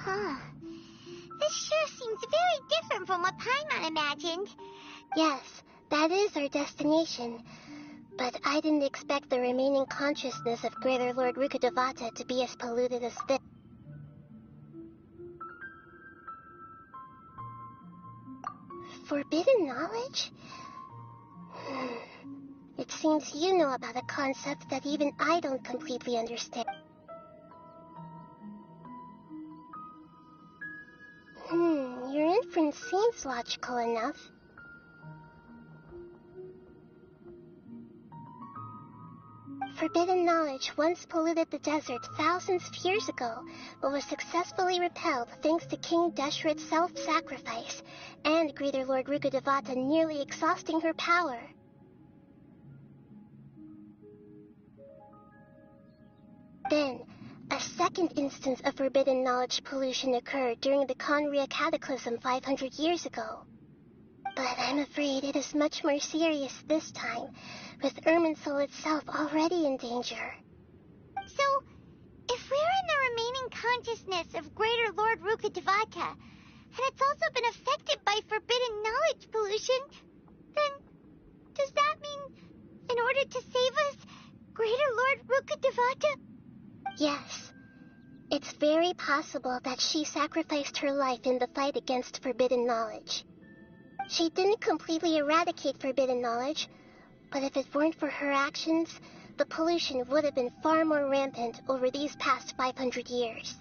Huh. This sure seems very different from what Paimon imagined. Yes, that is our destination. But I didn't expect the remaining consciousness of Greater Lord Rukkhadevata to be as polluted as this. Forbidden knowledge? It seems you know about a concept that even I don't completely understand. Your inference seems logical enough. Forbidden knowledge once polluted the desert thousands of years ago, but was successfully repelled thanks to King Deshret's self-sacrifice, and Greater Lord Rukkhadevata nearly exhausting her power. Then, a second instance of forbidden knowledge pollution occurred during the Conria Cataclysm 500 years ago. But I'm afraid it is much more serious this time, with Irminsul itself already in danger. So, if we're in the remaining consciousness of Greater Lord Rukkhadevata, and it's also been affected by forbidden knowledge pollution, then does that mean, in order to save us, Greater Lord Rukkhadevata? Yes. It's very possible that she sacrificed her life in the fight against forbidden knowledge. She didn't completely eradicate forbidden knowledge, but if it weren't for her actions, the pollution would have been far more rampant over these past 500 years.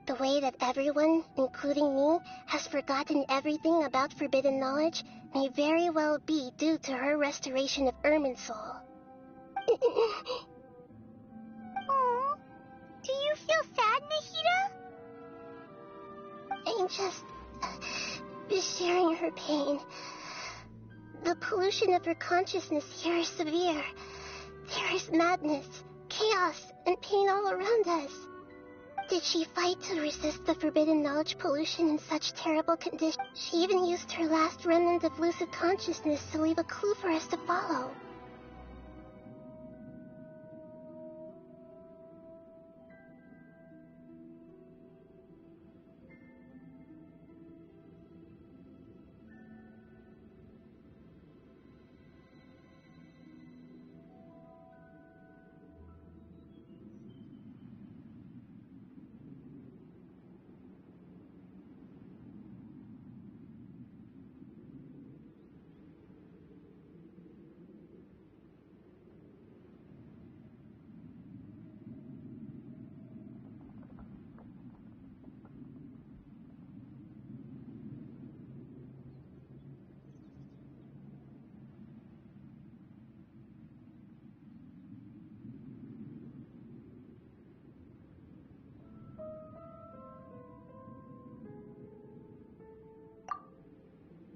The way that everyone, including me, has forgotten everything about forbidden knowledge may very well be due to her restoration of Irminsul. Oh, do you feel sad, Nahida? I'm just sharing her pain. The pollution of her consciousness here is severe. There is madness, chaos, and pain all around us. Did she fight to resist the forbidden knowledge pollution in such terrible conditions? She even used her last remnant of lucid consciousness to leave a clue for us to follow.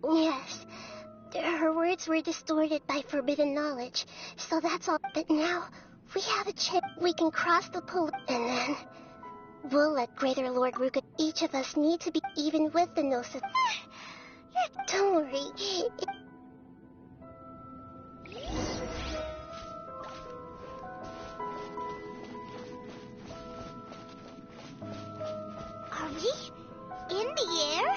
Yes, her words were distorted by forbidden knowledge, so that's all. But now, we have a chip. We can cross the pool, and then we'll let Greater Lord Ruka. Each of us need to be even with the Gnosis. Don't worry. Are we in the air?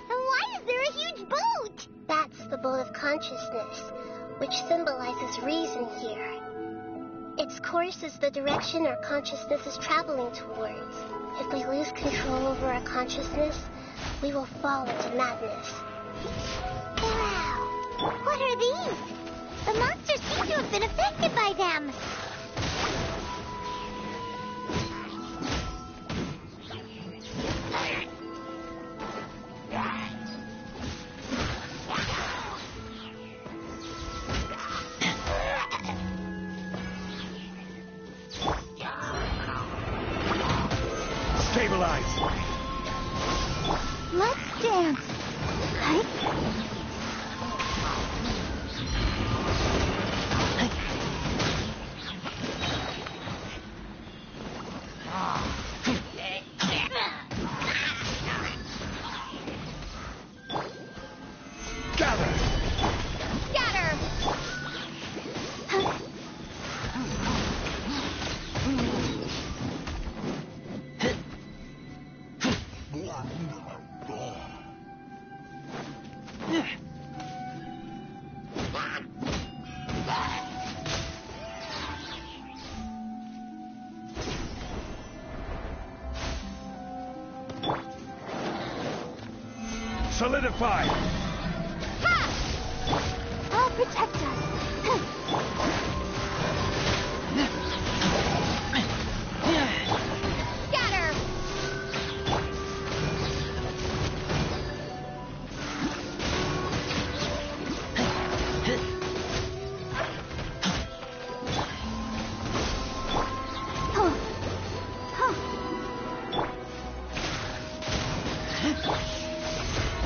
And why is there a huge boat? That's the boat of consciousness, which symbolizes reason here. Its course is the direction our consciousness is traveling towards. If we lose control over our consciousness, we will fall into madness. Wow! What are these? The monsters seem to have been affected by them. Stabilize! Let's dance. Right? Gather! Scatter! Solidify! Ha! I'll protect us. Scatter!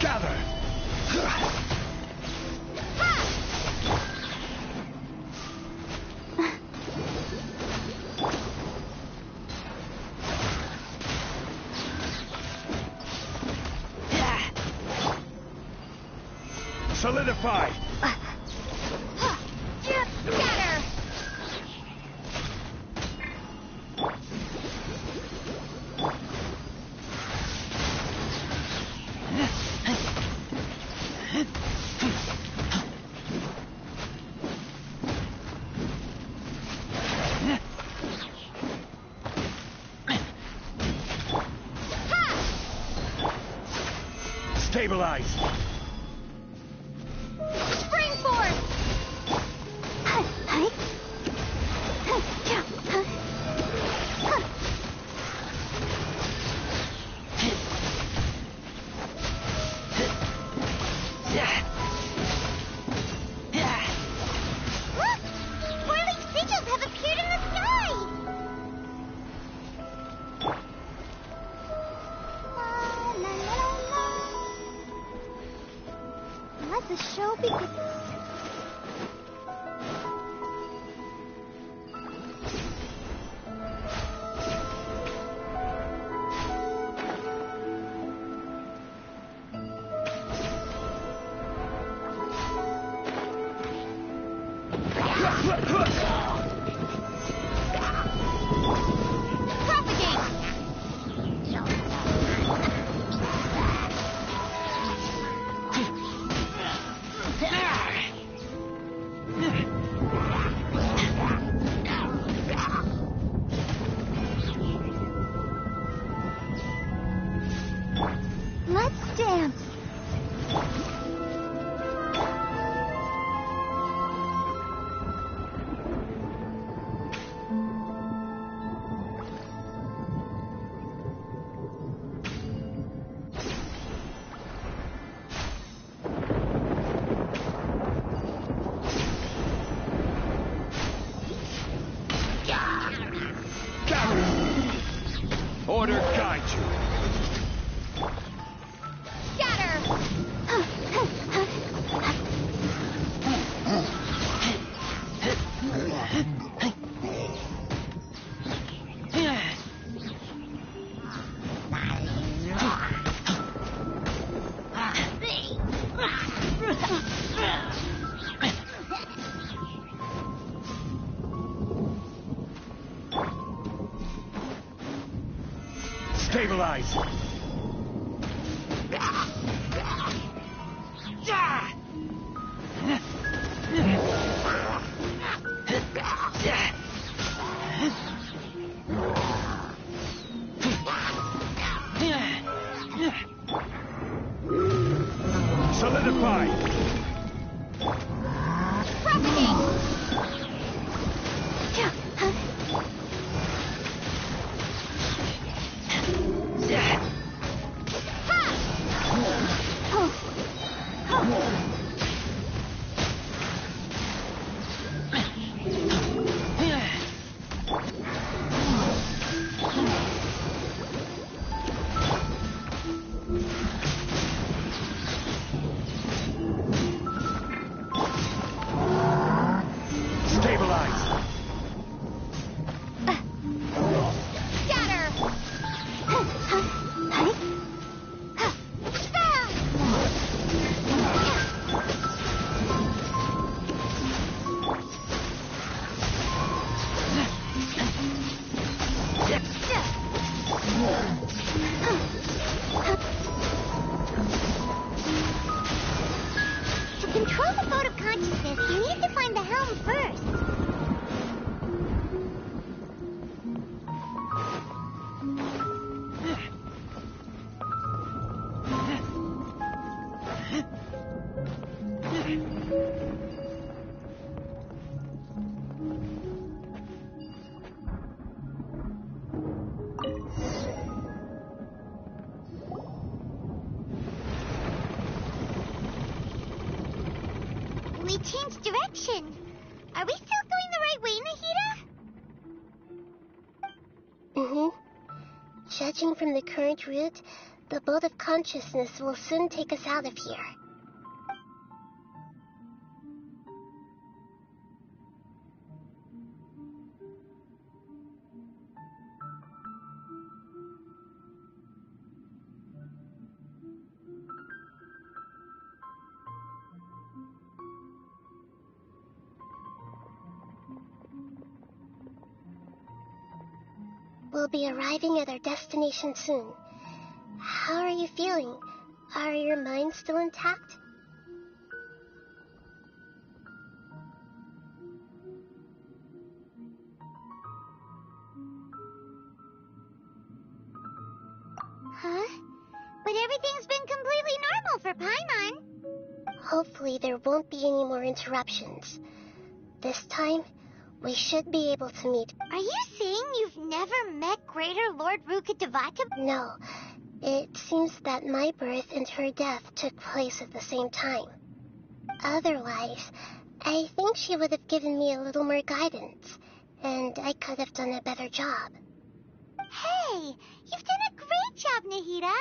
Gather! Solidify! Scatter! Stabilize! Spring force! Look! Whirling sigils have appeared in the sky! La, la, la, la. Let the show begin. Propagate! Let's dance. Gather! Order guide you! Scatter! Stabilize! Solidify! Propagate! Stabilize! Scatter! Spell! follow the boat of consciousness, you need to find the helm first. We changed direction. Are we still going the right way, Nahida? Mm-hmm. Judging from the current route, the boat of consciousness will soon take us out of here. We'll be arriving at our destination soon. How are you feeling? Are your minds still intact? Huh? But everything's been completely normal for Paimon. Hopefully there won't be any more interruptions. This time, we should be able to meet. Are you saying you've never met Greater Lord Rukkhadevata? No, it seems that my birth and her death took place at the same time. Otherwise, I think she would have given me a little more guidance, and I could have done a better job. Hey, you've done a great job, Nahida.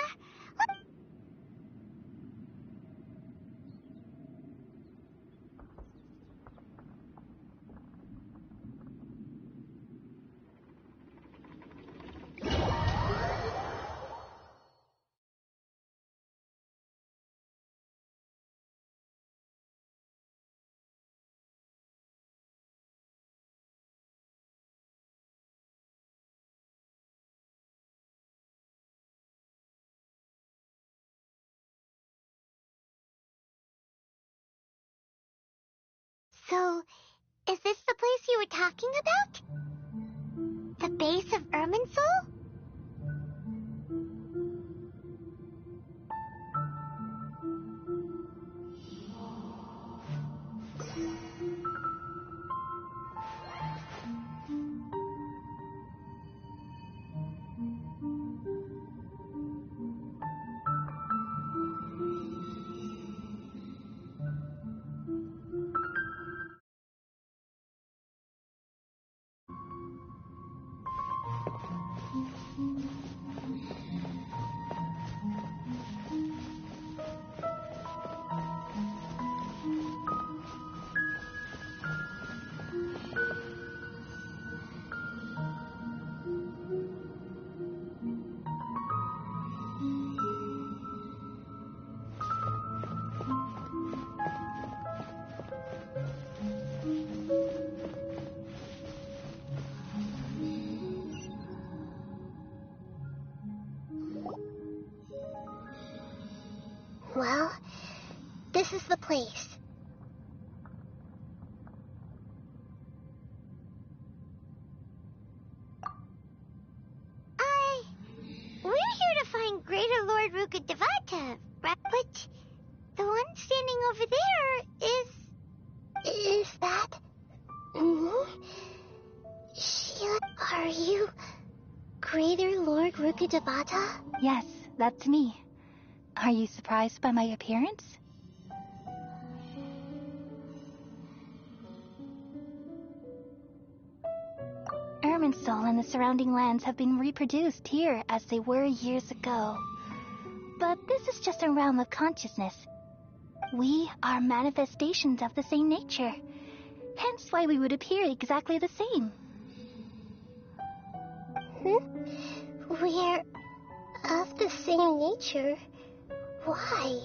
So, is this the place you were talking about? The base of Irminsul? Well, this is the place. We're here to find Greater Lord Rukkhadevata, right? But the one standing over there is... Is that... Sheila, are you Greater Lord Rukkhadevata? Yes, that's me. Are you surprised by my appearance? Irminsul and the surrounding lands have been reproduced here as they were years ago. But this is just a realm of consciousness. We are manifestations of the same nature. Hence why we would appear exactly the same. We're of the same nature. Why?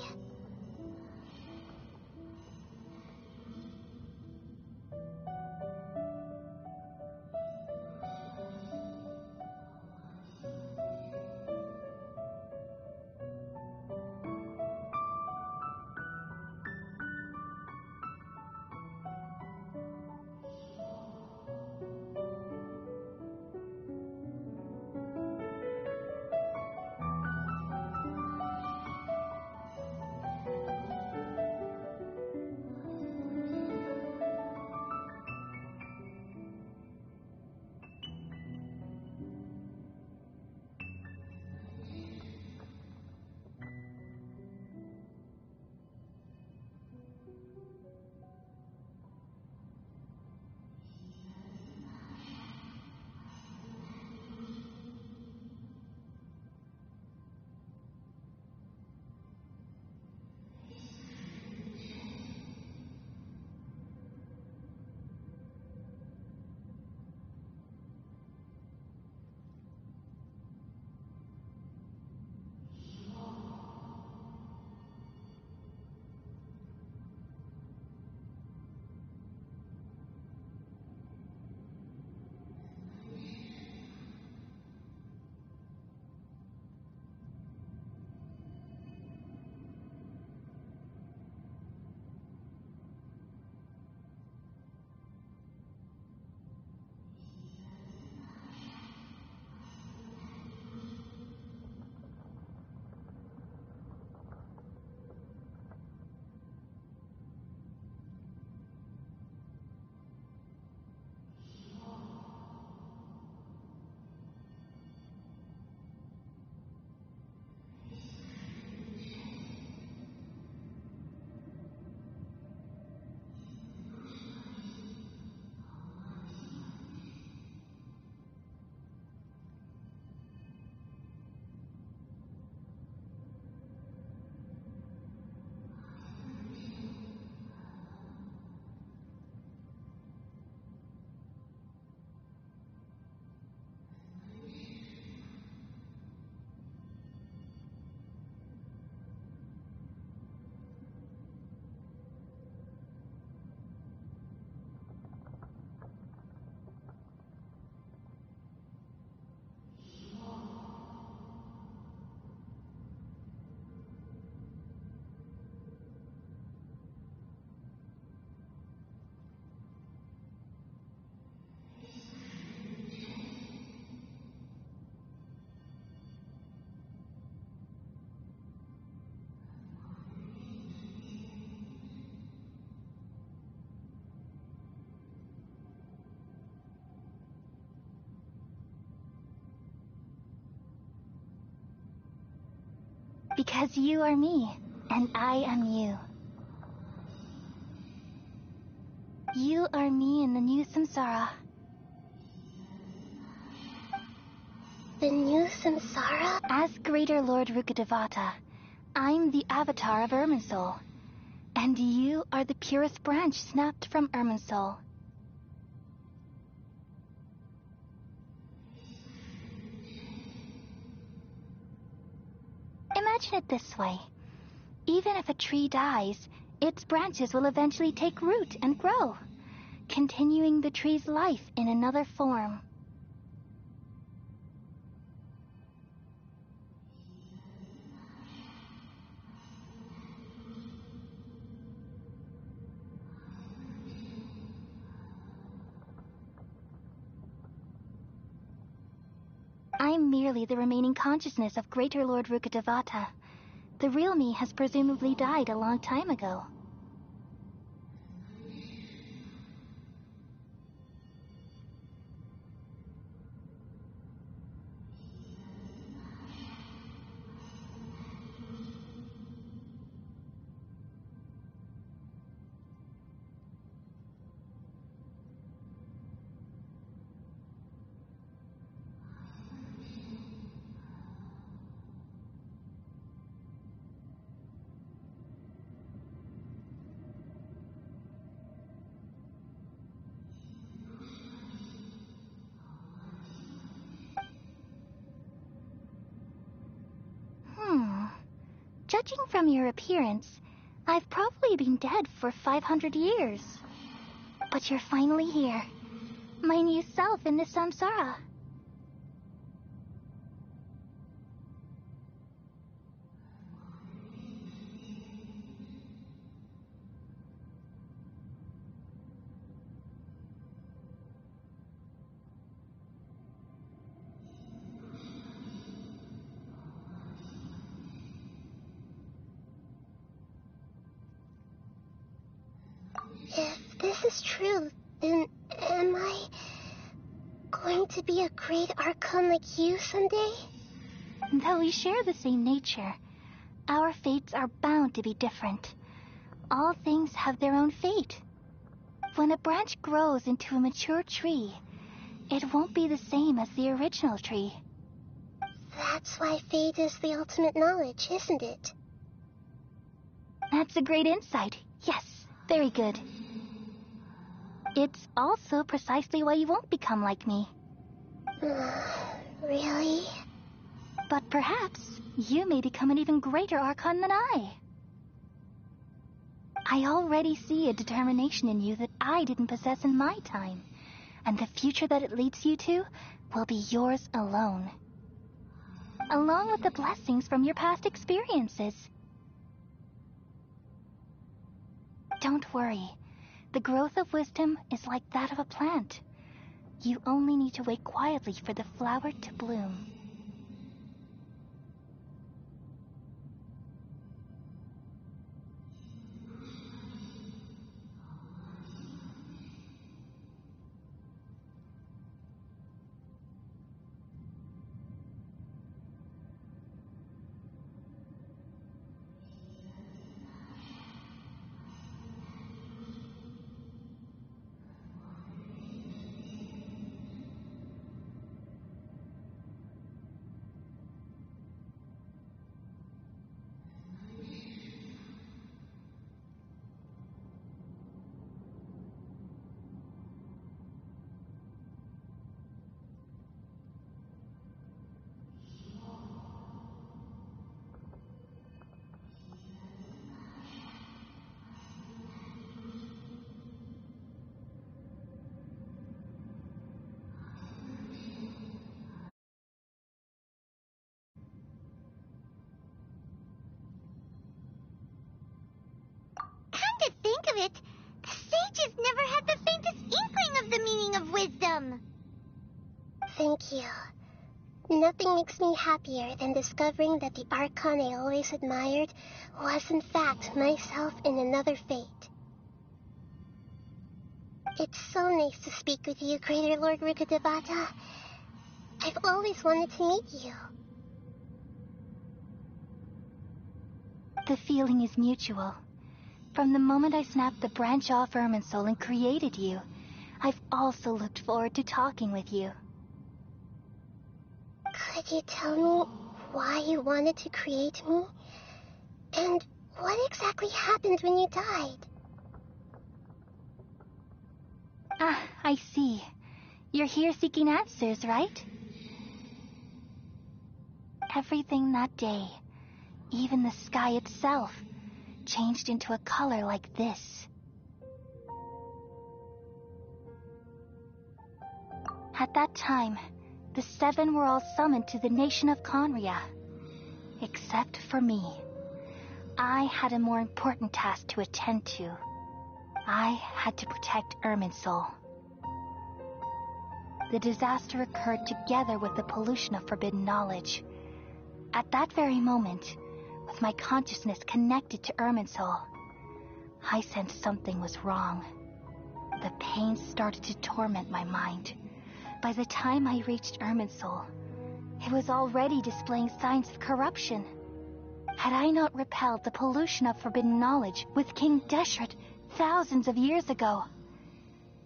Because you are me, and I am you. You are me in the new samsara. The new samsara? As Greater Lord Rukkhadevata, I'm the avatar of Irminsul, and you are the purest branch snapped from Irminsul. Imagine it this way. Even if a tree dies, its branches will eventually take root and grow, continuing the tree's life in another form. I'm merely the remaining consciousness of Greater Lord Rukkhadevata. The real me has presumably died a long time ago. Judging from your appearance, I've probably been dead for 500 years. But you're finally here. My new self in the samsara. If this is true, then am I going to be a great archon like you someday? Though we share the same nature, our fates are bound to be different. All things have their own fate. When a branch grows into a mature tree, it won't be the same as the original tree. That's why fate is the ultimate knowledge, isn't it? That's a great insight. Yes, very good. It's also precisely why you won't become like me. Really? But perhaps you may become an even greater archon than I. I already see a determination in you that I didn't possess in my time, and the future that it leads you to will be yours alone, along with the blessings from your past experiences. Don't worry. The growth of wisdom is like that of a plant. You only need to wait quietly for the flower to bloom. Come to think of it, the sages never had the faintest inkling of the meaning of wisdom. Thank you. Nothing makes me happier than discovering that the archon I always admired was in fact myself in another fate. It's so nice to speak with you, Greater Lord Rukkhadevata. I've always wanted to meet you. The feeling is mutual. From the moment I snapped the branch off Irminsul and created you, I've also looked forward to talking with you. Could you tell me why you wanted to create me? And what exactly happened when you died? Ah, I see. You're here seeking answers, right? Everything that day, even the sky itself, changed into a color like this. At that time, the seven were all summoned to the nation of Conria. Except for me. I had a more important task to attend to. I had to protect Irminsul. The disaster occurred together with the pollution of forbidden knowledge. At that very moment, with my consciousness connected to Irminsul, I sensed something was wrong. The pain started to torment my mind. By the time I reached Irminsul, it was already displaying signs of corruption. Had I not repelled the pollution of forbidden knowledge with King Deshret thousands of years ago,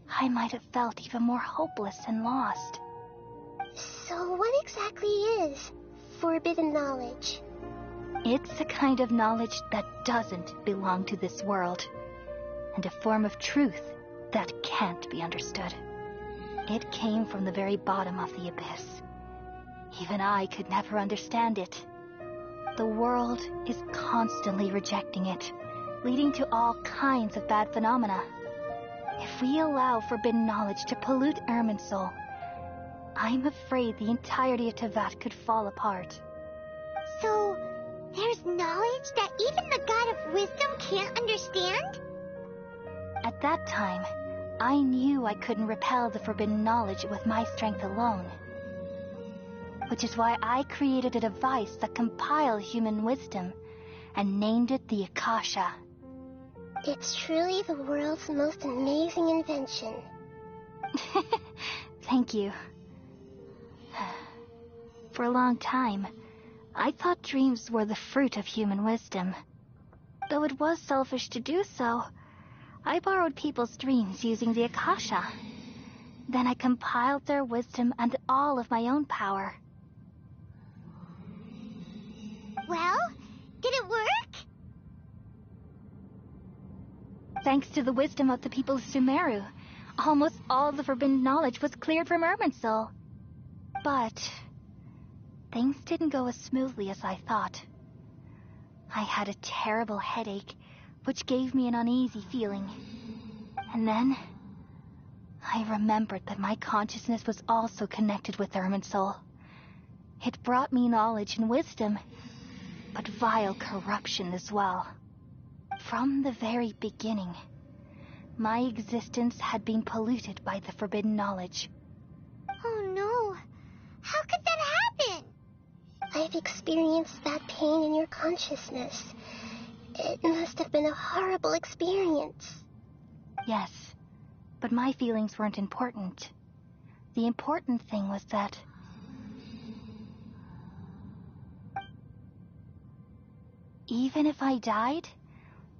I might have felt even more hopeless and lost. So what exactly is forbidden knowledge? It's a kind of knowledge that doesn't belong to this world, and a form of truth that can't be understood. It came from the very bottom of the abyss. Even I could never understand it. The world is constantly rejecting it, leading to all kinds of bad phenomena. If we allow forbidden knowledge to pollute Irminsul, I'm afraid the entirety of Teyvat could fall apart. So, there's knowledge that even the God of Wisdom can't understand? At that time, I knew I couldn't repel the forbidden knowledge with my strength alone. Which is why I created a device that compiled human wisdom and named it the Akasha. It's truly the world's most amazing invention. Thank you. For a long time, I thought dreams were the fruit of human wisdom. Though it was selfish to do so, I borrowed people's dreams using the Akasha. Then I compiled their wisdom and all of my own power. Well, did it work? Thanks to the wisdom of the people of Sumeru, almost all the forbidden knowledge was cleared from Irminsul. But things didn't go as smoothly as I thought. I had a terrible headache, which gave me an uneasy feeling. And then I remembered that my consciousness was also connected with Irminsul. It brought me knowledge and wisdom, but vile corruption as well. From the very beginning, my existence had been polluted by the forbidden knowledge. Oh no. How could that happen? I've experienced that pain in your consciousness. It must have been a horrible experience. Yes, but my feelings weren't important. The important thing was that even if I died,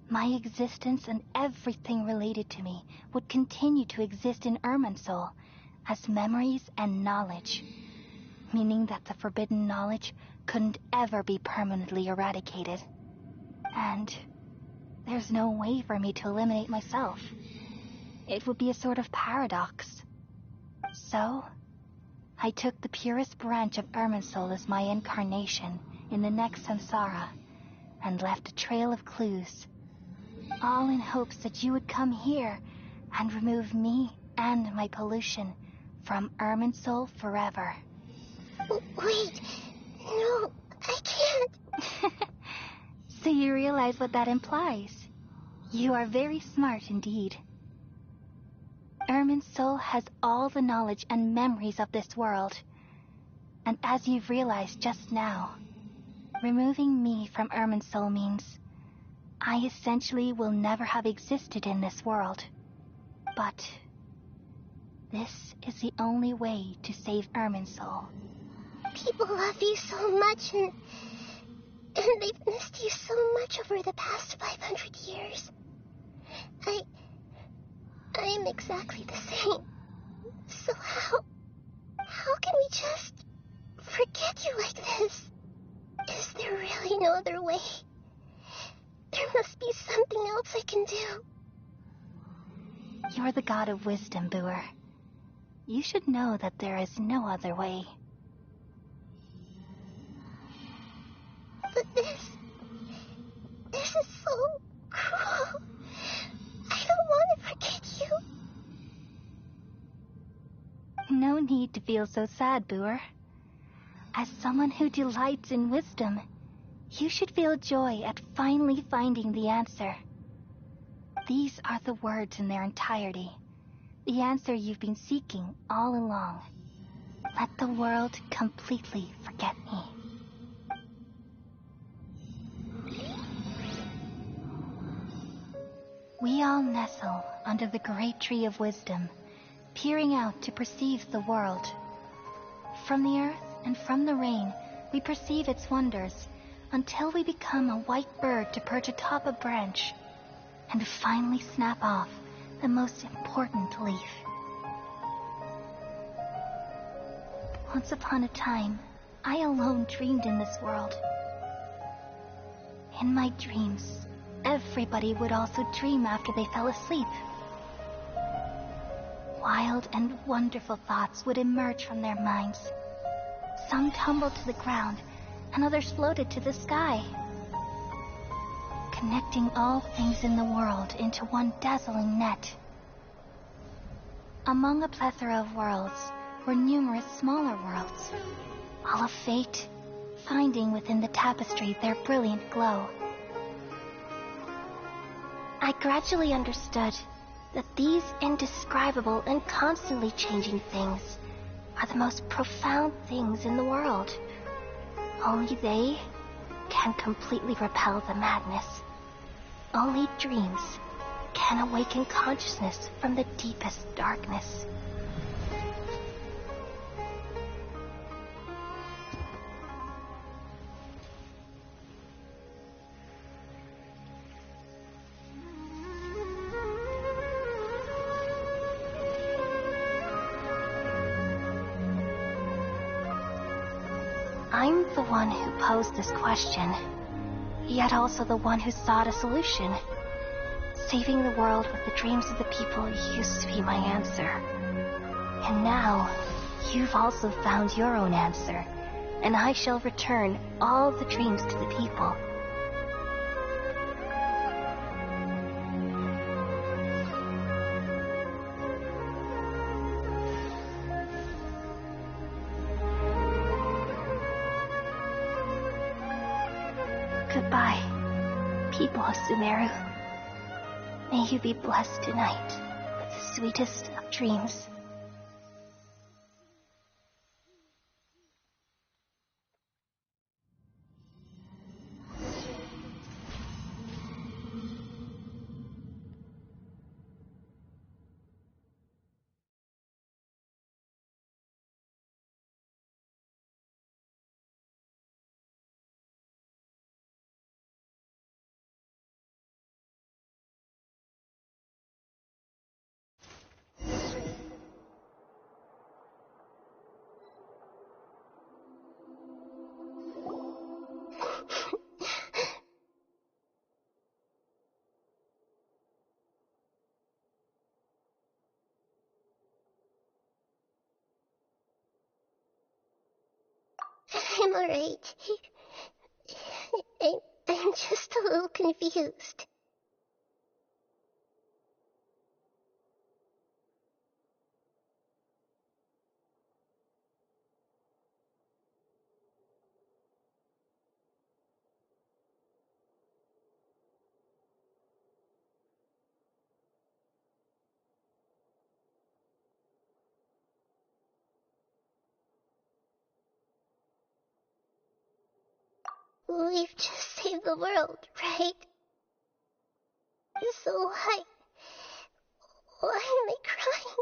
my existence and everything related to me would continue to exist in Irminsul as memories and knowledge, meaning that the forbidden knowledge couldn't ever be permanently eradicated. And there's no way for me to eliminate myself. It would be a sort of paradox. So, I took the purest branch of Irminsul as my incarnation in the next samsara, and left a trail of clues, all in hopes that you would come here and remove me and my pollution from Irminsul forever. Wait, no, I can't. So you realize what that implies. You are very smart indeed. Irminsul has all the knowledge and memories of this world, and as you've realized just now, removing me from Irminsul means I essentially will never have existed in this world. But this is the only way to save Irminsul. People love you so much, and And they've missed you so much over the past 500 years. I am exactly the same. So how can we just forget you like this? Is there really no other way? There must be something else I can do. You're the god of wisdom, Booer. You should know that there is no other way. But this is so cruel. I don't want to forget you. No need to feel so sad, Booer. As someone who delights in wisdom, you should feel joy at finally finding the answer. These are the words in their entirety, the answer you've been seeking all along. Let the world completely forget me. We all nestle under the great tree of wisdom, peering out to perceive the world. From the earth and from the rain, we perceive its wonders, until we become a white bird to perch atop a branch, and finally snap off the most important leaf. Once upon a time, I alone dreamed in this world. In my dreams, everybody would also dream after they fell asleep. Wild and wonderful thoughts would emerge from their minds. Some tumbled to the ground, and others floated to the sky, connecting all things in the world into one dazzling net. Among a plethora of worlds were numerous smaller worlds, all of fate, finding within the tapestry their brilliant glow. I gradually understood that these indescribable and constantly changing things are the most profound things in the world. Only they can completely repel the madness. Only dreams can awaken consciousness from the deepest darkness. I'm the one who posed this question, yet also the one who sought a solution. Saving the world with the dreams of the people used to be my answer. And now, you've also found your own answer, and I shall return all the dreams to the people. Goodbye, people of Sumeru. May you be blessed tonight with the sweetest of dreams. I'm alright. I'm just a little confused. We've just saved the world, right? So why am I crying?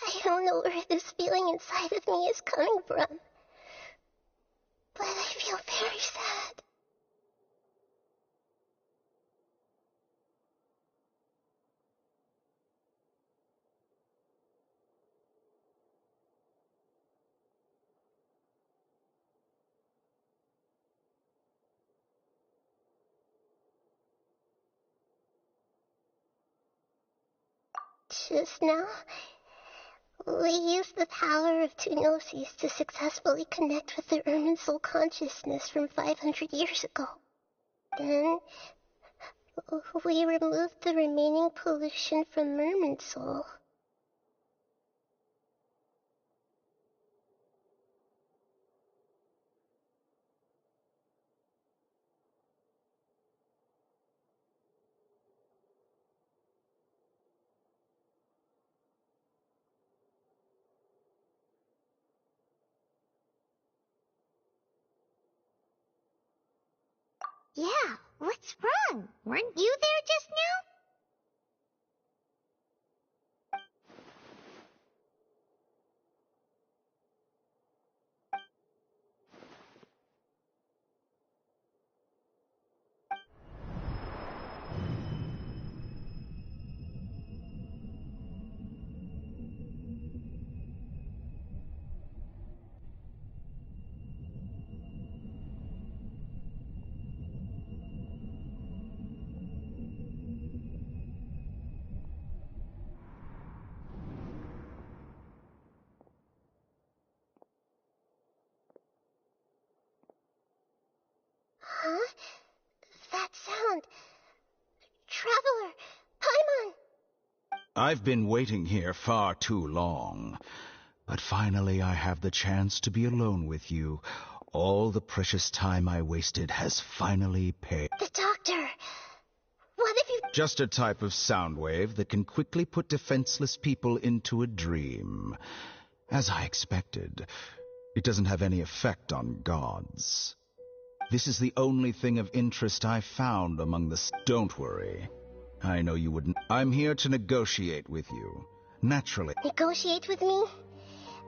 I don't know where this feeling inside of me is coming from, but I feel very sad. Just now, we used the power of two gnosis to successfully connect with the Ermin soul consciousness from 500 years ago. Then, we removed the remaining pollution from Ermin soul. Yeah, what's wrong? Weren't you there just now? Huh? That sound. Traveler! Paimon! I've been waiting here far too long, but finally I have the chance to be alone with you. All the precious time I wasted has finally paid. The doctor! What have you... Just a type of sound wave that can quickly put defenseless people into a dream. As I expected, it doesn't have any effect on gods. This is the only thing of interest I found among the... Don't worry. I know you wouldn't... I'm here to negotiate with you. Naturally. Negotiate with me?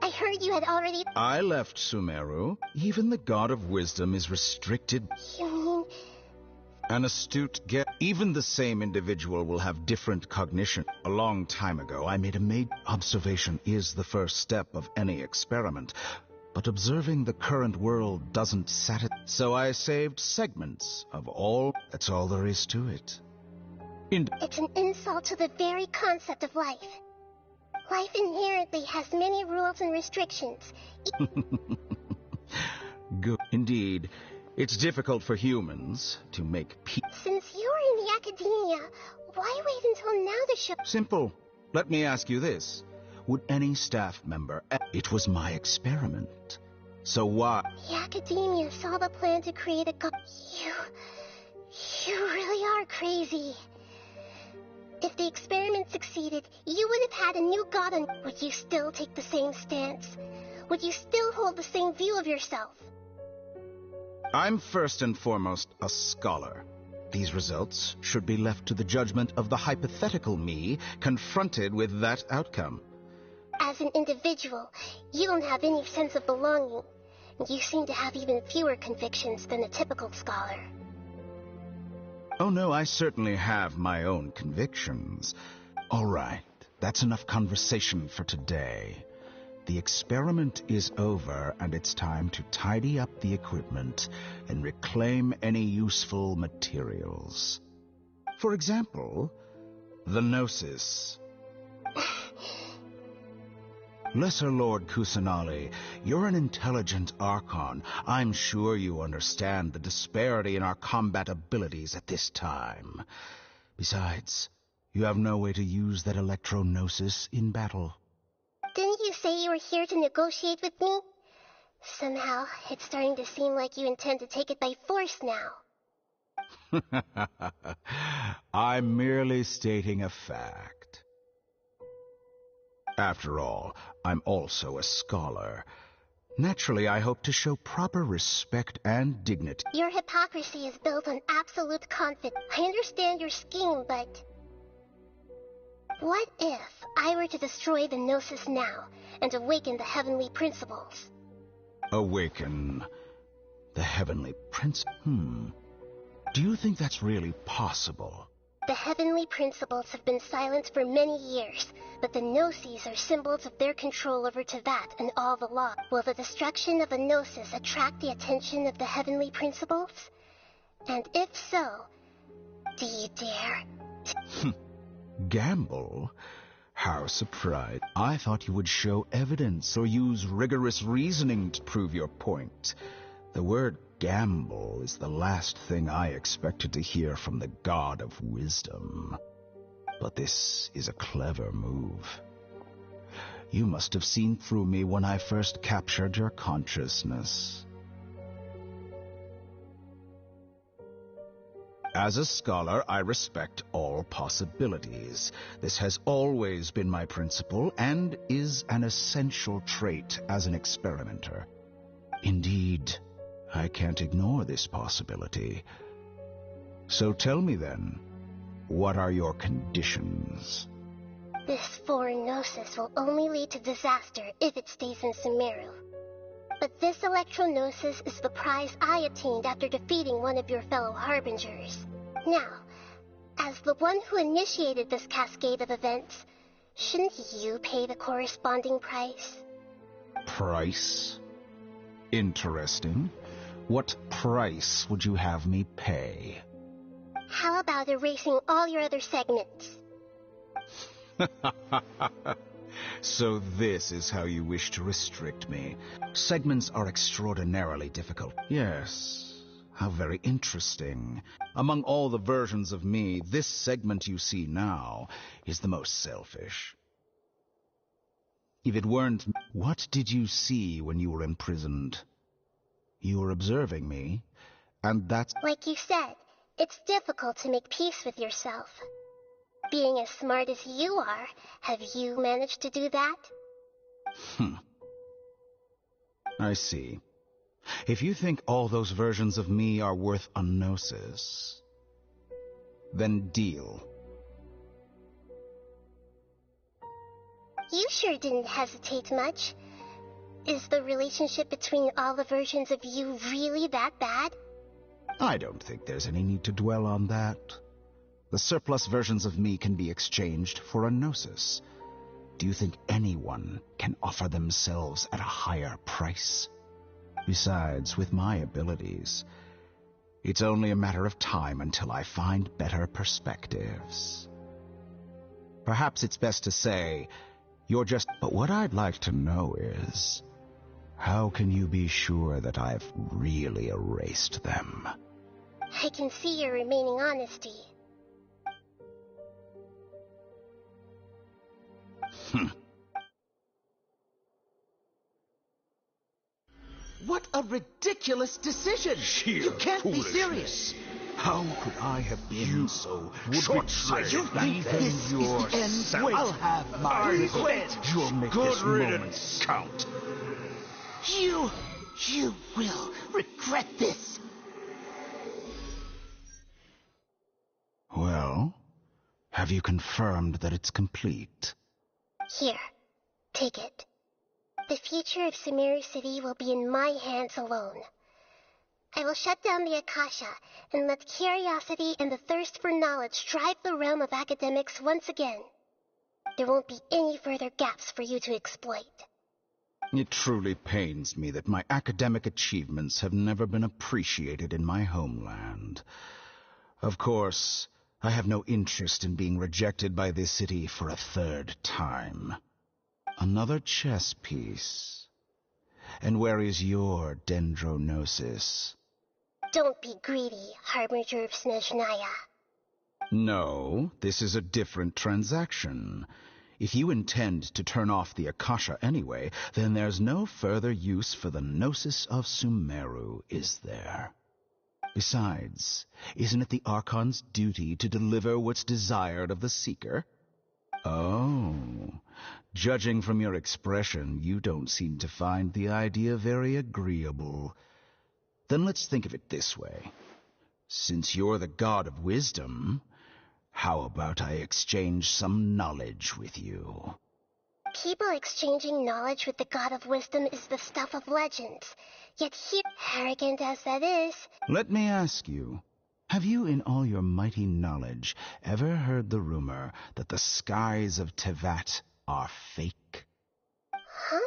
I heard you had already... I left Sumeru. Even the god of wisdom is restricted. You mean... An astute guess. Even the same individual will have different cognition. A long time ago, I made a observation is the first step of any experiment. But observing the current world doesn't satisfy. So I saved segments of all. That's all there is to it. It's an insult to the very concept of life. Life inherently has many rules and restrictions. Good. Indeed. It's difficult for humans to make peace. Since you're in the academia, why wait until now to show... Simple. Let me ask you this. Would any staff member... It was my experiment. So why... The academia saw the plan to create a god... You really are crazy. If the experiment succeeded, you would have had a new god on... Would you still take the same stance? Would you still hold the same view of yourself? I'm first and foremost a scholar. These results should be left to the judgment of the hypothetical me confronted with that outcome. As an individual, you don't have any sense of belonging. You seem to have even fewer convictions than a typical scholar. Oh no, I certainly have my own convictions. All right, that's enough conversation for today. The experiment is over, and it's time to tidy up the equipment and reclaim any useful materials. For example, the Gnosis. Lesser Lord Kusanali, you're an intelligent Archon. I'm sure you understand the disparity in our combat abilities at this time. Besides, you have no way to use that Electro-Gnosis in battle. Didn't you say you were here to negotiate with me? Somehow, it's starting to seem like you intend to take it by force now. I'm merely stating a fact. After all, I'm also a scholar. Naturally, I hope to show proper respect and dignity. Your hypocrisy is built on absolute confidence. I understand your scheme, but... What if I were to destroy the Gnosis now and awaken the heavenly principles? Awaken the heavenly Do you think that's really possible? The heavenly principles have been silent for many years, but the Gnosis are symbols of their control over Teyvat and all the law. Will the destruction of a Gnosis attract the attention of the heavenly principles? And if so, do you dare? Gamble? How surprised. I thought you would show evidence or use rigorous reasoning to prove your point. The word gamble is the last thing I expected to hear from the god of wisdom. But this is a clever move. You must have seen through me when I first captured your consciousness. As a scholar, I respect all possibilities. This has always been my principle and is an essential trait as an experimenter. Indeed, I can't ignore this possibility. So tell me then, what are your conditions? This foreign Gnosis will only lead to disaster if it stays in Sumeru. But this Electro-Gnosis is the prize I obtained after defeating one of your fellow Harbingers. Now, as the one who initiated this cascade of events, shouldn't you pay the corresponding price? Price? Interesting. What price would you have me pay? How about erasing all your other segments? So this is how you wish to restrict me. Segments are extraordinarily difficult. Yes, how very interesting. Among all the versions of me, this segment you see now is the most selfish. If it weren't... What did you see when you were imprisoned? You were observing me, and that's... Like you said, it's difficult to make peace with yourself. Being as smart as you are, have you managed to do that? I see. If you think all those versions of me are worth a gnosis, then deal. You sure didn't hesitate much. Is the relationship between all the versions of you really that bad? I don't think there's any need to dwell on that. The surplus versions of me can be exchanged for a gnosis. Do you think anyone can offer themselves at a higher price? Besides, with my abilities, it's only a matter of time until I find better perspectives. Perhaps it's best to say, you're just... But what I'd like to know is, how can you be sure that I've really erased them? I can see your remaining honesty. What a ridiculous decision! You can't be serious! How could I have been so short-sighted? You think this is the end? Wait, I'll have my revenge! You'll make this moment count. You will regret this! Well, have you confirmed that it's complete? Here, take it. The future of Sumeru City will be in my hands alone. I will shut down the Akasha and let curiosity and the thirst for knowledge drive the realm of academics once again. There won't be any further gaps for you to exploit. It truly pains me that my academic achievements have never been appreciated in my homeland. Of course, I have no interest in being rejected by this city for a third time. Another chess piece. And where is your dendrognosis? Don't be greedy, Harbinger of Snezhnaya. No, this is a different transaction. If you intend to turn off the Akasha anyway, then there's no further use for the Gnosis of Sumeru, is there? Besides, isn't it the Archon's duty to deliver what's desired of the Seeker? Oh, judging from your expression, you don't seem to find the idea very agreeable. Then let's think of it this way. Since you're the god of wisdom, How about I exchange some knowledge with you? People exchanging knowledge with the god of wisdom is the stuff of legends. Yet here, arrogant as that is... Let me ask you, have you in all your mighty knowledge ever heard the rumor that the skies of Tevat are fake? Huh?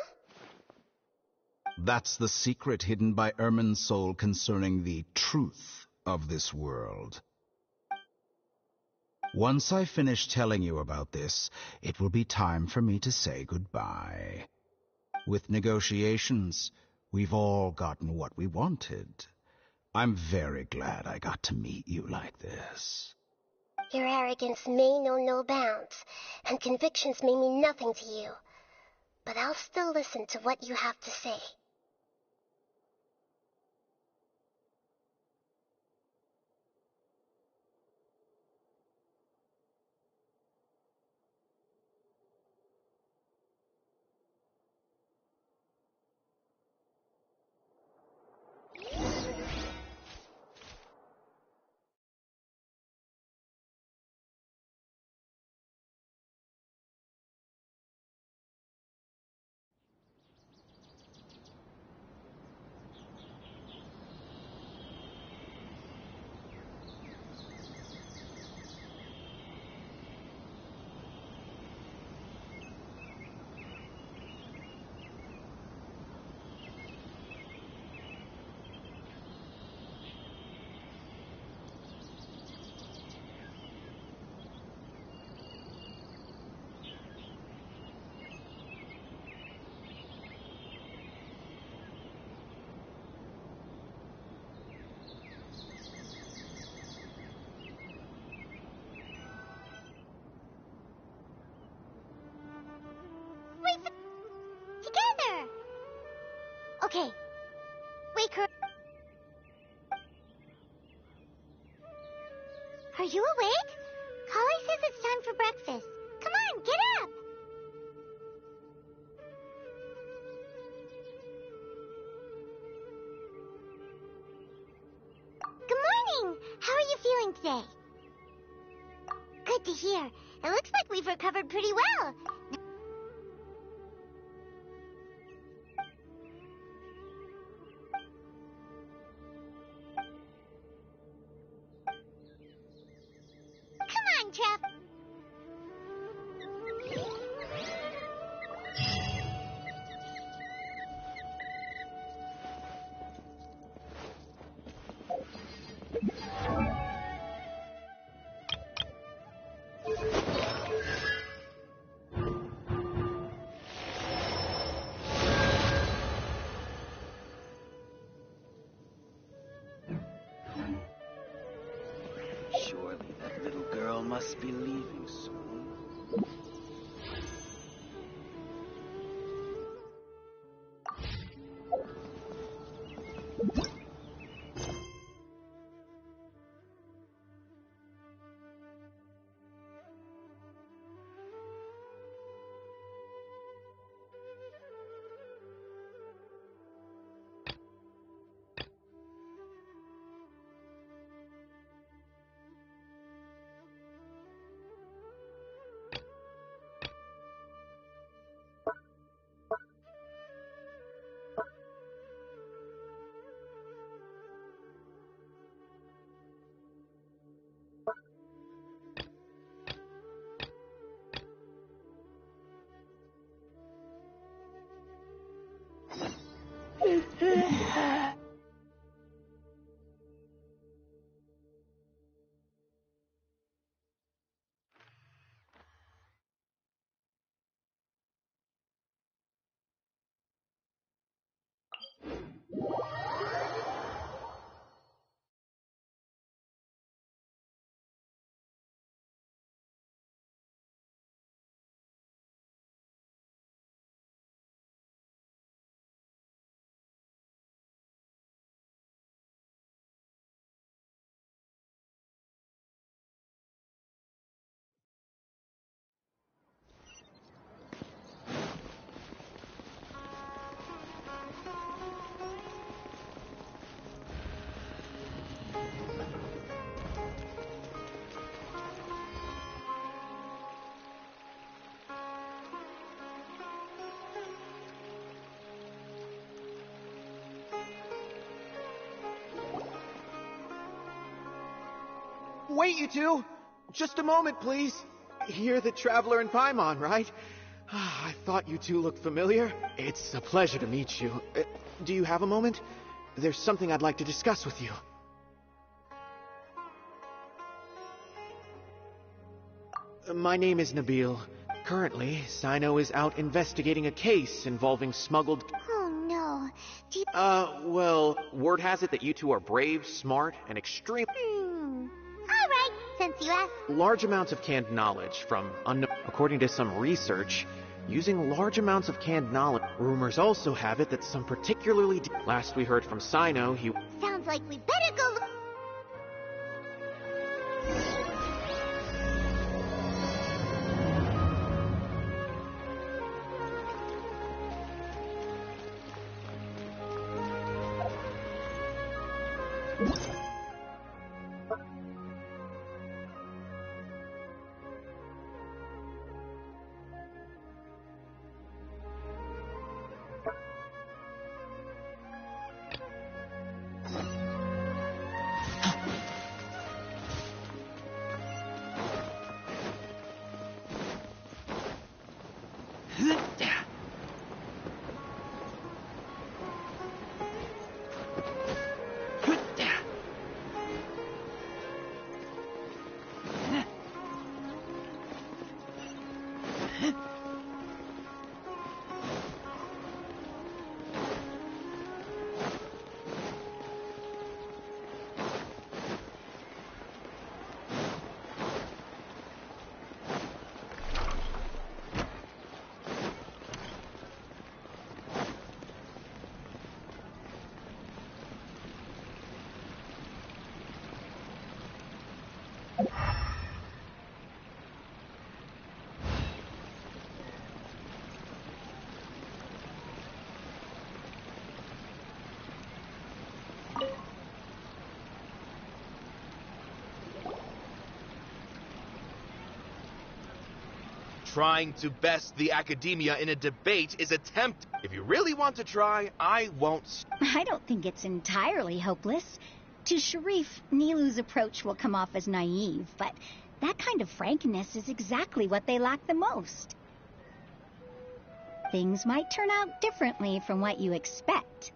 That's the secret hidden by Irminsul concerning the truth of this world. Once I finish telling you about this, it will be time for me to say goodbye. With negotiations, we've all gotten what we wanted. I'm very glad I got to meet you like this. Your arrogance may know no bounds, and convictions may mean nothing to you. But I'll still listen to what you have to say. Together! Okay. Wake her. Are you awake? Kali says it's time for breakfast. Come on, get up! Good morning! How are you feeling today? Good to hear. It looks like we've recovered pretty well. Come on, Trev. Surely that little girl must be leaving soon. Wait, you two! Just a moment, please. You're the Traveler in Paimon, right? I thought you two looked familiar. It's a pleasure to meet you. Do you have a moment? There's something I'd like to discuss with you. My name is Nabil. Currently, Sino is out investigating a case involving smuggled... Oh no. Well, word has it that you two are brave, smart, and extreme... Alright, since you asked. Large amounts of canned knowledge from according to some research, using large amounts of canned knowledge. Rumors also have it that some particularly... Last we heard from Sino, he... Sounds like we better go look. Trying to best the academia in a debate is attempt. If you really want to try, I won't. I don't think it's entirely hopeless. To Sharif, Nilu's approach will come off as naive, but that kind of frankness is exactly what they lack the most. Things might turn out differently from what you expect.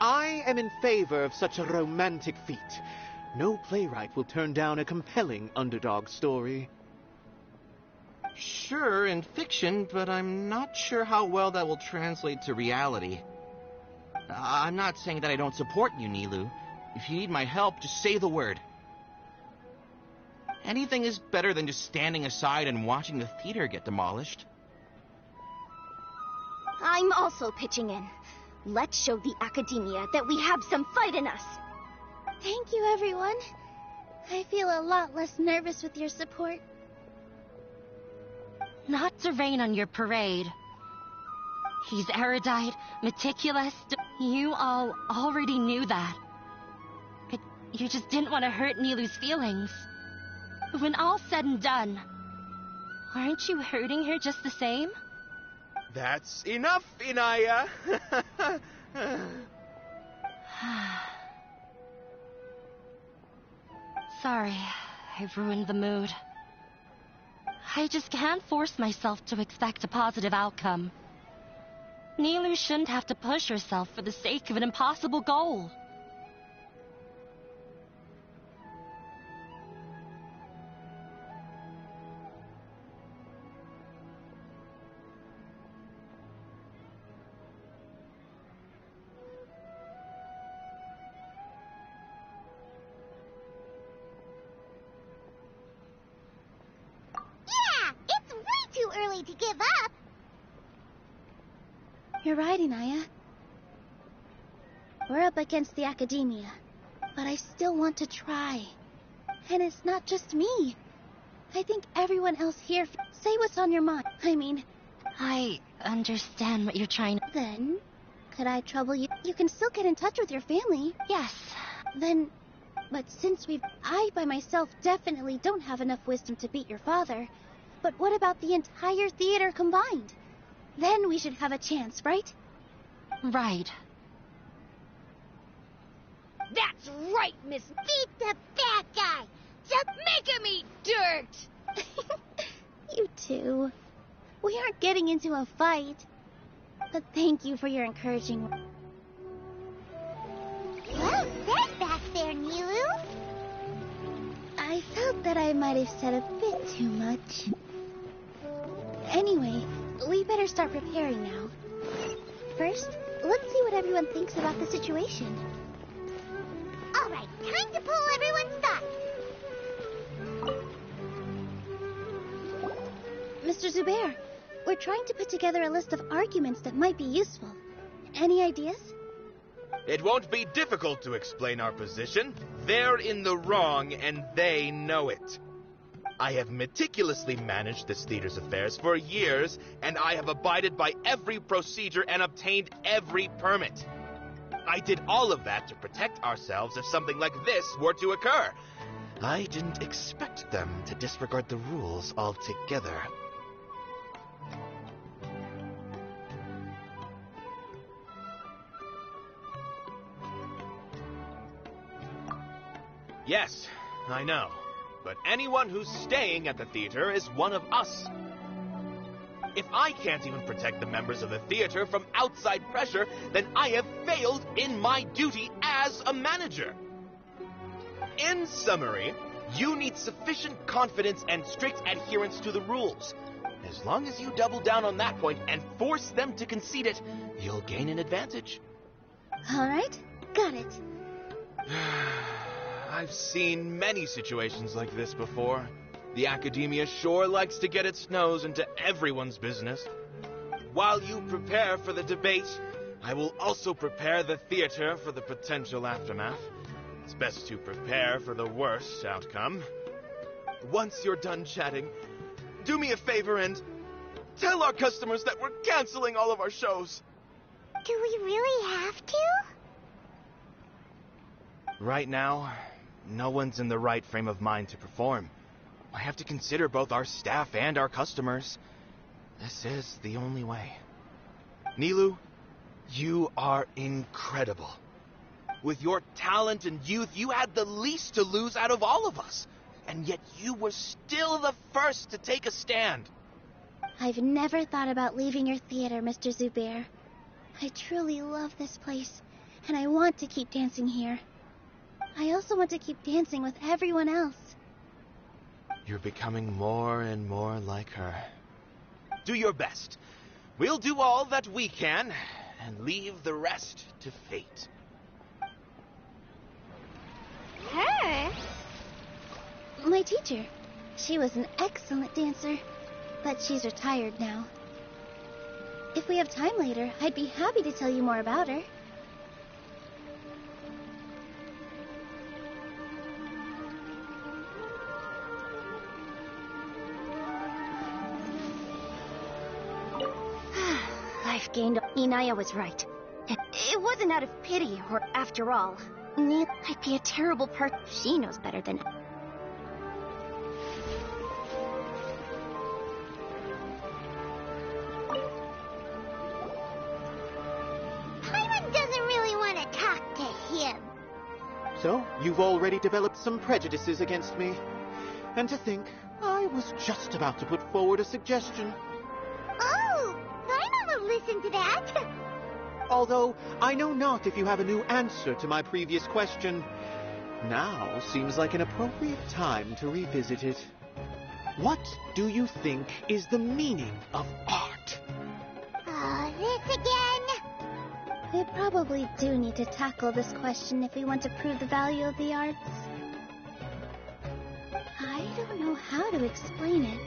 I am in favor of such a romantic feat. No playwright will turn down a compelling underdog story. Sure, in fiction, but I'm not sure how well that will translate to reality. I'm not saying that I don't support you, Nilu. If you need my help, just say the word. Anything is better than just standing aside and watching the theater get demolished. I'm also pitching in. Let's show the academia that we have some fight in us. Thank you, everyone. I feel a lot less nervous with your support. Not to rain on your parade. He's erudite, meticulous. You all already knew that. But you just didn't want to hurt Nilu's feelings. But when all's said and done, aren't you hurting her just the same? That's enough, Inaya. Sorry, I've ruined the mood. I just can't force myself to expect a positive outcome. Nilu shouldn't have to push herself for the sake of an impossible goal. To give up. You're right, Inaya. We're up against the academia, but I still want to try. And it's not just me. I think everyone else here... Say what's on your mind. I understand what you're trying to... Then, could I trouble you? You can still get in touch with your family. Yes. Then... But since I by myself definitely don't have enough wisdom to beat your father... But what about the entire theater combined? Then we should have a chance, right? Right. That's right, Miss... Beat the bad guy! Just make him eat dirt! You two. We aren't getting into a fight. But thank you for your encouraging words. Well said back there, Nilu. I felt that I might have said a bit too much. Anyway, we better start preparing now. First, let's see what everyone thinks about the situation. All right, time to pull everyone's thoughts. Mr. Zubair, we're trying to put together a list of arguments that might be useful. Any ideas? It won't be difficult to explain our position. They're in the wrong, and they know it. I have meticulously managed this theater's affairs for years, and I have abided by every procedure and obtained every permit. I did all of that to protect ourselves if something like this were to occur. I didn't expect them to disregard the rules altogether. Yes, I know. But anyone who's staying at the theater is one of us. If I can't even protect the members of the theater from outside pressure, then I have failed in my duty as a manager. In summary, you need sufficient confidence and strict adherence to the rules. As long as you double down on that point and force them to concede it, you'll gain an advantage. All right, got it. I've seen many situations like this before. The academia sure likes to get its nose into everyone's business. While you prepare for the debate, I will also prepare the theater for the potential aftermath. It's best to prepare for the worst outcome. Once you're done chatting, do me a favor and tell our customers that we're canceling all of our shows. Do we really have to? Right now, no one's in the right frame of mind to perform. I have to consider both our staff and our customers. This is the only way. Nilu, you are incredible. With your talent and youth, you had the least to lose out of all of us. And yet you were still the first to take a stand. I've never thought about leaving your theater, Mr. Zubair. I truly love this place, and I want to keep dancing here. I also want to keep dancing with everyone else. You're becoming more and more like her. Do your best. We'll do all that we can, and leave the rest to fate. Her? My teacher. She was an excellent dancer, but she's retired now. If we have time later, I'd be happy to tell you more about her. I've gained... Inaya was right. It wasn't out of pity, or after all. I'd be a terrible person. She knows better than... Paimon doesn't really want to talk to him. So, you've already developed some prejudices against me. And to think, I was just about to put forward a suggestion. Oh, Paimon will listen to that. Although, I know not if you have a new answer to my previous question. Now seems like an appropriate time to revisit it. What do you think is the meaning of art? Oh, this again? We probably do need to tackle this question if we want to prove the value of the arts. I don't know how to explain it,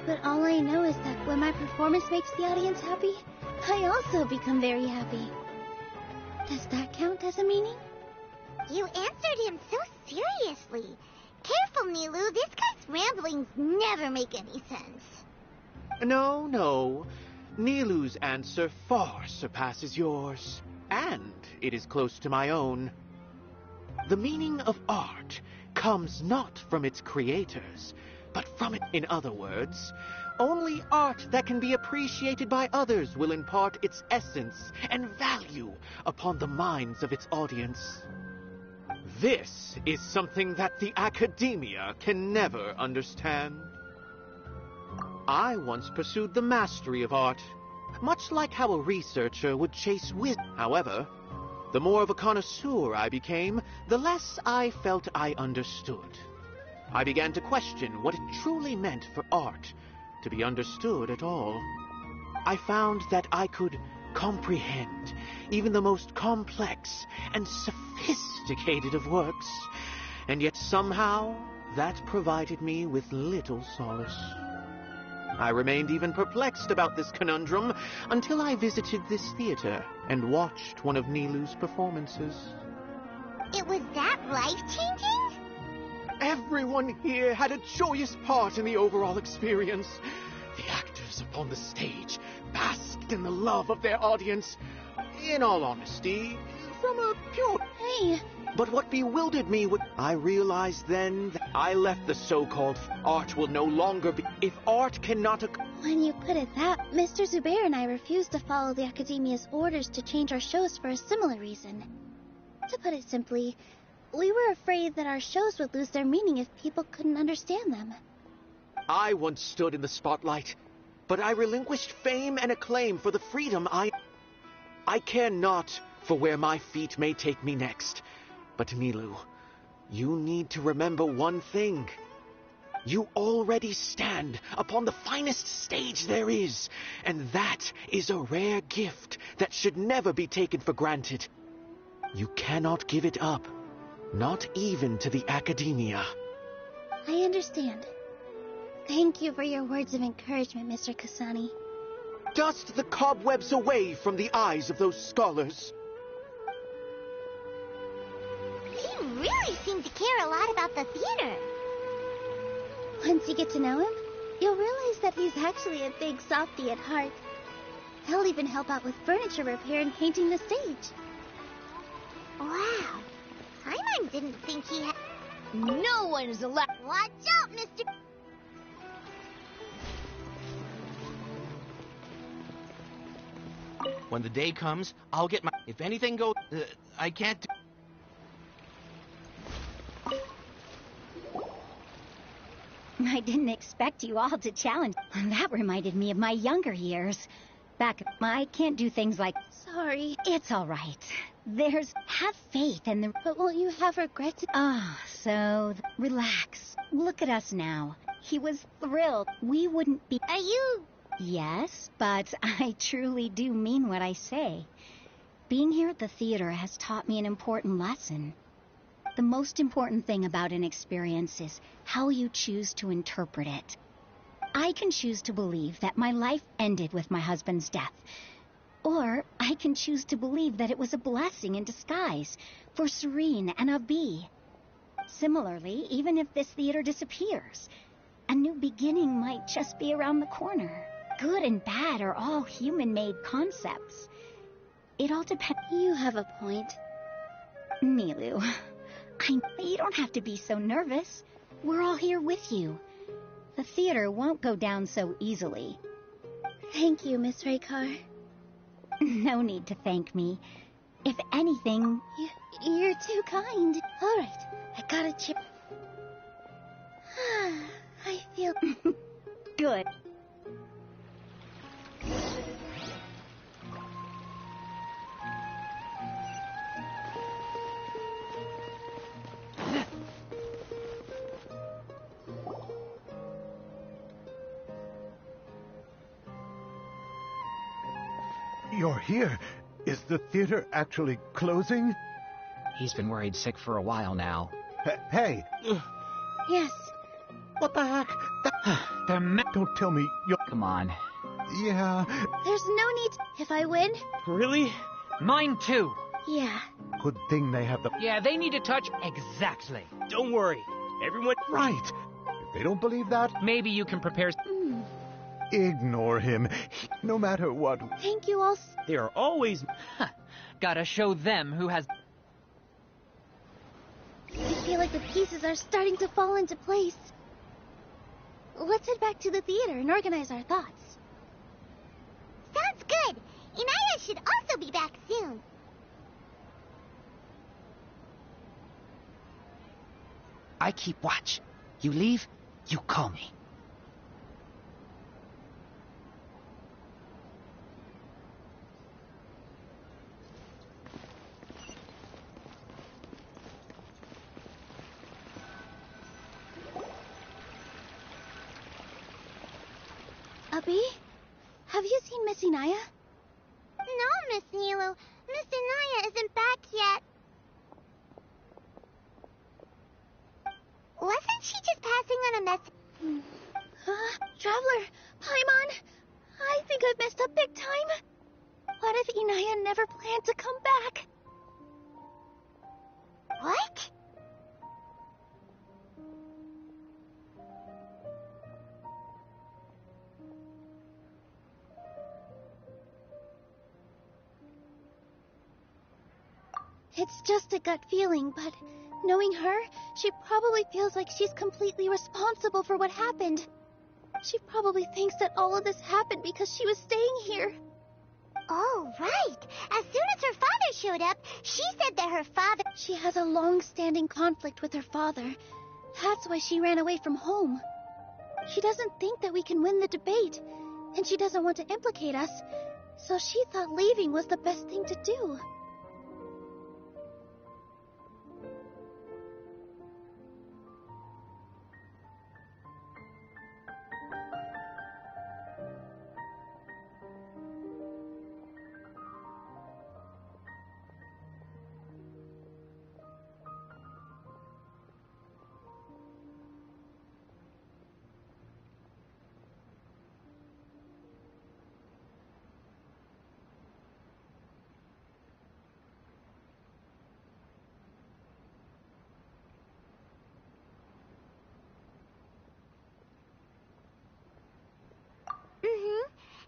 but all I know is that when my performance makes the audience happy, I also become very happy. Does that count as a meaning? You answered him so seriously. Careful, Nilu. This guy's ramblings never make any sense. No. Nilu's answer far surpasses yours, and it is close to my own. The meaning of art comes not from its creators, but from it. In other words, only art that can be appreciated by others will impart its essence and value upon the minds of its audience. This is something that the academia can never understand. I once pursued the mastery of art, much like how a researcher would chase wisdom. However, the more of a connoisseur I became, the less I felt I understood. I began to question what it truly meant for art to be understood at all. I found that I could comprehend even the most complex and sophisticated of works, and yet somehow that provided me with little solace. I remained even perplexed about this conundrum until I visited this theater and watched one of Nilou's performances. It was that life-changing? Everyone here had a joyous part in the overall experience. The actors upon the stage basked in the love of their audience. In all honesty, from a pure... Hey! But what bewildered me was I realized then that I left the so-called art will no longer be... If art cannot... When you put it that, Mr. Zubair and I refused to follow the Academia's orders to change our shows for a similar reason. To put it simply, we were afraid that our shows would lose their meaning if people couldn't understand them. I once stood in the spotlight, but I relinquished fame and acclaim for the freedom I care not for where my feet may take me next. But Nilou, you need to remember one thing. You already stand upon the finest stage there is, and that is a rare gift that should never be taken for granted. You cannot give it up, not even to the Academia. I understand. Thank you for your words of encouragement, Mr. Kasani. Dust the cobwebs away from the eyes of those scholars. He really seemed to care a lot about the theater. Once you get to know him, you'll realize that he's actually a big softie at heart. He'll even help out with furniture repair and painting the stage. Wow. Paimon didn't think he had... No one is allowed. Watch out, Mr. When the day comes, I'll get my... If anything goes... I can't do... I didn't expect you all to challenge. That reminded me of my younger years. I can't do things like... Sorry, It's all right. Have faith in the... but won't you have regrets? Relax. Look at us now. He was thrilled. We wouldn't be... Are you... Yes, but I truly do mean what I say. Being here at the theater has taught me an important lesson. The most important thing about an experience is how you choose to interpret it. I can choose to believe that my life ended with my husband's death. Or I can choose to believe that it was a blessing in disguise for Serene and Abi. Similarly, even if this theater disappears, a new beginning might just be around the corner. Good and bad are all human-made concepts. It all depends... You have a point. Nilou, you don't have to be so nervous. We're all here with you. The theater won't go down so easily. Thank you, Miss Raykar. No need to thank me. If anything... You're too kind. All right, I got a chip. I feel... Good. You're here. Is the theater actually closing? He's been worried sick for a while now. Hey! Yes. What the heck? Don't tell me you're... Come on. Yeah. There's no need... If I win... Really? Mine too. Yeah. Good thing they have the... Yeah, they need to touch... Exactly. Don't worry. Everyone... Right. If they don't believe that... Maybe you can prepare... Ignore him. No matter what. Thank you all... They are always... Gotta show them who has... I feel like the pieces are starting to fall into place. Let's head back to the theater and organize our thoughts. Sounds good. Inaya should also be back soon. I keep watch. You leave, you call me. Abby? Have you seen Miss Inaya? No, Miss Nilu. Miss Inaya isn't back yet. Wasn't she just passing on a message? Traveler, Paimon, I think I've messed up big time. What if Inaya never planned to come back? What? It's just a gut feeling, but knowing her, she probably feels like she's completely responsible for what happened. She probably thinks that all of this happened because she was staying here. Oh, right. As soon as her father showed up, she said that her father... She has a long-standing conflict with her father. That's why she ran away from home. She doesn't think that we can win the debate, and she doesn't want to implicate us, so she thought leaving was the best thing to do.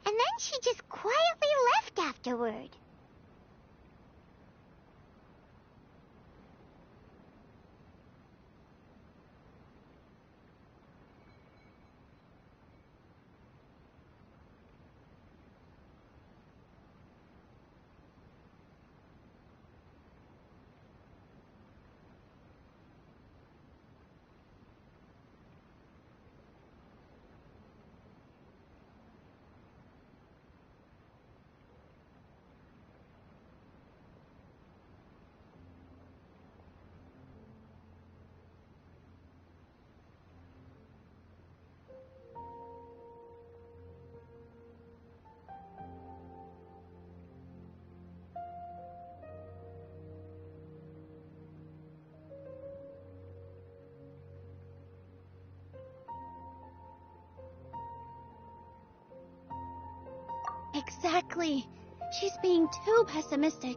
And then she just quietly left afterward. Exactly. She's being too pessimistic.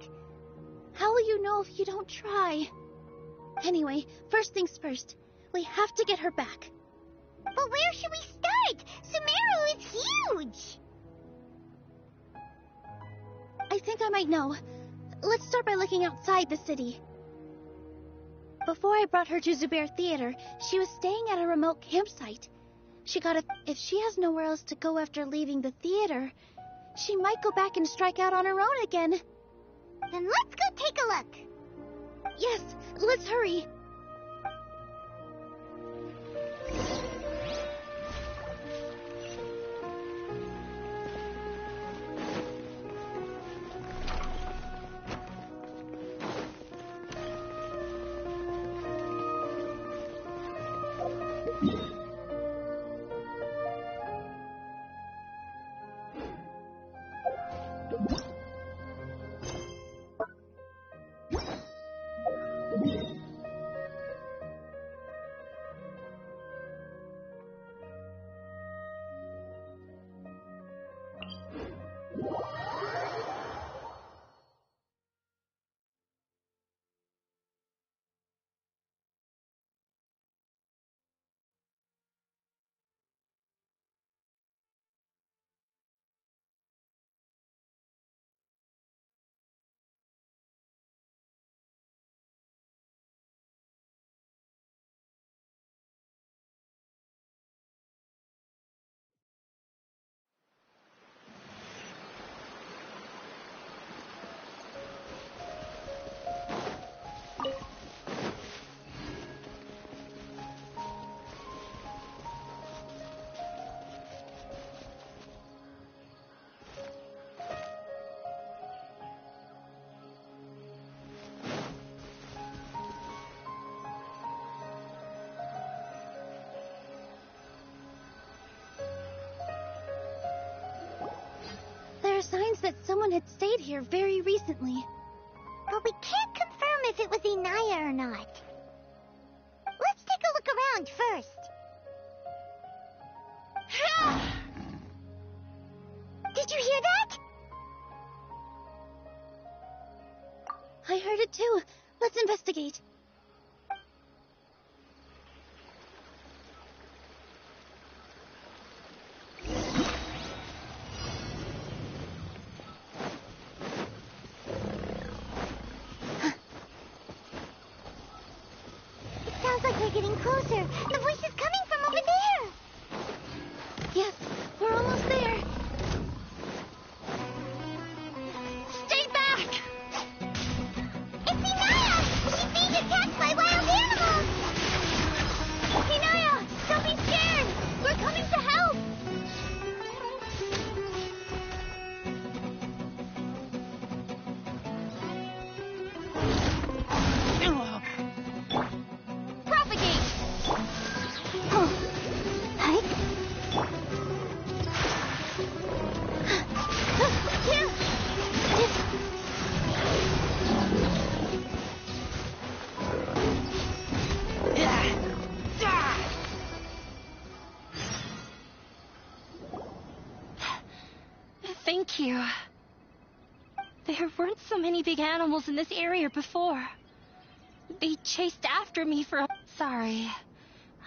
How will you know if you don't try? Anyway, first things first. We have to get her back. But where should we start? Sumeru is huge! I think I might know. Let's start by looking outside the city. Before I brought her to Zubair Theater, she was staying at a remote campsite. If she has nowhere else to go after leaving the theater, she might go back and strike out on her own again. Then let's go take a look. Yes, let's hurry. signs that someone had stayed here very recently. But we can't confirm if it was Inaya or not. Let's take a look around first. Did you hear that? I heard it too. Let's investigate. Sounds like we're getting closer. The voice is coming from over there. Yes, we're almost there. Stay back! It's Inaya! She's being attacked by wild animals! Inaya, don't be scared! We're coming to help! Propagate! Thank you. There weren't so many big animals in this area before. They chased after me for... Sorry.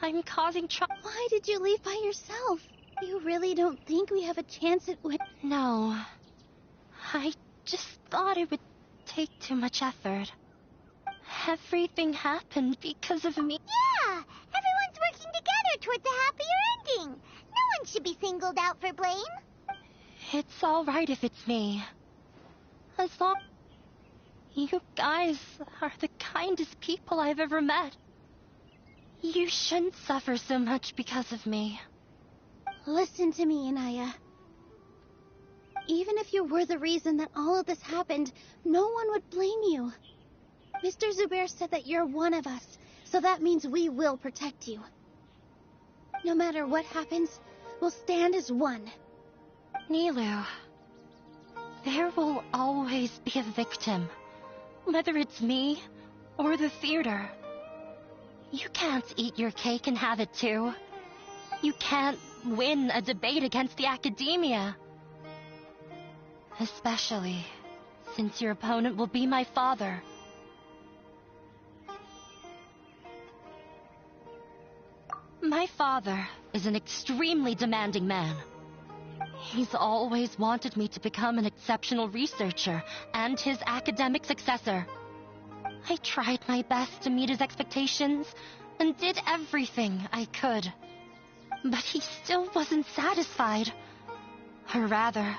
I'm causing trouble. Why did you leave by yourself? You really don't think we have a chance at win? No. I just thought it would take too much effort. Everything happened because of me. Yeah! Everyone's working together towards a happier ending. No one should be singled out for blame. It's all right if it's me. As long... You guys are the kindest people I've ever met. You shouldn't suffer so much because of me. Listen to me, Inaya. Even if you were the reason that all of this happened, no one would blame you. Mr. Zubair said that you're one of us, so that means we will protect you. No matter what happens, we'll stand as one. Nilu, there will always be a victim, whether it's me or the theater. You can't eat your cake and have it too. You can't win a debate against the academia. Especially since your opponent will be my father. My father is an extremely demanding man. He's always wanted me to become an exceptional researcher and his academic successor. I tried my best to meet his expectations and did everything I could. But he still wasn't satisfied. Or rather,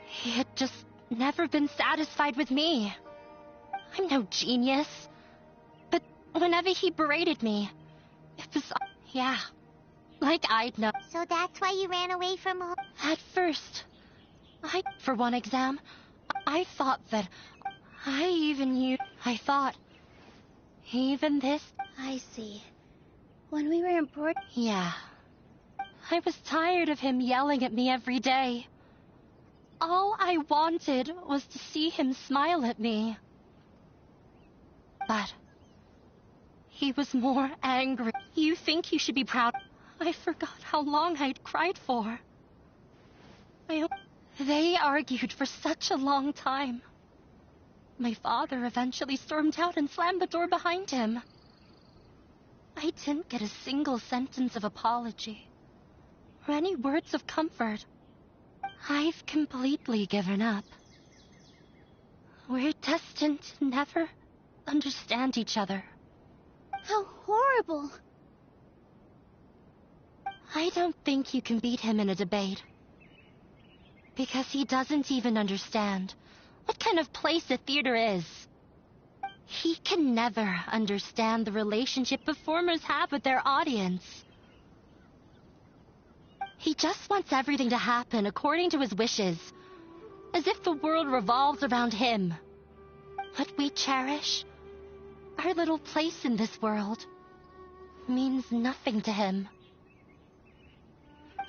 he had just never been satisfied with me. I'm no genius. But whenever he berated me, it was... yeah, like I'd know. So that's why you ran away from home? At first, for one exam, I thought that I even knew. I thought, even this... I see. When we were important... Yeah. I was tired of him yelling at me every day. All I wanted was to see him smile at me. But he was more angry. You think you should be proud? I forgot how long I'd cried for. They argued for such a long time. My father eventually stormed out and slammed the door behind him. I didn't get a single sentence of apology or any words of comfort. I've completely given up. We're destined to never understand each other. How horrible! I don't think you can beat him in a debate. Because he doesn't even understand what kind of place a theater is. He can never understand the relationship performers have with their audience. He just wants everything to happen according to his wishes, as if the world revolves around him. What we cherish, our little place in this world, means nothing to him.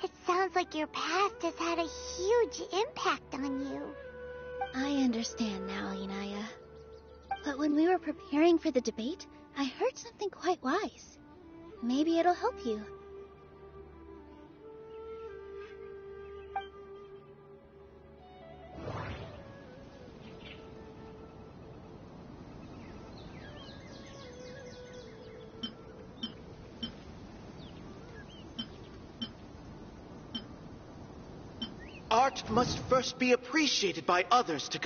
It sounds like your past has had a huge impact on you. I understand now, Inaya. But when we were preparing for the debate, I heard something quite wise. Maybe it'll help you. Art must first be appreciated by others to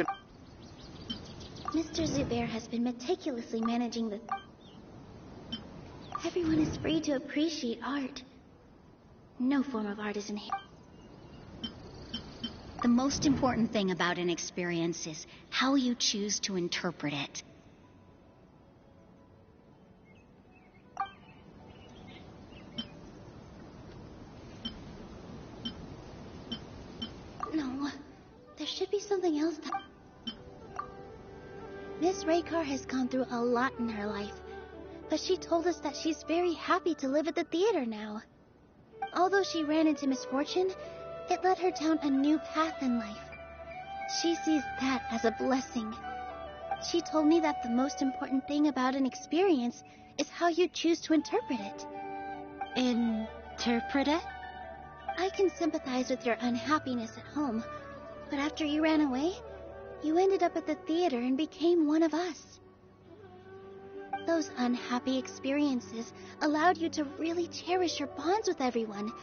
Mr. Zubair has been meticulously managing the... Everyone is free to appreciate art. No form of art is inherent. The most important thing about an experience is how you choose to interpret it. No, there should be something else that... Miss Raykar has gone through a lot in her life, but she told us that she's very happy to live at the theater now. Although she ran into misfortune, it led her down a new path in life. She sees that as a blessing. She told me that the most important thing about an experience is how you choose to interpret it. Interpret it? I can sympathize with your unhappiness at home, but after you ran away, you ended up at the theater and became one of us. Those unhappy experiences allowed you to really cherish your bonds with everyone,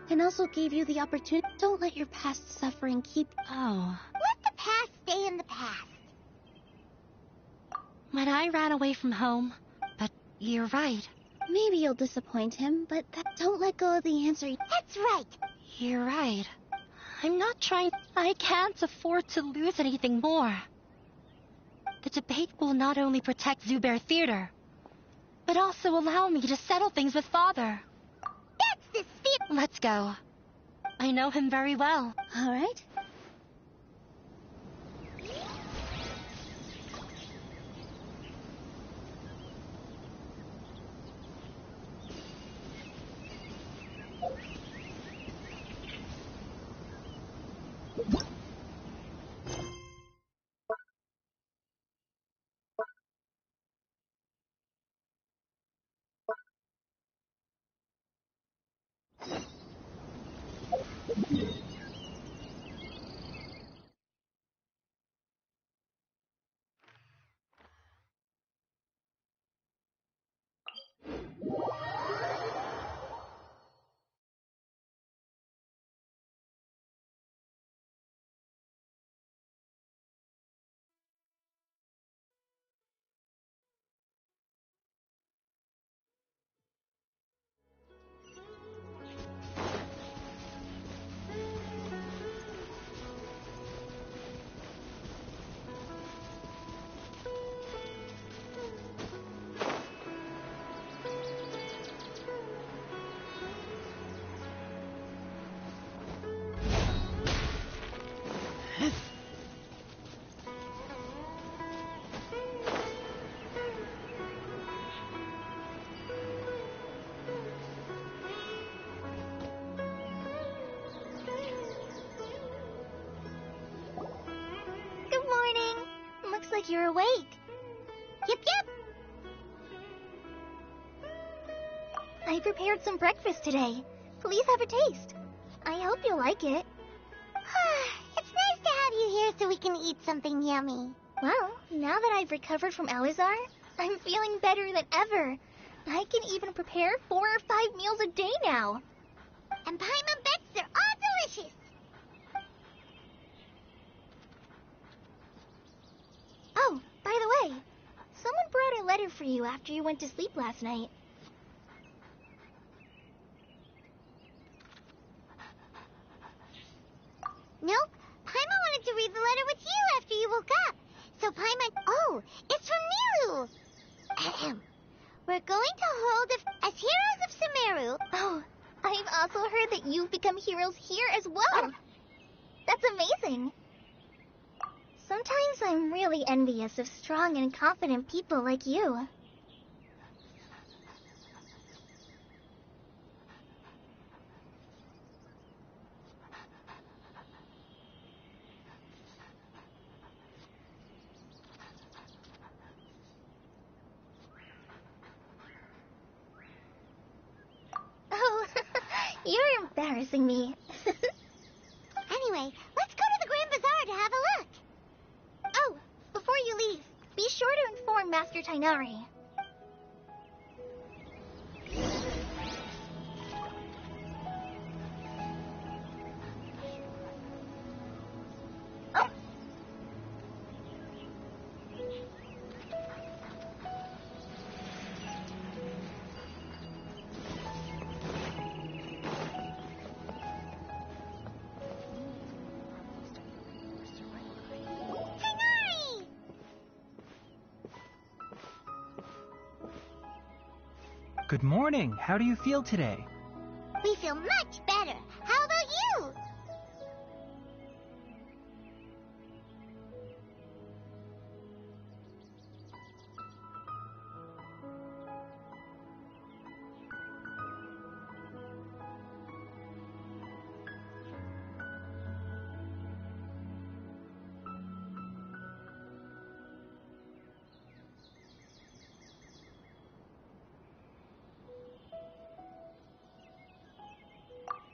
and also gave you the opportunity. Don't let your past suffering keep... Oh. Let the past stay in the past. When I ran away from home, but you're right. Maybe you'll disappoint him, but don't let go of the answer. That's right. You're right. I'm not trying... I can't afford to lose anything more. The debate will not only protect Zubair Theater, but also allow me to settle things with Father. That's the spirit. Let's go. I know him very well. All right. Looks like you're awake. Yep, yep. I prepared some breakfast today. Please have a taste. I hope you'll like it. It's nice to have you here so we can eat something yummy. Well, now that I've recovered from Elazar, I'm feeling better than ever. I can even prepare 4 or 5 meals a day now. And Paimon bets they're all delicious. Oh, by the way, someone brought a letter for you after you went to sleep last night. Nope, Paimon wanted to read the letter with you after you woke up. So Paimon... Oh, it's from Nilu. Ahem. We're going to hold as heroes of Sumeru. Oh, I've also heard that you've become heroes here as well. That's amazing. Sometimes I'm really envious of strong and confident people like you. You're embarrassing me. Anyway, let's go to the Grand Bazaar to have a look. Oh, before you leave, be sure to inform Master Tainari. Good morning. How do you feel today? We feel much better. How about you?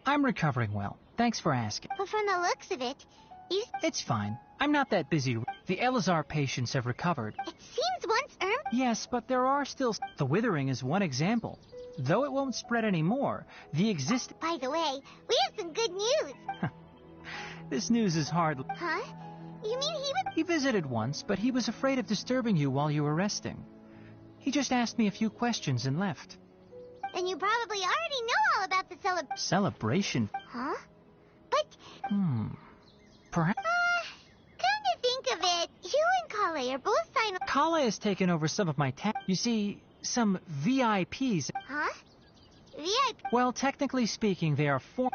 I'm recovering well. Thanks for asking. But from the looks of it, It's fine. I'm not that busy. The Elazar patients have recovered. It seems once Yes, but there are still... The withering is one example. Though it won't spread anymore, the exist... By the way, we have some good news. This news is hard... Huh? You mean He visited once, but he was afraid of disturbing you while you were resting. He just asked me a few questions and left. Then you probably already know all about the Celebration? Huh? But... Perhaps... Come to think of it, you and Kale are both signed... Kala has taken over some of my tasks. You see, some VIPs... Huh? VIP... Well, technically speaking, they are Huh?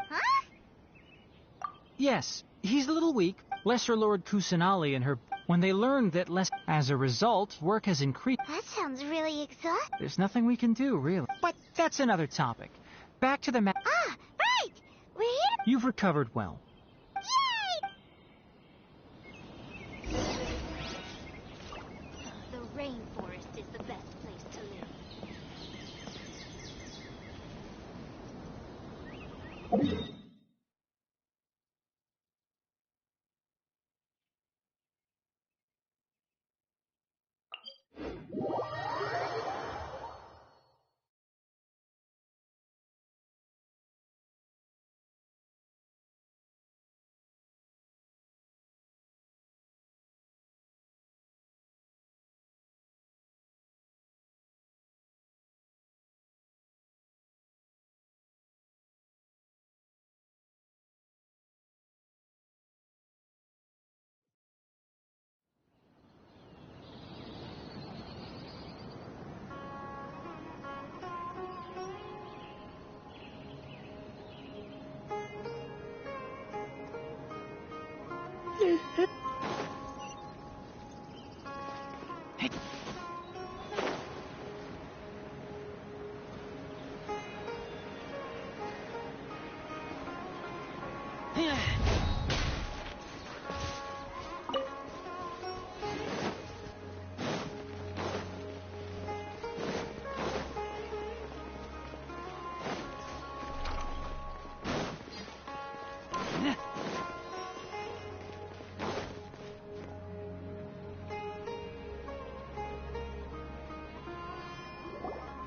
Yes, he's a little weak. Lesser Lord Kusanali and her... When they learned that As a result, work has increased... That sounds really exhausting. There's nothing we can do, really. But that's another topic. Back to the map. Ah, right! We're here... You've recovered well. Yay! The rainforest is the best place to live.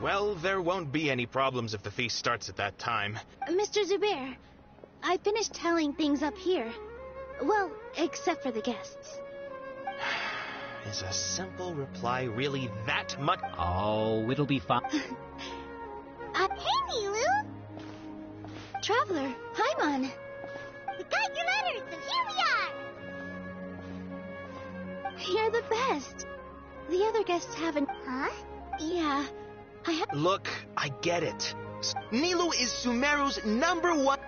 Well, there won't be any problems if the feast starts at that time. Mr. Zubair, I finished tallying things up here. Well, except for the guests. Is a simple reply really that much? Oh, it'll be fine. Hey, Nilu! Traveler, Paimon! We got your letters, and here we are! You're the best. The other guests haven't... Huh? Yeah, I have... Look, I get it. Nilu is Sumeru's #1...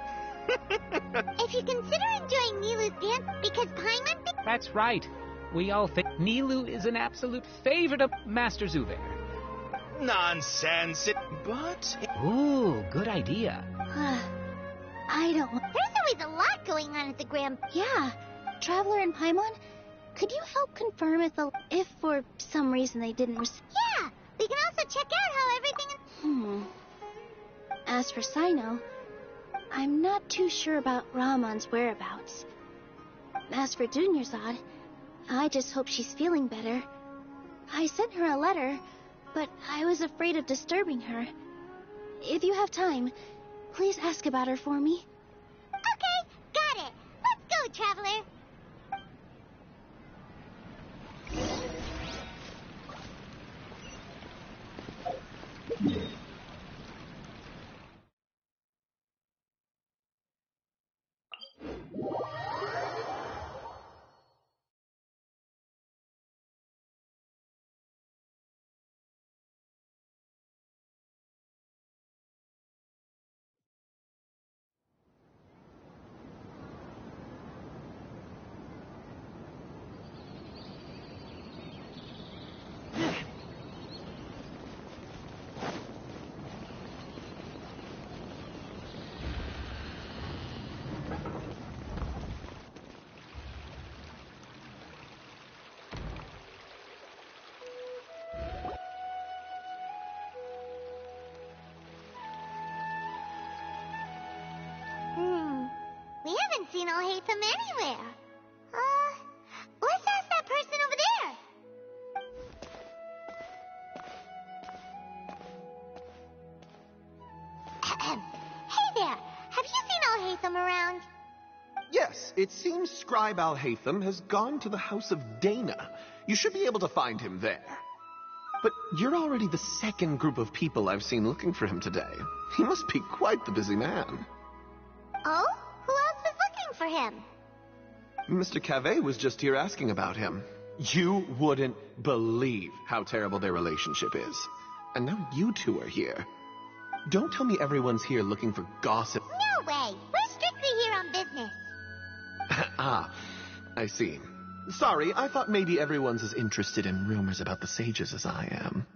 If you consider enjoying Nilu's dance because Paimon... That's right. We all think Nilu is an absolute favorite of Master Zubair. Nonsense. But... Ooh, good idea. I don't... There's always a lot going on at the Grand... Yeah, Traveler and Paimon, could you help confirm if for some reason they didn't receive... Yeah, we can also check out how everything... As for Sino, I'm not too sure about Rahman's whereabouts. As for Dunyarzad, I just hope she's feeling better. I sent her a letter, but I was afraid of disturbing her. If you have time, please ask about her for me. Okay, got it. Let's go, Traveler. We haven't seen Al-Haytham anywhere. Let's ask that person over there. Hey there, have you seen Al-Haytham around? Yes, it seems Scribe Al-Haytham has gone to the House of Dana. You should be able to find him there. But you're already the second group of people I've seen looking for him today. He must be quite the busy man. Oh? Who else is looking for him? Mr. Cavey was just here asking about him. You wouldn't believe how terrible their relationship is. And now you two are here. Don't tell me everyone's here looking for gossip. No way. We're strictly here on business. Ah, I see. Sorry, I thought maybe everyone's as interested in rumors about the sages as I am.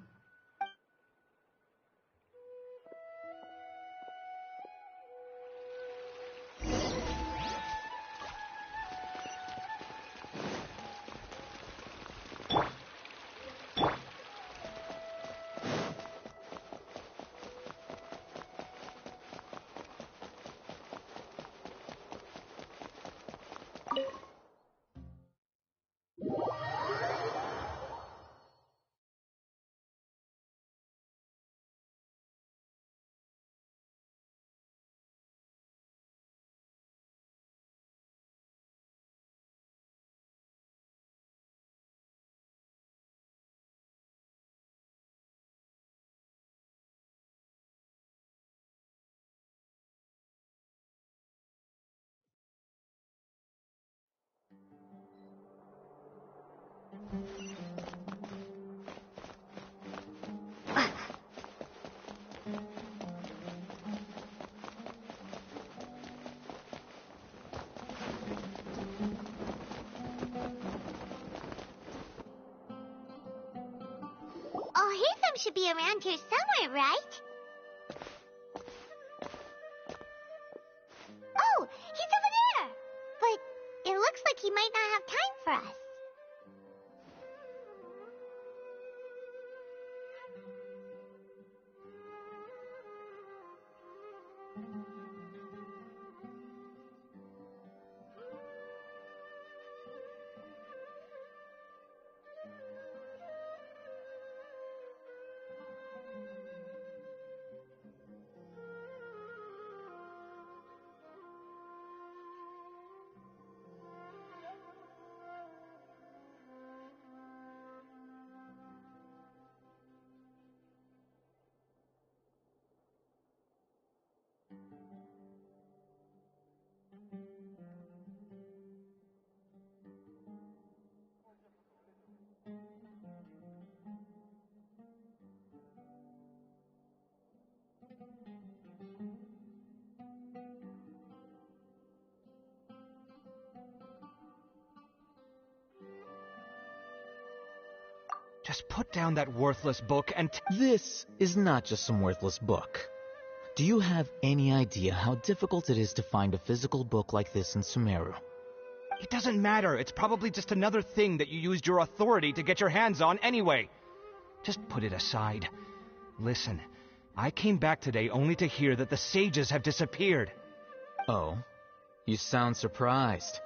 Al-Haytham should be around here somewhere, right? Oh, he's over there! But it looks like he might not have time for us. Just put down that worthless book and This is not just some worthless book. Do you have any idea how difficult it is to find a physical book like this in Sumeru? It doesn't matter. It's probably just another thing that you used your authority to get your hands on anyway. Just put it aside. Listen, I came back today only to hear that the sages have disappeared. Oh, you sound surprised.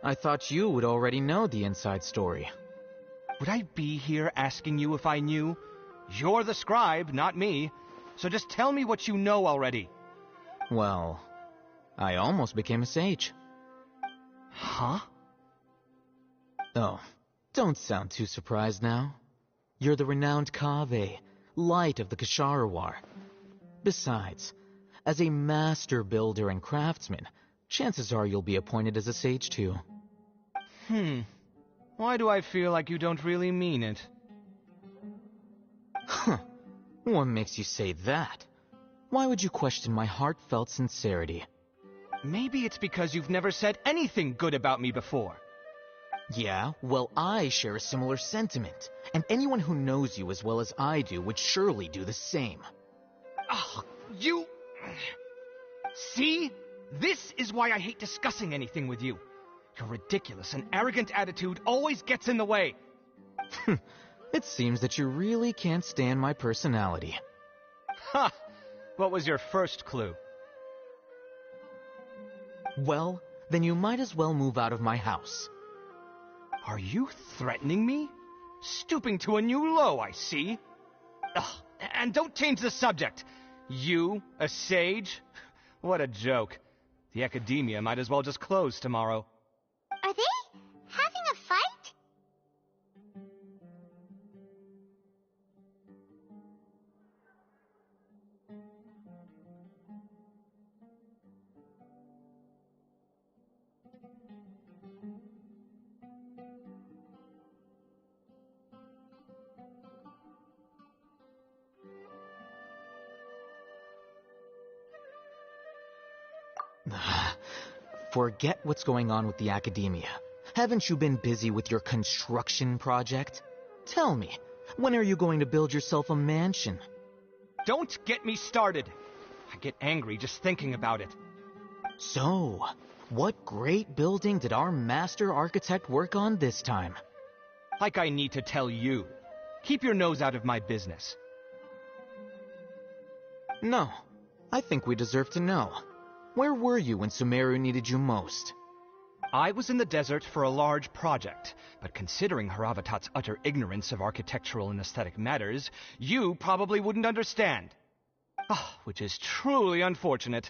I thought you would already know the inside story. Would I be here asking you if I knew? You're the scribe, not me. So just tell me what you know already. Well, I almost became a sage. Huh? Oh, don't sound too surprised now. You're the renowned Kaveh, light of the Ksharawar. Besides, as a master builder and craftsman, chances are you'll be appointed as a sage too. Why do I feel like you don't really mean it? Huh. What makes you say that? Why would you question my heartfelt sincerity? Maybe it's because you've never said anything good about me before. Yeah, well, I share a similar sentiment, and anyone who knows you as well as I do would surely do the same. Oh, you... See? This is why I hate discussing anything with you. Your ridiculous and arrogant attitude always gets in the way. It seems that you really can't stand my personality. Ha! What was your first clue? Well, then you might as well move out of my house. Are you threatening me? Stooping to a new low, I see. Ugh, and don't change the subject. You, a sage? What a joke. The academia might as well just close tomorrow. Are they having a fight? Forget what's going on with the academia. Haven't you been busy with your construction project? Tell me, when are you going to build yourself a mansion? Don't get me started. I get angry just thinking about it. So, what great building did our master architect work on this time? Like I need to tell you. Keep your nose out of my business. No, I think we deserve to know. Where were you when Sumeru needed you most? I was in the desert for a large project, but considering Haravatat's utter ignorance of architectural and aesthetic matters, you probably wouldn't understand. Which is truly unfortunate.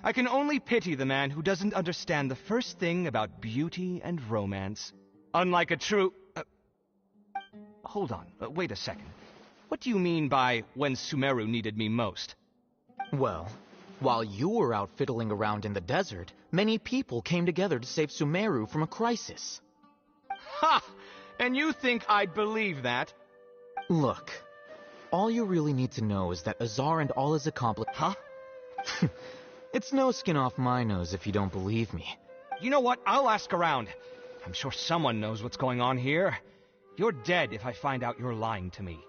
I can only pity the man who doesn't understand the first thing about beauty and romance. Unlike a true... Hold on, wait a second. What do you mean by when Sumeru needed me most? Well, while you were out fiddling around in the desert, many people came together to save Sumeru from a crisis. Ha! And you think I'd believe that? Look, all you really need to know is that Azar and all his accomplices... Huh? It's no skin off my nose if you don't believe me. You know what? I'll ask around. I'm sure someone knows what's going on here. You're dead if I find out you're lying to me.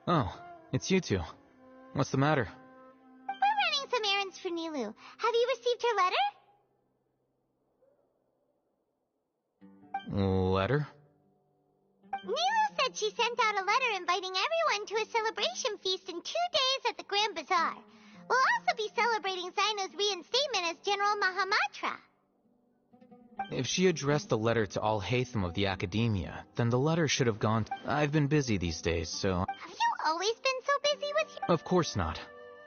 Oh, it's you two. What's the matter? We're running some errands for Nilu. Have you received her letter? Letter? Nilu said she sent out a letter inviting everyone to a celebration feast in 2 days at the Grand Bazaar. We'll also be celebrating Zaino's reinstatement as General Mahamatra. If she addressed the letter to all Hatham of the Academia, then the letter should have gone... I've been busy these days, so... Have you always been so busy with your... Of course not.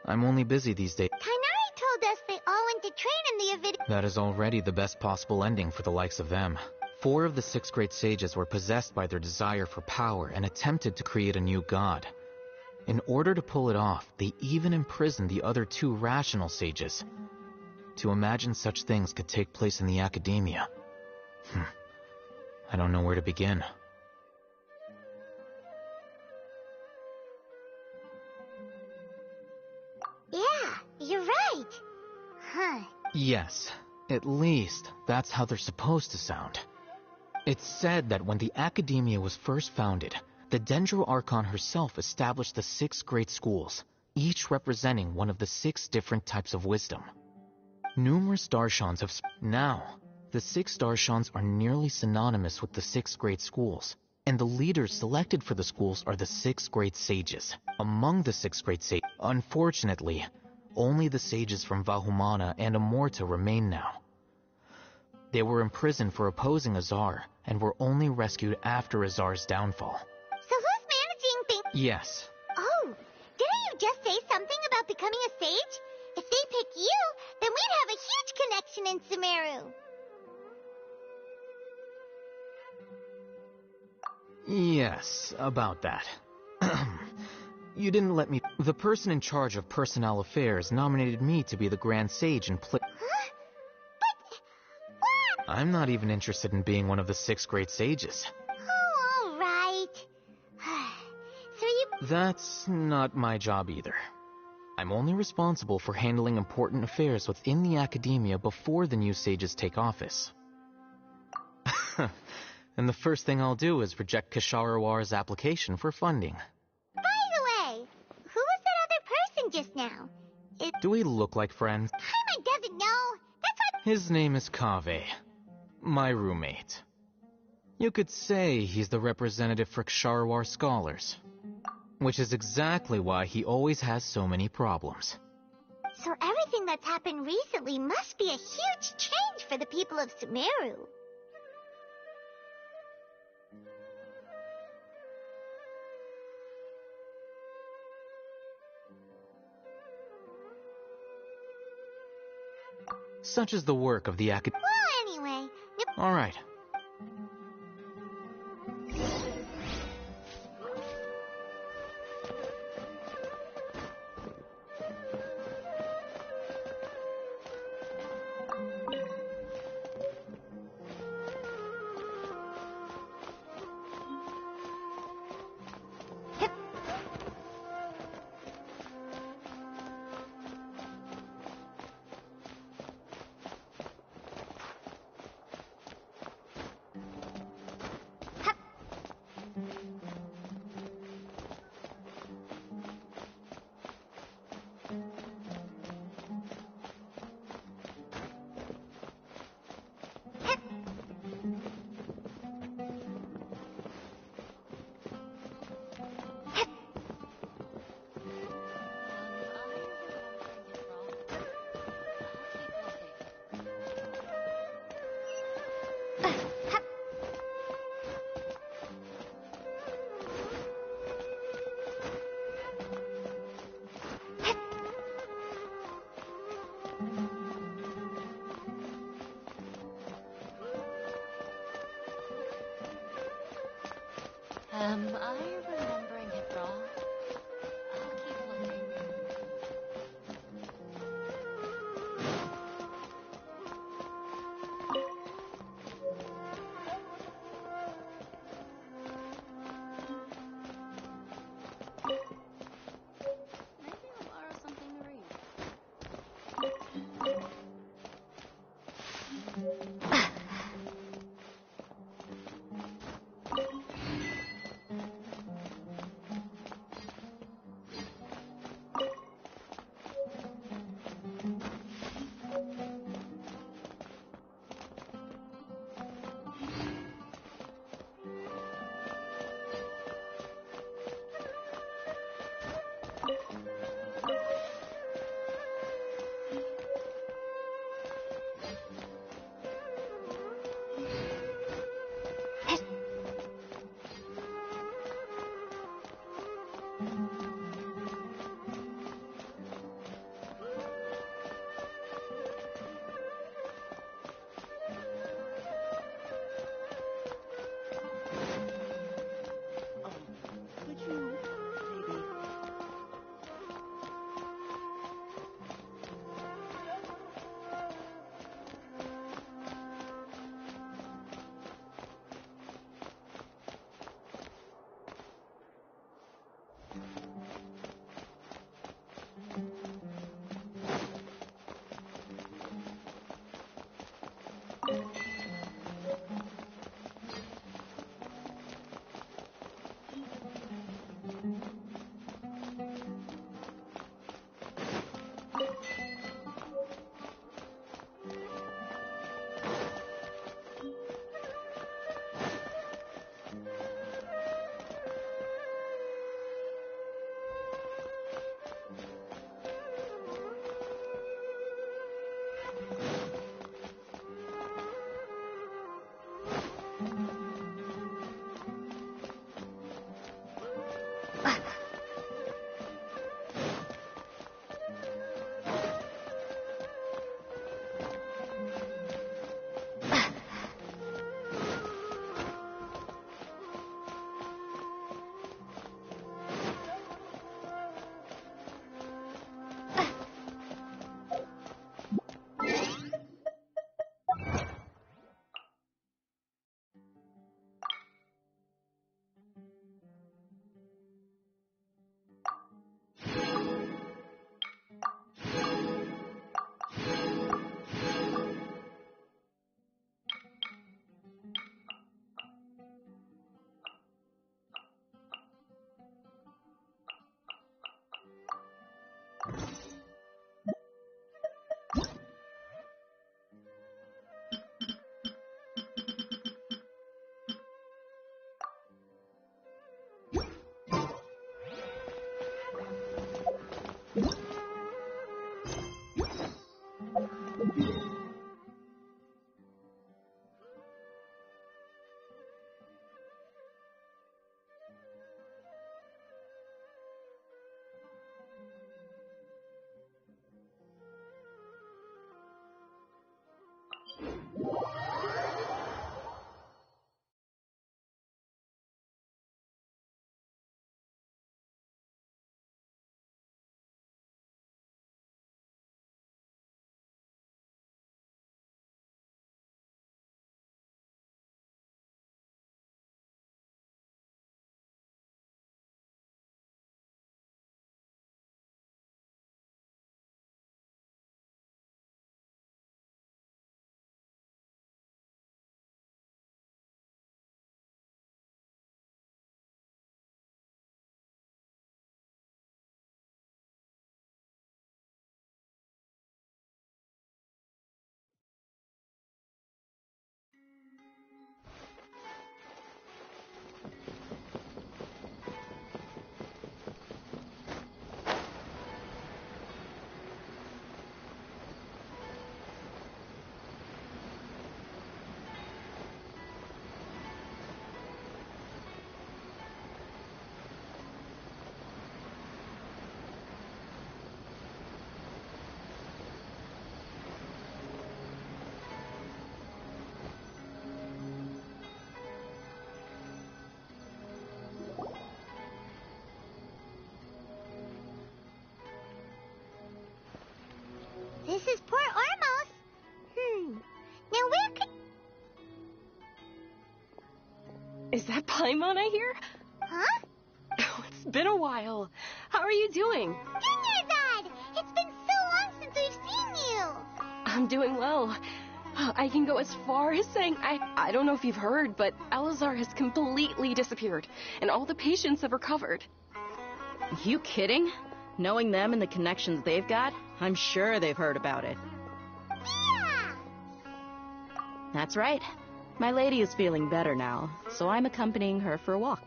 I'm only busy these days. Kainari told us they all went to train in the Avid... That is already the best possible ending for the likes of them. 4 of the 6 great sages were possessed by their desire for power and attempted to create a new god. In order to pull it off, they even imprisoned the other 2 rational sages. To imagine such things could take place in the Academia. I don't know where to begin. Yeah, you're right. Huh. Yes, at least that's how they're supposed to sound. It's said that when the Academia was first founded, the Dendro Archon herself established the 6 great schools, each representing one of the 6 different types of wisdom. Numerous Darshans have... Now, the 6 Darshans are nearly synonymous with the 6 great schools, and the leaders selected for the schools are the 6 great sages. Among the 6 great sages, unfortunately, only the sages from Vahumana and Amorta remain now. They were imprisoned for opposing Azar, and were only rescued after Azar's downfall. So who's managing things? Yes. Oh, didn't you just say something about becoming a sage? If they pick you, then we'd have a huge connection in Sumeru. Yes, about that. You didn't let me... The person in charge of personnel affairs nominated me to be the Grand Sage and play... Huh? But... what? I'm not even interested in being one of the 6 great sages. Oh, all right. So you... That's not my job either. I'm only responsible for handling important affairs within the academia before the new sages take office. And the first thing I'll do is reject Kisharawar's application for funding. By the way, who was that other person just now? Do we look like friends? Paimon doesn't know. That's what... His name is Kaveh, my roommate. You could say he's the representative for Ksharawar scholars. Which is exactly why he always has so many problems. So everything that's happened recently must be a huge change for the people of Sumeru. Such is the work of the Well, anyway... All right. This is Port Ormos. Now where could... Is that Paimon I hear? Huh? Oh, it's been a while. How are you doing? Dad! It's been so long since we've seen you! I'm doing well. I can go as far as saying I don't know if you've heard, but Elazar has completely disappeared, and all the patients have recovered. You kidding? Knowing them and the connections they've got, I'm sure they've heard about it. Yeah! That's right. My lady is feeling better now, so I'm accompanying her for a walk.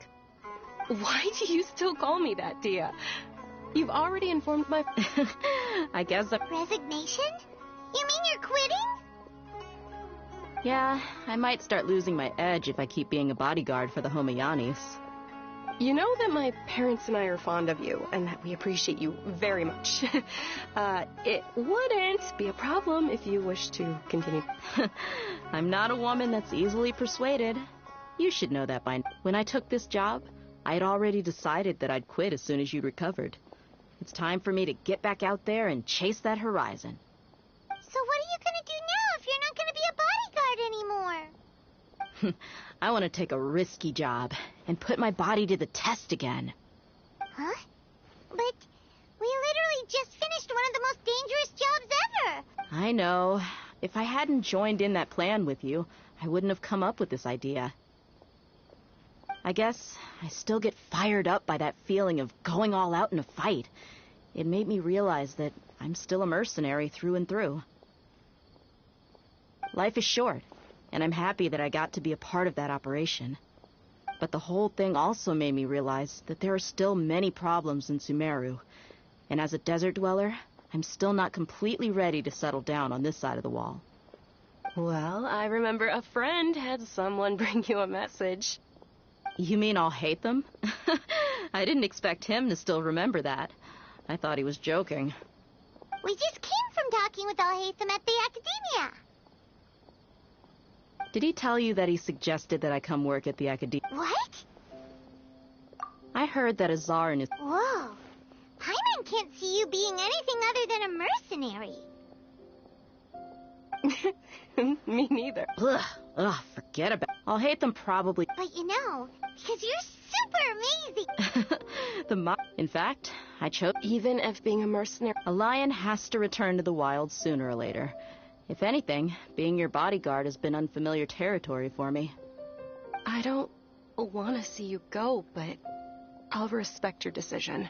Why do you still call me that, Dia? You've already informed my... I guess Resignation? You mean you're quitting? Yeah, I might start losing my edge if I keep being a bodyguard for the Homayanis. You know that my parents and I are fond of you, and that we appreciate you very much. It wouldn't be a problem if you wish to continue. I'm not a woman that's easily persuaded. You should know that by now. When I took this job, I had already decided that I'd quit as soon as you recovered. It's time for me to get back out there and chase that horizon. So what are you gonna do now if you're not gonna be a bodyguard anymore? I want to take a risky job and put my body to the test again. Huh? But we literally just finished one of the most dangerous jobs ever! I know. If I hadn't joined in that plan with you, I wouldn't have come up with this idea. I guess I still get fired up by that feeling of going all out in a fight. It made me realize that I'm still a mercenary through and through. Life is short, and I'm happy that I got to be a part of that operation. But the whole thing also made me realize that there are still many problems in Sumeru, and as a desert dweller, I'm still not completely ready to settle down on this side of the wall. Well, I remember a friend had someone bring you a message. You mean I'll hate them? I didn't expect him to still remember that. I thought he was joking. We just came from talking with Al-Haytham at the Academia. Did he tell you that he suggested that I come work at the Academia? What? I heard that Azar and his... Whoa. Paimon can't see you being anything other than a mercenary. Me neither. Ugh, forget about it. I'll hate them probably. But you know, because you're super amazing. In fact, I chose... Even if being a mercenary... A lion has to return to the wild sooner or later. If anything, being your bodyguard has been unfamiliar territory for me. I don't want to see you go, but I'll respect your decision.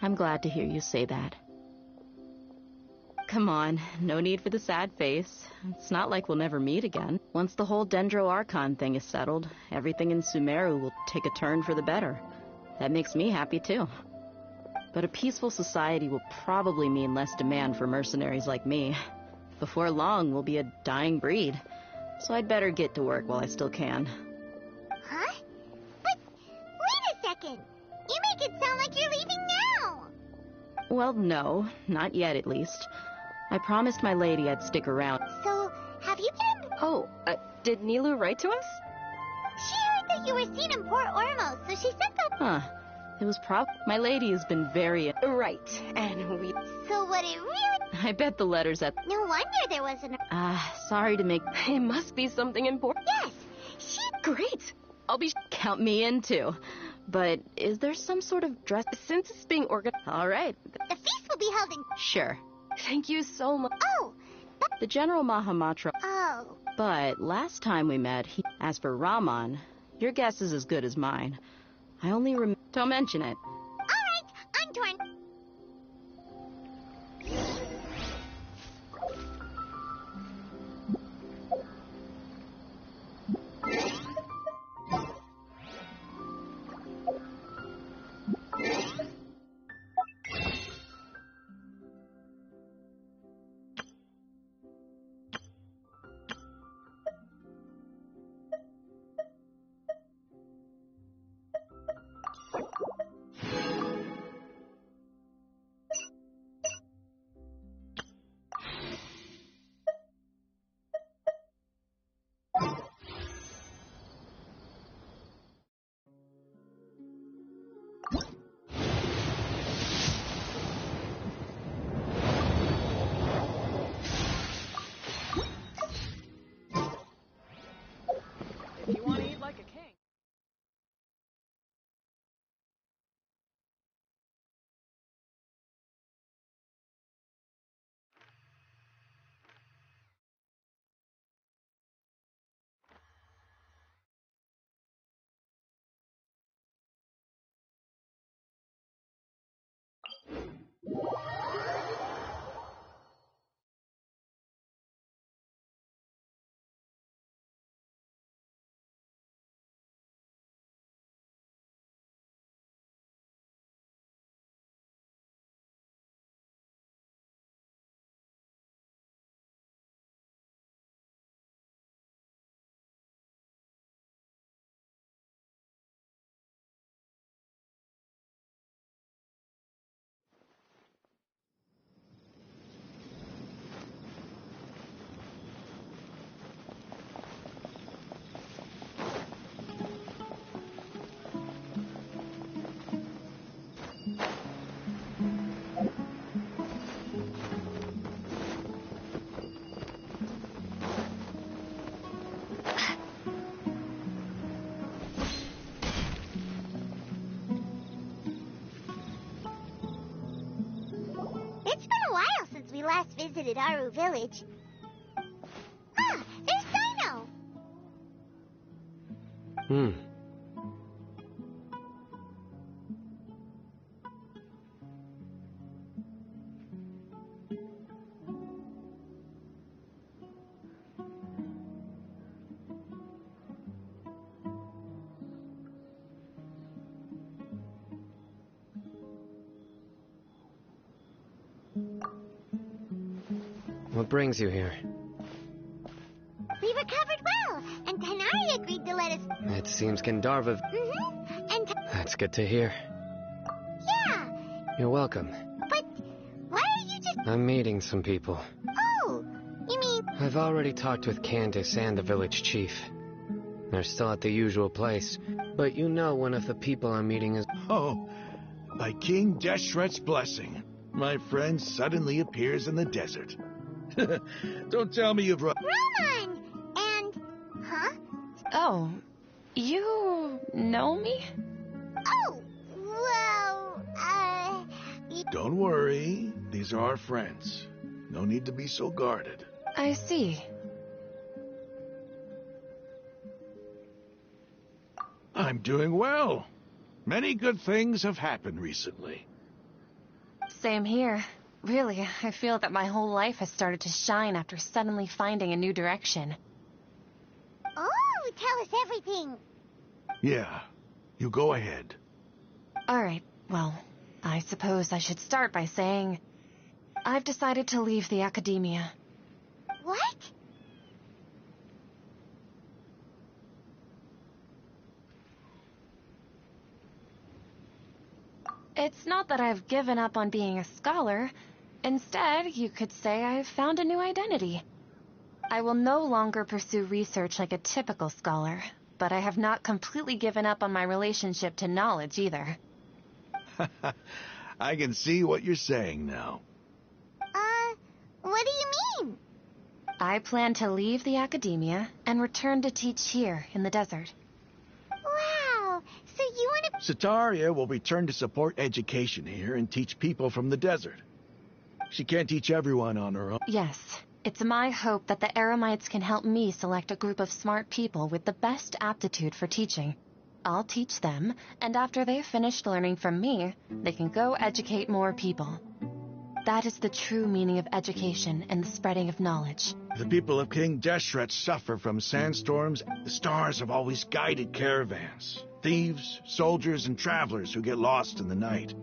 I'm glad to hear you say that. Come on, no need for the sad face. It's not like we'll never meet again. Once the whole Dendro-Archon thing is settled, everything in Sumeru will take a turn for the better. That makes me happy too. But a peaceful society will probably mean less demand for mercenaries like me. Before long, we'll be a dying breed. So I'd better get to work while I still can. Huh? But wait a second. You make it sound like you're leaving now. Well, no. Not yet, at least. I promised my lady I'd stick around. So, have you been... Oh, did Nilu write to us? She heard that you were seen in Port Ormos, so she sent that... Huh. It was My lady has been very... Right, and we... So what it really... I bet the letters at... No wonder there wasn't a... Sorry to make... It must be something important. Yes, Great! I'll be... Count me in, too. But is there some sort of dress... Since it's being organized... All right. The feast will be held in... Sure. Thank you so much. Oh! The General Mahamatra... Oh. But last time we met, As for Raman, your guess is as good as mine. I only Don't mention it. All right, I'm torn. we last visited Aru Village. Ah, there's Sino! What brings you here? We recovered well, and Tanari agreed to let us... It seems Gandharva... And... That's good to hear. Yeah! You're welcome. But why are you just... I'm meeting some people. Oh! You mean... I've already talked with Candace and the village chief. They're still at the usual place, but you know one of the people I'm meeting is... Oh, by King Deshret's blessing, my friend suddenly appears in the desert. Don't tell me you've run... Roman! And... Huh? Oh, you know me? Oh, well, Don't worry. These are our friends. No need to be so guarded. I see. I'm doing well. Many good things have happened recently. Same here. Really, I feel that my whole life has started to shine after suddenly finding a new direction. Oh, tell us everything. Yeah, you go ahead. Alright, well, I suppose I should start by saying... I've decided to leave the academia. What? It's not that I've given up on being a scholar. Instead, you could say I've found a new identity. I will no longer pursue research like a typical scholar, but I have not completely given up on my relationship to knowledge either. I can see what you're saying now. What do you mean? I plan to leave the academia and return to teach here in the desert. Wow, so you want to... Sataria will return to support education here and teach people from the desert. She can't teach everyone on her own. Yes, it's my hope that the Eremites can help me select a group of smart people with the best aptitude for teaching. I'll teach them, and after they've finished learning from me, they can go educate more people. That is the true meaning of education and the spreading of knowledge. The people of King Deshret suffer from sandstorms. The stars have always guided caravans, thieves, soldiers, and travelers who get lost in the night.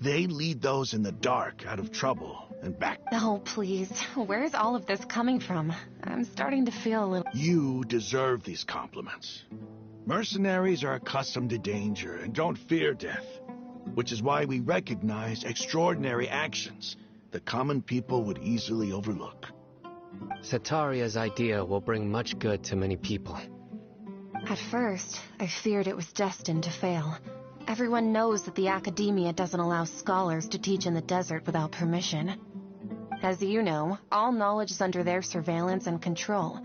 They lead those in the dark out of trouble and back. Oh, please. Where's all of this coming from? I'm starting to feel a little... You deserve these compliments. Mercenaries are accustomed to danger and don't fear death, which is why we recognize extraordinary actions that common people would easily overlook. Sataria's idea will bring much good to many people. At first, I feared it was destined to fail. Everyone knows that the academia doesn't allow scholars to teach in the desert without permission. As you know, all knowledge is under their surveillance and control.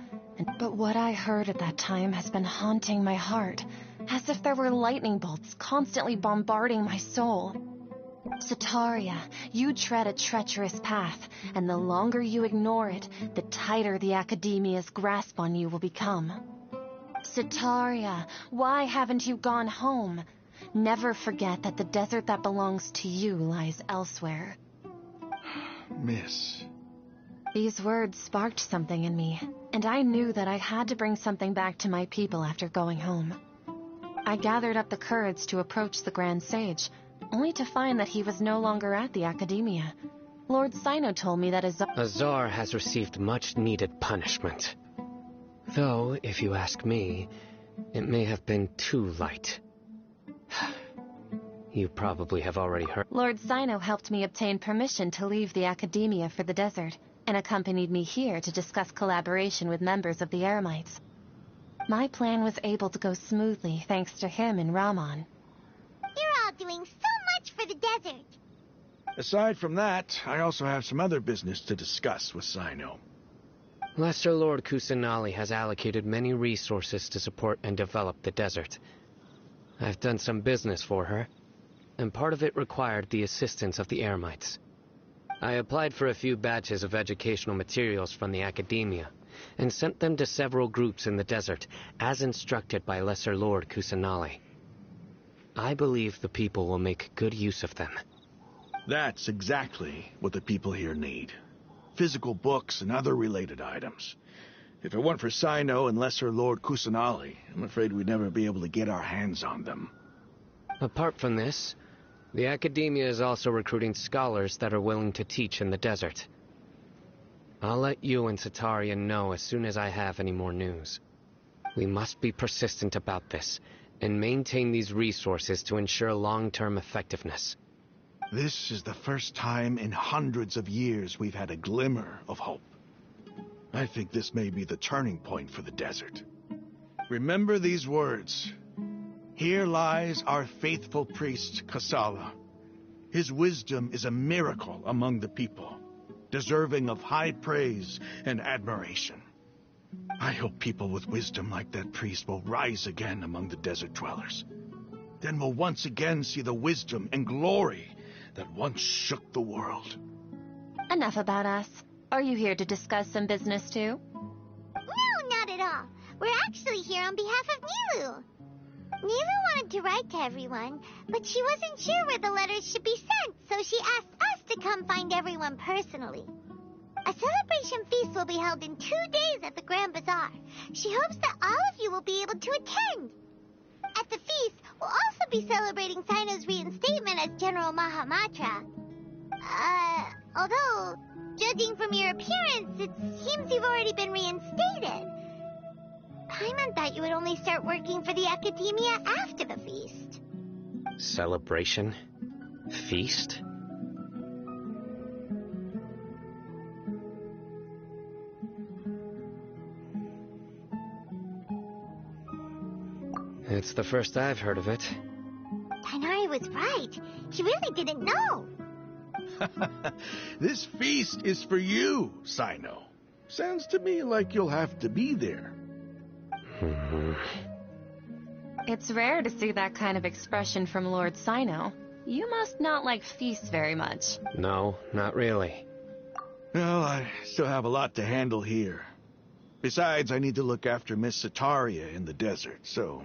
But what I heard at that time has been haunting my heart, as if there were lightning bolts constantly bombarding my soul. Sataria, you tread a treacherous path, and the longer you ignore it, the tighter the academia's grasp on you will become. Sataria, why haven't you gone home? Never forget that the desert that belongs to you lies elsewhere. Miss. These words sparked something in me, and I knew that I had to bring something back to my people after going home. I gathered up the courage to approach the Grand Sage, only to find that he was no longer at the academia. Lord Sino told me that Azar has received much-needed punishment. Though, if you ask me, it may have been too light. You probably have already heard. Lord Sino helped me obtain permission to leave the academia for the desert, and accompanied me here to discuss collaboration with members of the Eremites. My plan was able to go smoothly thanks to him and Rahman. You're all doing so much for the desert. Aside from that, I also have some other business to discuss with Sino. Lesser Lord Kusanali has allocated many resources to support and develop the desert. I've done some business for her, and part of it required the assistance of the Eremites. I applied for a few batches of educational materials from the academia, and sent them to several groups in the desert, as instructed by Lesser Lord Kusanali. I believe the people will make good use of them. That's exactly what the people here need. Physical books and other related items. If it weren't for Sino and Lesser Lord Kusanali, I'm afraid we'd never be able to get our hands on them. Apart from this, the academia is also recruiting scholars that are willing to teach in the desert. I'll let you and Satarian know as soon as I have any more news. We must be persistent about this, and maintain these resources to ensure long-term effectiveness. This is the first time in hundreds of years we've had a glimmer of hope. I think this may be the turning point for the desert. Remember these words. Here lies our faithful priest, Kasala. His wisdom is a miracle among the people, deserving of high praise and admiration. I hope people with wisdom like that priest will rise again among the desert dwellers. Then we'll once again see the wisdom and glory that once shook the world. Enough about us. Are you here to discuss some business too? No, not at all. We're actually here on behalf of Nilu. Nilu wanted to write to everyone, but she wasn't sure where the letters should be sent, so she asked us to come find everyone personally. A celebration feast will be held in 2 days at the Grand Bazaar. She hopes that all of you will be able to attend. At the feast, we'll also be celebrating Sino's reinstatement as General Mahamatra. Although, judging from your appearance, it seems you've already been reinstated. Paimon thought you would only start working for the academia after the feast. Celebration? Feast? It's the first I've heard of it. Tainari was right. He really didn't know. This feast is for you, Sino. Sounds to me like you'll have to be there. It's rare to see that kind of expression from Lord Sino. You must not like feasts very much. No, not really. Well, I still have a lot to handle here. Besides, I need to look after Miss Sataria in the desert, so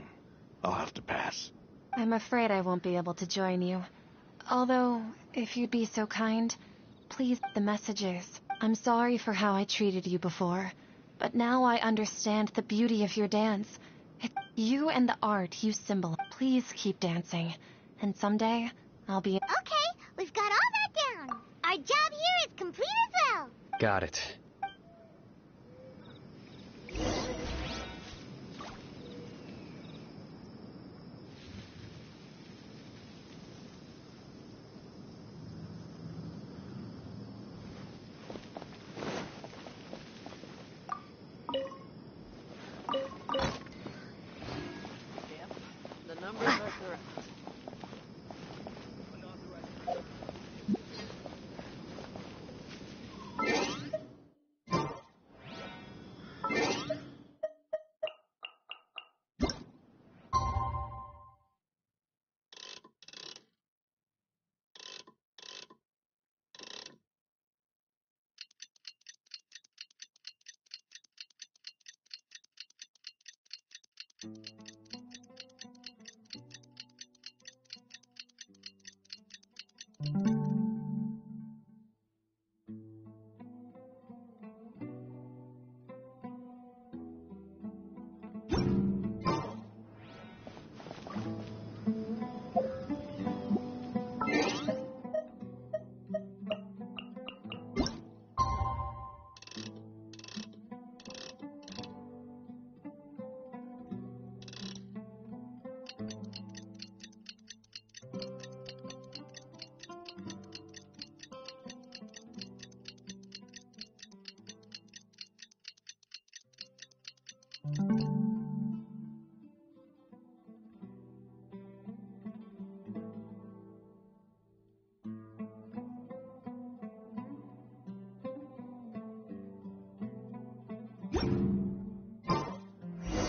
I'll have to pass. I'm afraid I won't be able to join you. Although, if you'd be so kind, please the messages. I'm sorry for how I treated you before, but now I understand the beauty of your dance. You and the art you symbolize. Please keep dancing, and someday I'll be... Okay, we've got all that down. Our job here is complete as well. Got it.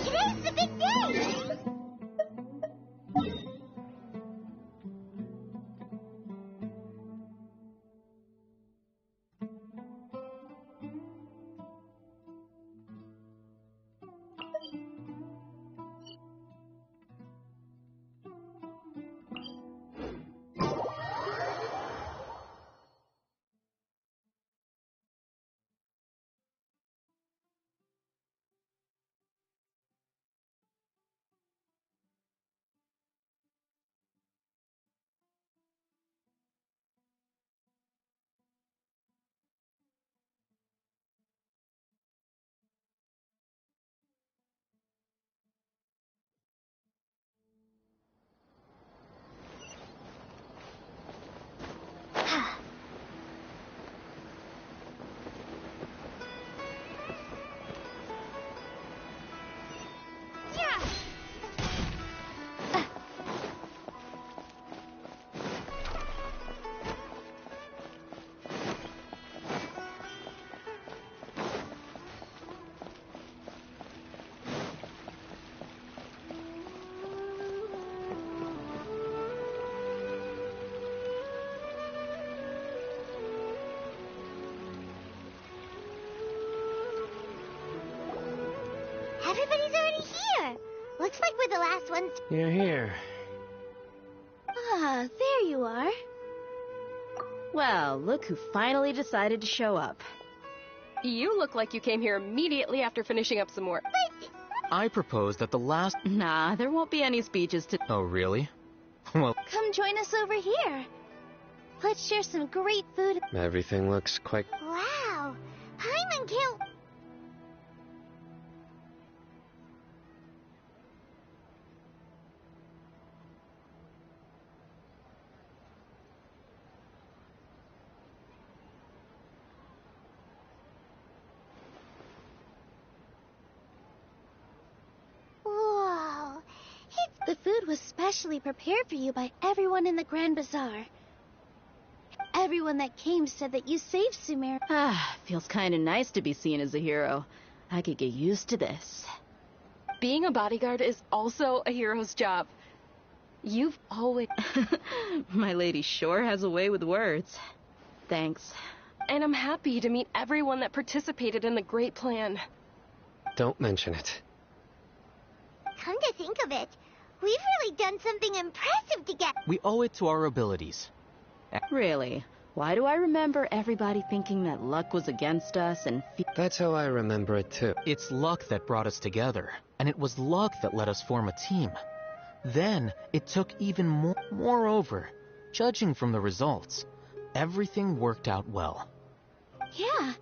Today's the big day! Everybody's already here. Looks like we're the last ones. You're here. Ah, there you are. Well, look who finally decided to show up. You look like you came here immediately after finishing up some more. I propose that the last... Nah, there won't be any speeches to... Oh, really? Well... Come join us over here. Let's share some great food. Everything looks quite... Wow. Paimon can't... Whoa. The food was specially prepared for you by everyone in the Grand Bazaar. Everyone that came said that you saved Sumeru. Ah, feels kind of nice to be seen as a hero. I could get used to this. Being a bodyguard is also a hero's job. You've always... My lady sure has a way with words. Thanks. And I'm happy to meet everyone that participated in the great plan. Don't mention it. Come to think of it, we've really done something impressive together. We owe it to our abilities. Really? Why do I remember everybody thinking that luck was against us and... That's how I remember it too. It's luck that brought us together, and it was luck that let us form a team. Then, it took even more. Moreover, judging from the results, everything worked out well. Yeah,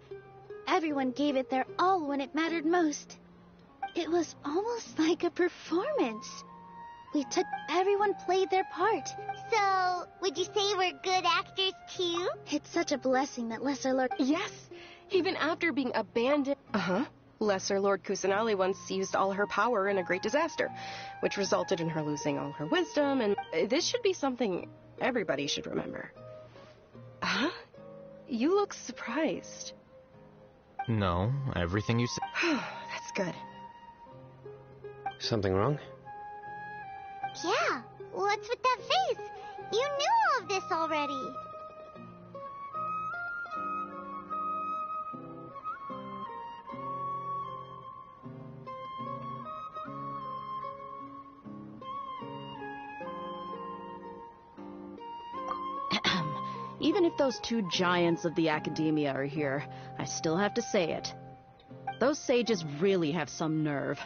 everyone gave it their all when it mattered most. It was almost like a performance. Everyone played their part. So, would you say we're good actors too? It's such a blessing that Lesser Lord... Yes, even after being abandoned... Lesser Lord Kusanali once used all her power in a great disaster, which resulted in her losing all her wisdom, and this should be something everybody should remember. Huh? You look surprised. No, everything you said... That's good. Something wrong? Yeah, what's with that face? You knew all of this already. Even if those two giants of the academia are here, I still have to say it. Those sages really have some nerve.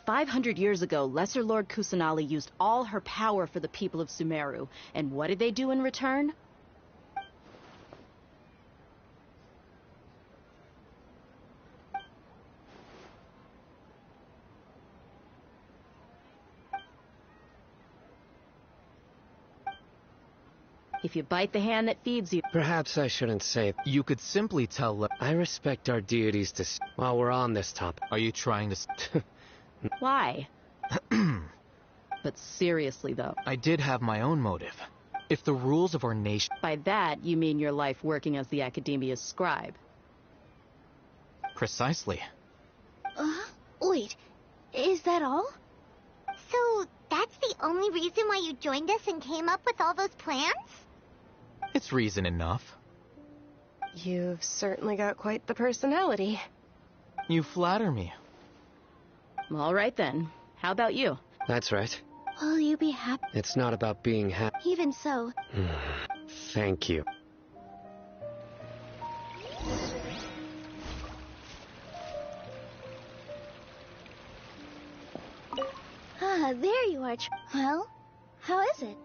500 years ago, Lesser Lord Kusanali used all her power for the people of Sumeru. And what did they do in return? If you bite the hand that feeds you... Perhaps I shouldn't say... You could simply tell... I respect our deities to... While we're on this topic... Are you trying to... Why? But seriously, though. I did have my own motive. If the rules of our nation... By that, you mean your life working as the Academia's scribe. Precisely. Wait, is that all? So, that's the only reason why you joined us and came up with all those plans? It's reason enough. You've certainly got quite the personality. You flatter me. All right, then. How about you? That's right. Will you be happy? It's not about being happy. Even so. Thank you. Ah, there you are. Well, how is it?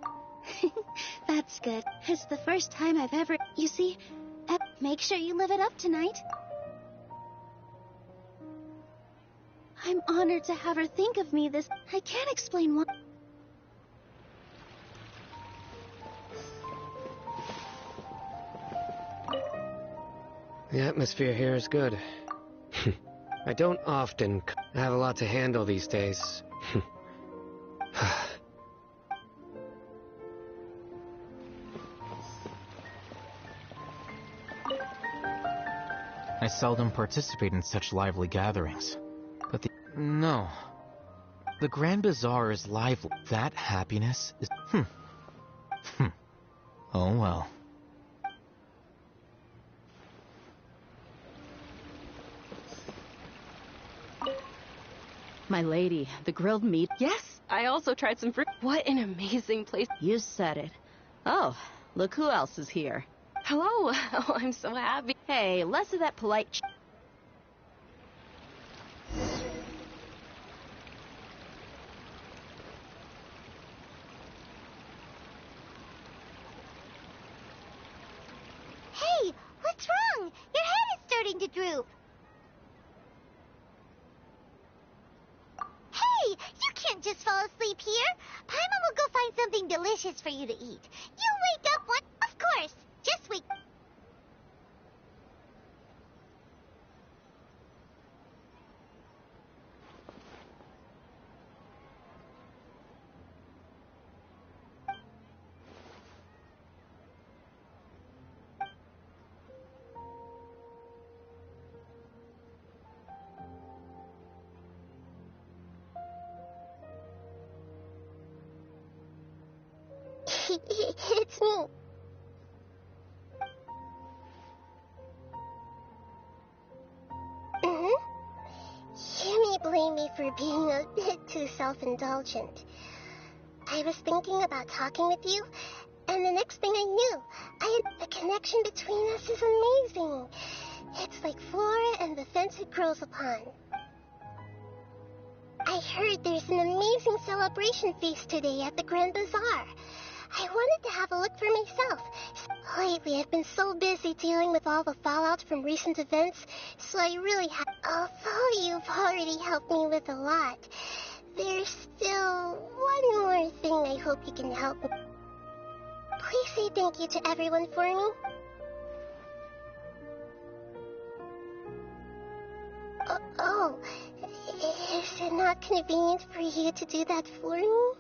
That's good. It's the first time I've ever... You see, make sure you live it up tonight. I'm honored to have her think of me this... I can't explain why... The atmosphere here is good. I don't often have a lot to handle these days. I seldom participate in such lively gatherings. But No. The Grand Bazaar is lively. That happiness is... Oh well. My lady, the grilled meat. Yes, I also tried some fruit. What an amazing place. You said it. Oh, look who else is here. Hello. Oh, I'm so happy. Hey, less of that polite Hey, what's wrong? Your head is starting to droop. Hey, you can't just fall asleep here. Paimon will go find something delicious for you to eat. You wake up one... Of course. Just wake... It's me. You may blame me for being a bit too self-indulgent. I was thinking about talking with you, and the next thing I knew, the connection between us is amazing. It's like flora and the fence it grows upon. I heard there's an amazing celebration feast today at the Grand Bazaar. I wanted to have a look for myself. Lately, I've been so busy dealing with all the fallout from recent events, so I really have... Although you've already helped me with a lot, there's still one more thing I hope you can help me. Please say thank you to everyone for me. Is it not convenient for you to do that for me?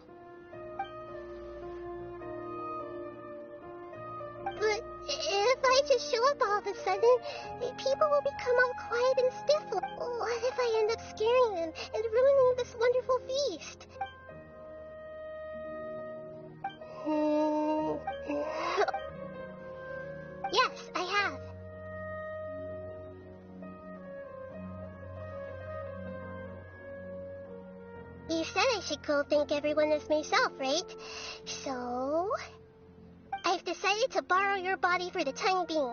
But if I just show up all of a sudden, people will become all quiet and stiff. What if I end up scaring them and ruining this wonderful feast? Yes, I have. You said I should go thank everyone as myself, right? So... I've decided to borrow your body for the time being.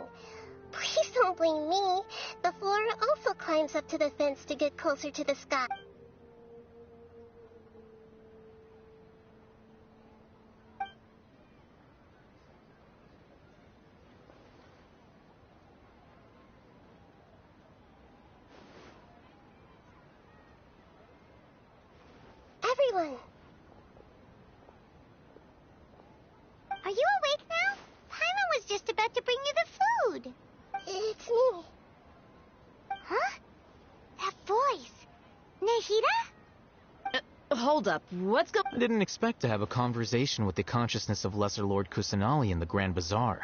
Please don't blame me. The flora also climbs up to the fence to get closer to the sky. Everyone! Are you awake now? Paimon was just about to bring you the food. It's me. Huh? That voice. Nahida? Hold up. What's going... I didn't expect to have a conversation with the consciousness of Lesser Lord Kusanali in the Grand Bazaar.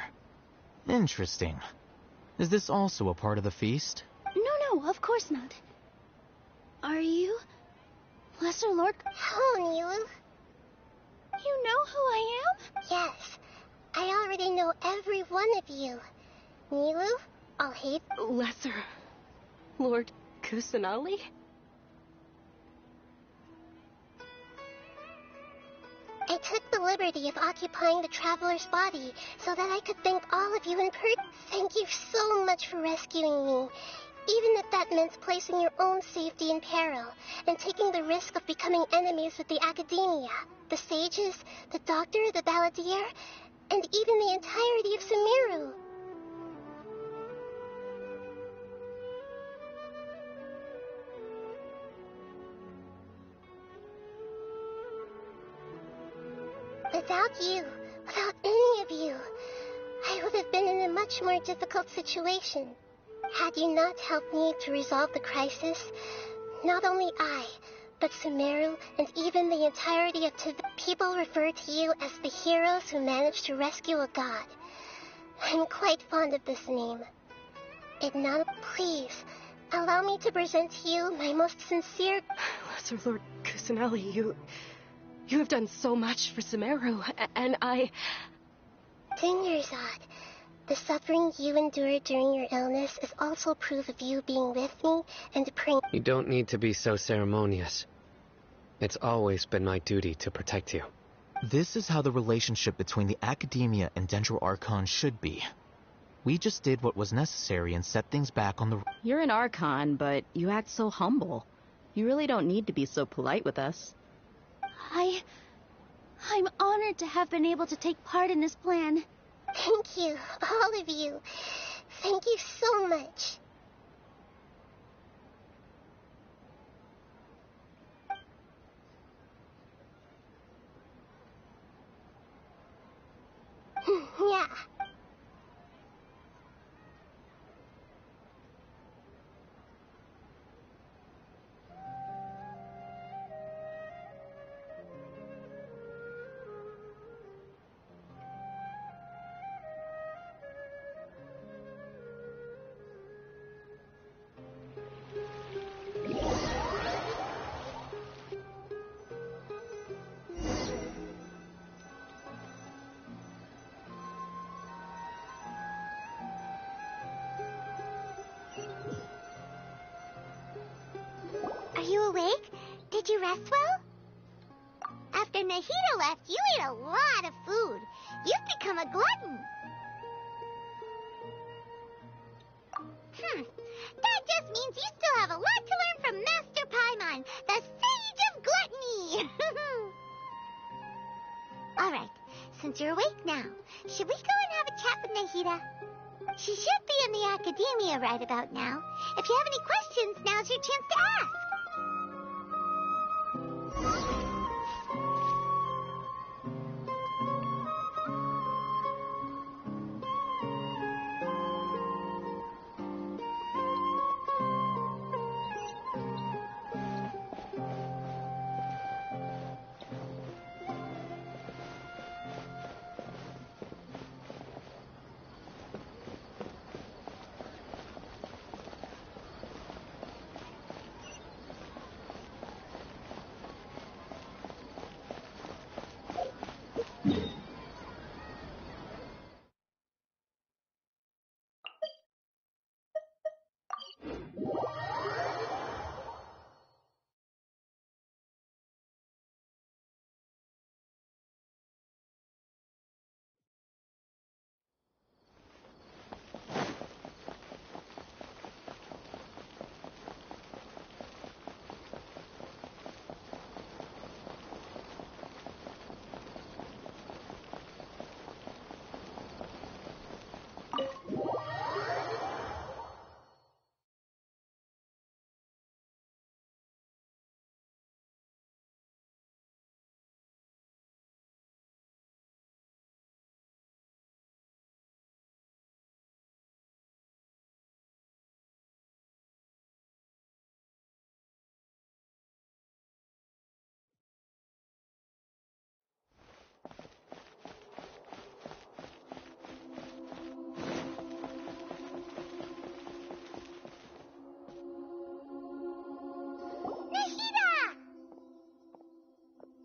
Interesting. Is this also a part of the feast? No, of course not. Are you... Lesser Lord... Hello, Nilu. You know who I am? Yes. I already know every one of you. Nilu, I'll hate... Lesser Lord Kusanali? I took the liberty of occupying the traveler's body so that I could thank all of you in person. Thank you so much for rescuing me, even if that meant placing your own safety in peril and taking the risk of becoming enemies with the academia, the sages, the doctor, the balladeer, and even the entirety of Sumeru. Without you, without any of you, I would have been in a much more difficult situation. Had you not helped me to resolve the crisis, not only I, but Sumeru and even the entirety of people refer to you as the heroes who managed to rescue a god. I'm quite fond of this name. Idna, please, allow me to present to you my most sincere... Lesser Lord Kusanali, you have done so much for Sumeru, and I... Dingerzad, the suffering you endured during your illness is also proof of you being with me and praying... You don't need to be so ceremonious. It's always been my duty to protect you. This is how the relationship between the Academia and Dendro Archon should be. We just did what was necessary and set things back on the... You're an Archon, but you act so humble. You really don't need to be so polite with us. I'm honored to have been able to take part in this plan. Thank you, all of you. Thank you so much. Yeah. Are you awake? Did you rest well? After Hito left, you ate a lot of food. You've become a glutton. That just means you still have a lot to learn from Master Paimon, the Sage of Gluttony. All right, since you're awake now, should we go and have a chat with Nahida? She should be in the Academia right about now. If you have any questions, now's your chance to ask.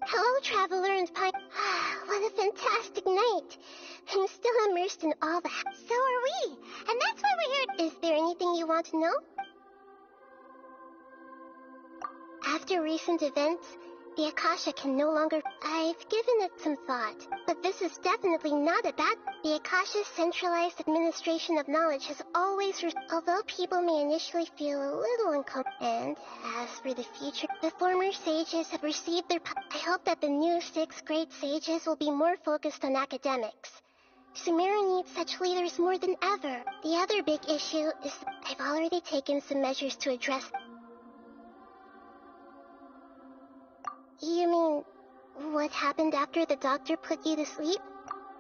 Hello, Traveler and Pine. What a fantastic night. I'm still immersed in all that. So are we. And that's why we're here. Is there anything you want to know? After recent events, the Akasha can no longer... I've given it some thought, but this is definitely not a bad... The Akasha's centralized administration of knowledge has always... Although people may initially feel a little uncomfortable... And, as for the future, the former sages have received their... I hope that the new 6th grade sages will be more focused on academics. Sumeru needs such leaders more than ever. The other big issue is... I've already taken some measures to address... You mean, what happened after the doctor put you to sleep?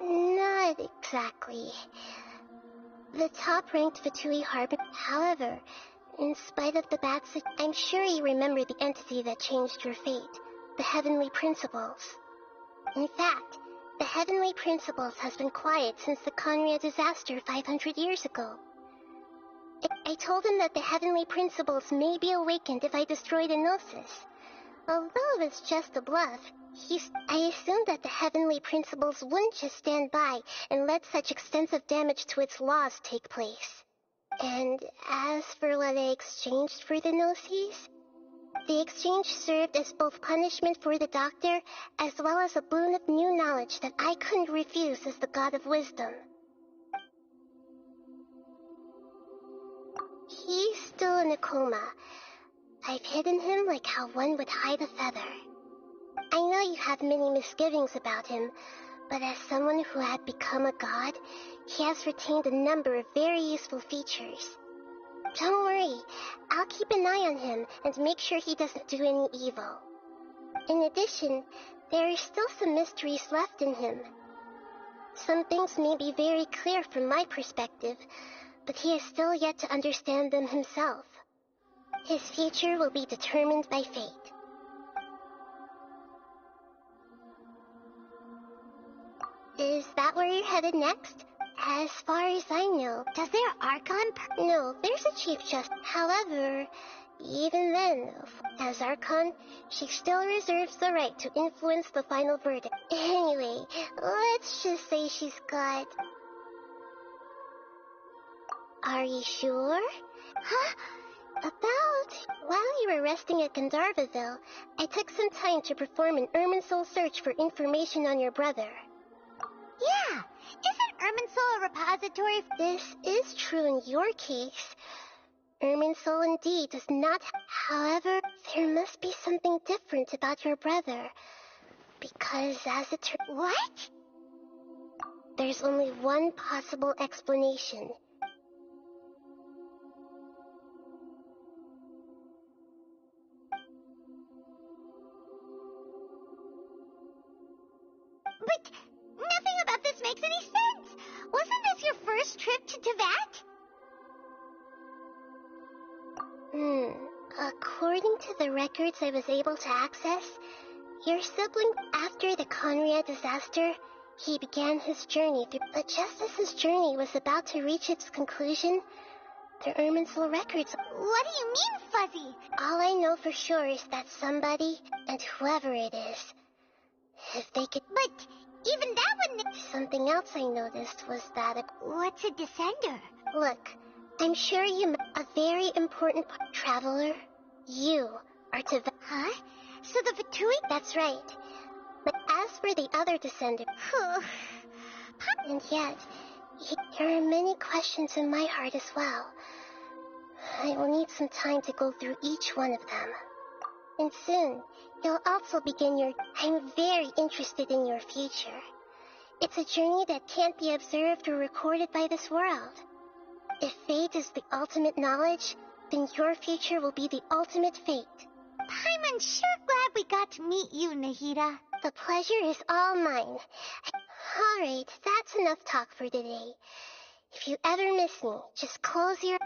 Not exactly. The top-ranked Fatui Harbor... However, in spite of the bad I'm sure you remember the entity that changed your fate. The Heavenly Principles. In fact, the Heavenly Principles has been quiet since the Conria disaster 500 years ago. I told him that the Heavenly Principles may be awakened if I destroy the Gnosis. Although it's just a bluff, I assumed that the Heavenly Principles wouldn't just stand by and let such extensive damage to its laws take place. And as for what I exchanged for the Gnosis, The exchange served as both punishment for the doctor, as well as a boon of new knowledge that I couldn't refuse as the god of wisdom. He's still in a coma. I've hidden him like how one would hide a feather. I know you have many misgivings about him, but as someone who had become a god, he has retained a number of very useful features. Don't worry, I'll keep an eye on him and make sure he doesn't do any evil. In addition, there are still some mysteries left in him. Some things may be very clear from my perspective, but he is still yet to understand them himself. His future will be determined by fate. Is that where you're headed next? As far as I know, does their Archon? No, there's a Chief Justice. However, even then, as Archon, she still reserves the right to influence the final verdict. Anyway, let's just say she's got... Are you sure? Huh? While you were resting at Gandharvaville, I took some time to perform an Irminsul search for information on your brother. Yeah, isn't Irminsul a repository? This is true in your case. Irminsul indeed does not. However, there must be something different about your brother. Because as it turns... What? There's only one possible explanation. But nothing about this makes any sense. Wasn't this your first trip to Teyvat? According to the records I was able to access, your sibling, after the Conria disaster, he began his journey through... But just as his journey was about to reach its conclusion, the Irminsul records... What do you mean, Fuzzy? All I know for sure is that somebody, and whoever it is, if they could... But even that wouldn't... Something else I noticed was that... What's a descender? Look, I'm sure you... A very important traveler. You are to... Huh? So the Vitui... That's right. But as for the other descendant... And yet, there are many questions in my heart as well. I will need some time to go through each one of them. And soon, you'll also begin your... I'm very interested in your future. It's a journey that can't be observed or recorded by this world. If fate is the ultimate knowledge, then your future will be the ultimate fate. I'm sure glad we got to meet you, Nahida. The pleasure is all mine. Alright, that's enough talk for today. If you ever miss me, just close your...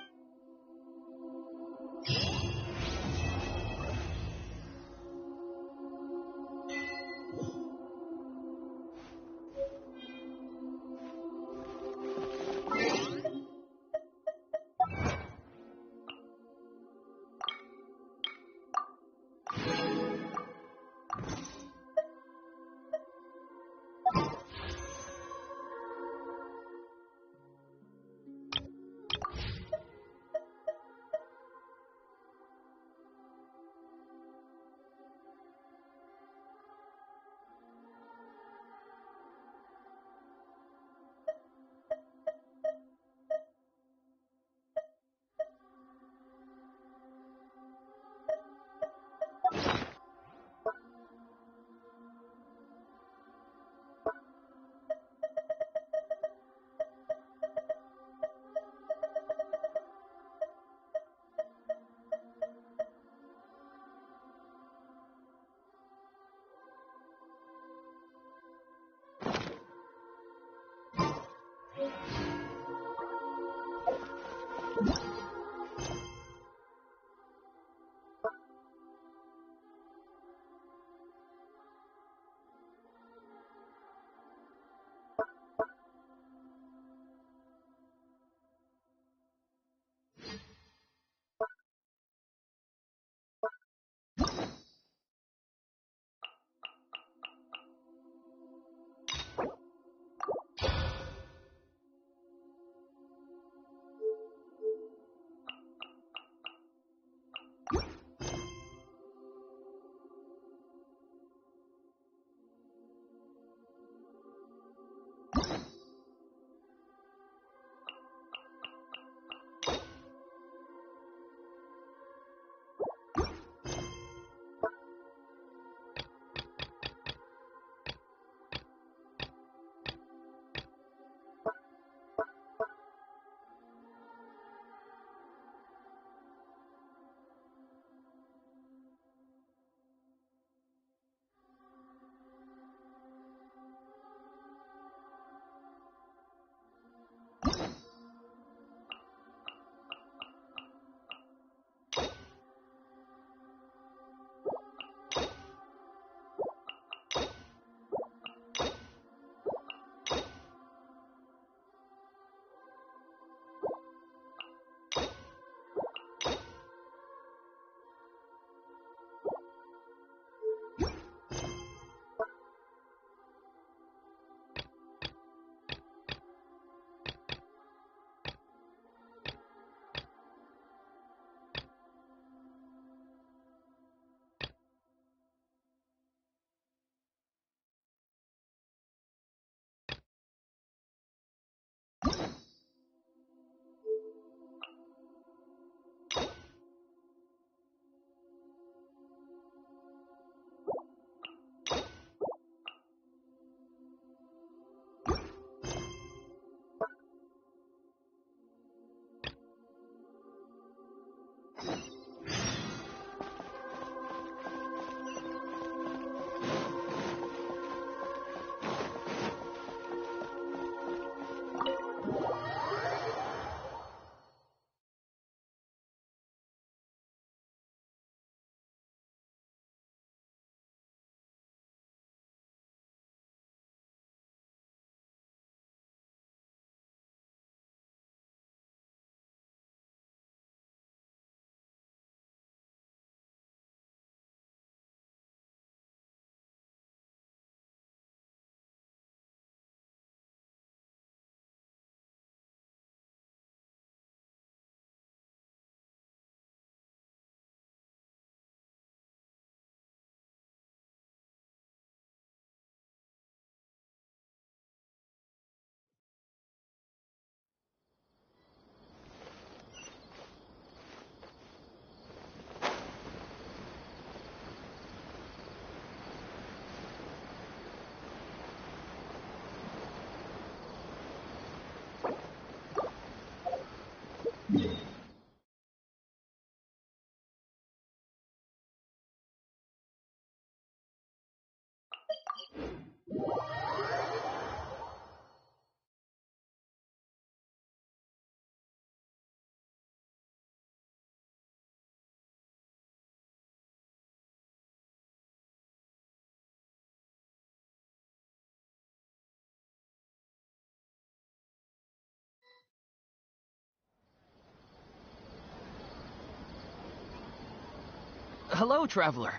Hello, traveler.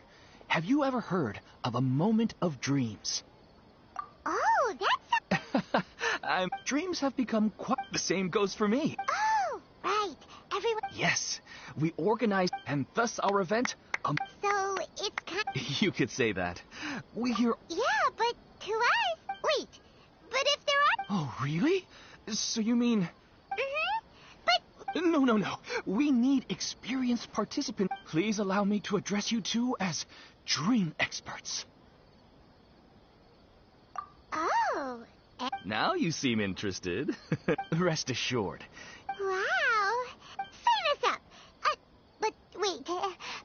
Have you ever heard of a moment of dreams? Oh, that's Dreams have become quite... The same goes for me. Oh, right. Everyone... Yes, we organized, and thus our event... So, it's kind... You could say that. We hear... Yeah, but to us... Wait, but if there are... Oh, really? So you mean... But... No. We need experienced participants. Please allow me to address you two as dream experts. Oh. Now you seem interested. Rest assured. Wow. Sign us up. But wait,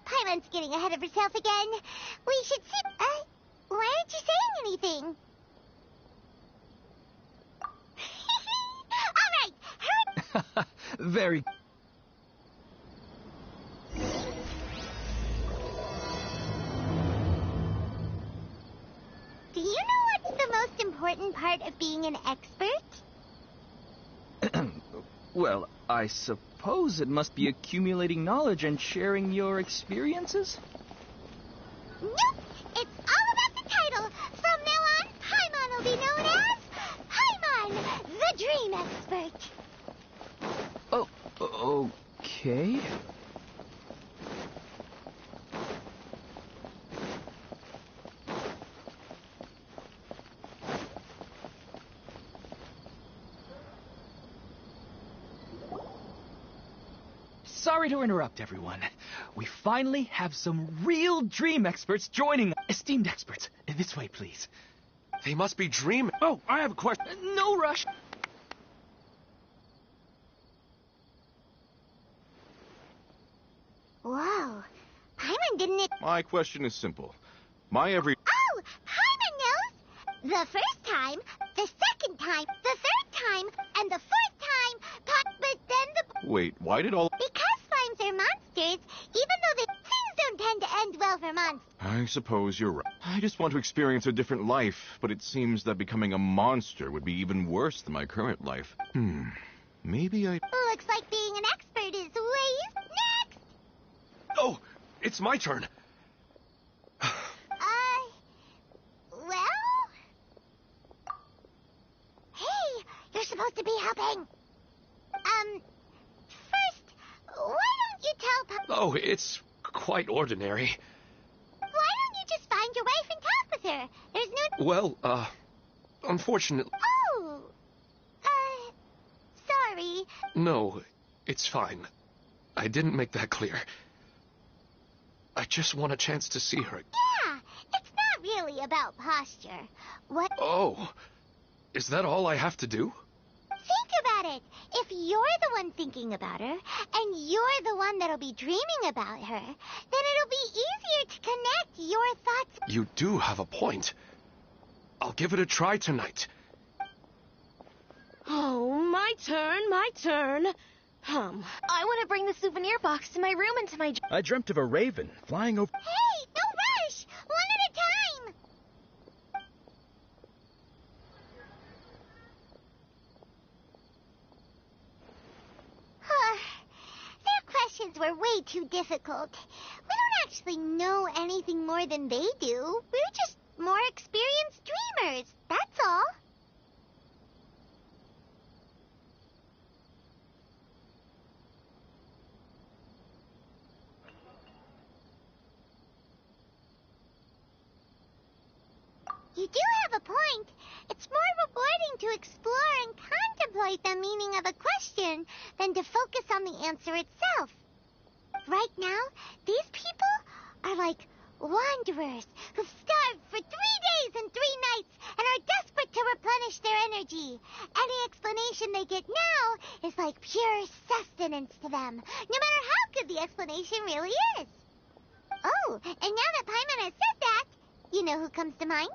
Paimon's getting ahead of herself again. We should see... why aren't you saying anything? All right, hurry. Very... Do you know what's the most important part of being an expert? Well, I suppose it must be accumulating knowledge and sharing your experiences? Nope! It's all about the title. From now on, Paimon will be known as Paimon, the Dream Expert. Oh, okay. Sorry to interrupt, everyone. We finally have some real dream experts joining us. Esteemed experts, this way, please. They must be dreaming. Oh, I have a question. No rush. Whoa. Paimon didn't... My question is simple. Oh, Paimon knows! The first time, the second time, the third time, and the fourth time, but then the... Wait, why did all... Because slimes are monsters, even though things don't tend to end well for monsters. I suppose you're right. I just want to experience a different life, but it seems that becoming a monster would be even worse than my current life. Maybe I... Looks like being an expert is way... Next! Oh, it's my turn. Well... Hey, you're supposed to be helping. First, why don't you tell Oh, it's quite ordinary. Why don't you just find your wife and talk with her? There's no... Well, unfortunately... Oh, sorry. No, it's fine. I didn't make that clear. I just want a chance to see her. Yeah, it's not really about posture. What... Oh, is that all I have to do? Think about at it. If you're the one thinking about her, and you're the one that'll be dreaming about her, then it'll be easier to connect your thoughts. You do have a point. I'll give it a try tonight. Oh, my turn, my turn. I want to bring the souvenir box to my room and to my... I dreamt of a raven flying over... Hey, no rush! One at a time! Their questions were way too difficult. We don't actually know anything more than they do. We're just more experienced dreamers, that's all. You do have a point. It's more rewarding to explore and contemplate the meaning of a question than to focus on the answer itself. Right now, these people are like wanderers who've starved for 3 days and 3 nights and are desperate to replenish their energy. Any explanation they get now is like pure sustenance to them, no matter how good the explanation really is. Oh, and now that Paimon has said that, you know who comes to mind?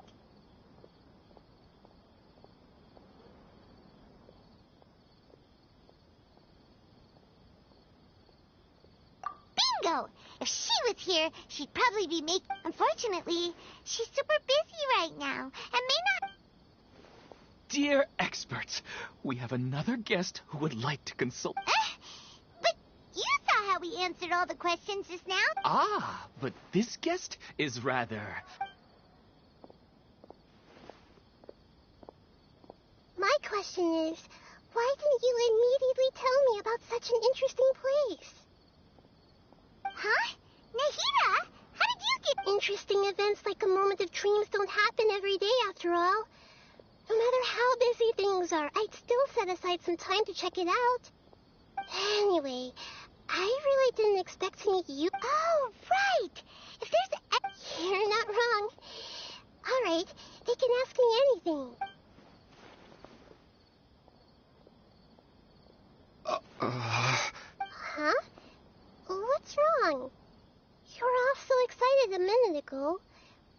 Bingo! If she was here, she'd probably be making... Unfortunately, she's super busy right now, and may not... Dear experts, we have another guest who would like to consult... But you saw how we answered all the questions just now. Ah, but this guest is rather... My question is, why didn't you immediately tell me about such an interesting place? Huh? Nahida? How did you get... Interesting events like a moment of dreams don't happen every day, after all. No matter how busy things are, I'd still set aside some time to check it out. Anyway, I really didn't expect to meet you. Oh, right! If there's... You're not wrong. All right, they can ask me anything. Huh? What's wrong? You were all so excited a minute ago.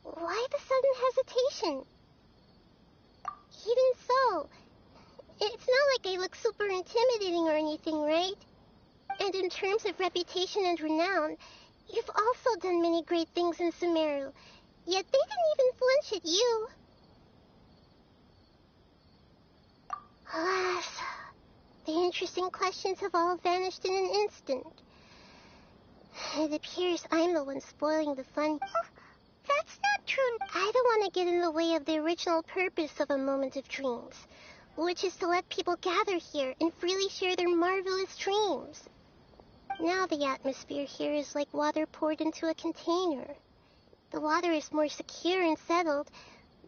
Why the sudden hesitation? Even so, it's not like I look super intimidating or anything, right? And in terms of reputation and renown, you've also done many great things in Sumeru, yet they didn't even flinch at you. Alas, the interesting questions have all vanished in an instant. It appears I'm the one spoiling the fun. Oh, that's not true. I don't want to get in the way of the original purpose of a moment of dreams, which is to let people gather here and freely share their marvelous dreams. Now the atmosphere here is like water poured into a container. The water is more secure and settled,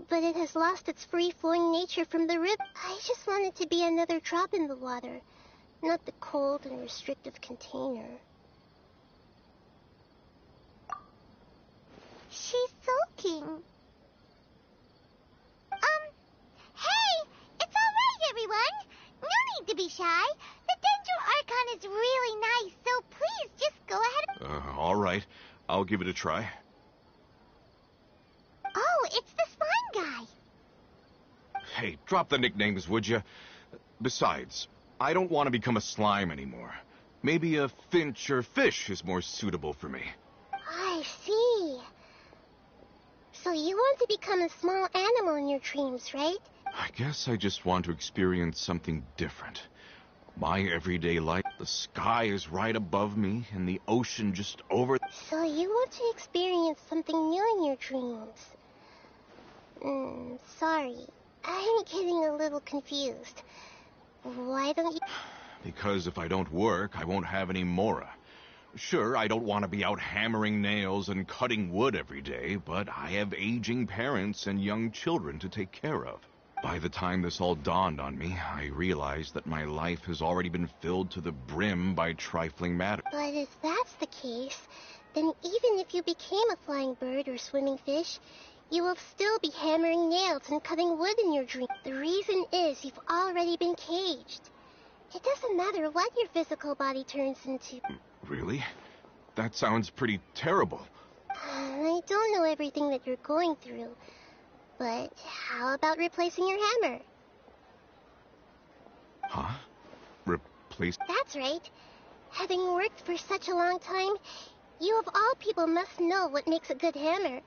but it has lost its free-flowing nature from the river. I just want it to be another drop in the water, not the cold and restrictive container. She's sulking. Hey! It's all right, everyone! No need to be shy. The Dendro Archon is really nice, so please just go ahead. All right. I'll give it a try. Oh, it's the slime guy. Hey, drop the nicknames, would you? Besides, I don't want to become a slime anymore. Maybe a finch or fish is more suitable for me. I see. So you want to become a small animal in your dreams, right? I guess I just want to experience something different. My everyday life, the sky is right above me, and the ocean just over... So you want to experience something new in your dreams? Sorry. I'm getting a little confused. Why don't you... Because if I don't work, I won't have any mora. Sure, I don't want to be out hammering nails and cutting wood every day, but I have aging parents and young children to take care of. By the time this all dawned on me, I realized that my life has already been filled to the brim by trifling matters. But if that's the case, then even if you became a flying bird or swimming fish, you will still be hammering nails and cutting wood in your dream. The reason is you've already been caged. It doesn't matter what your physical body turns into. Really? That sounds pretty terrible. I don't know everything that you're going through, but how about replacing your hammer? Huh? Replace... That's right. Having worked for such a long time, you of all people must know what makes a good hammer.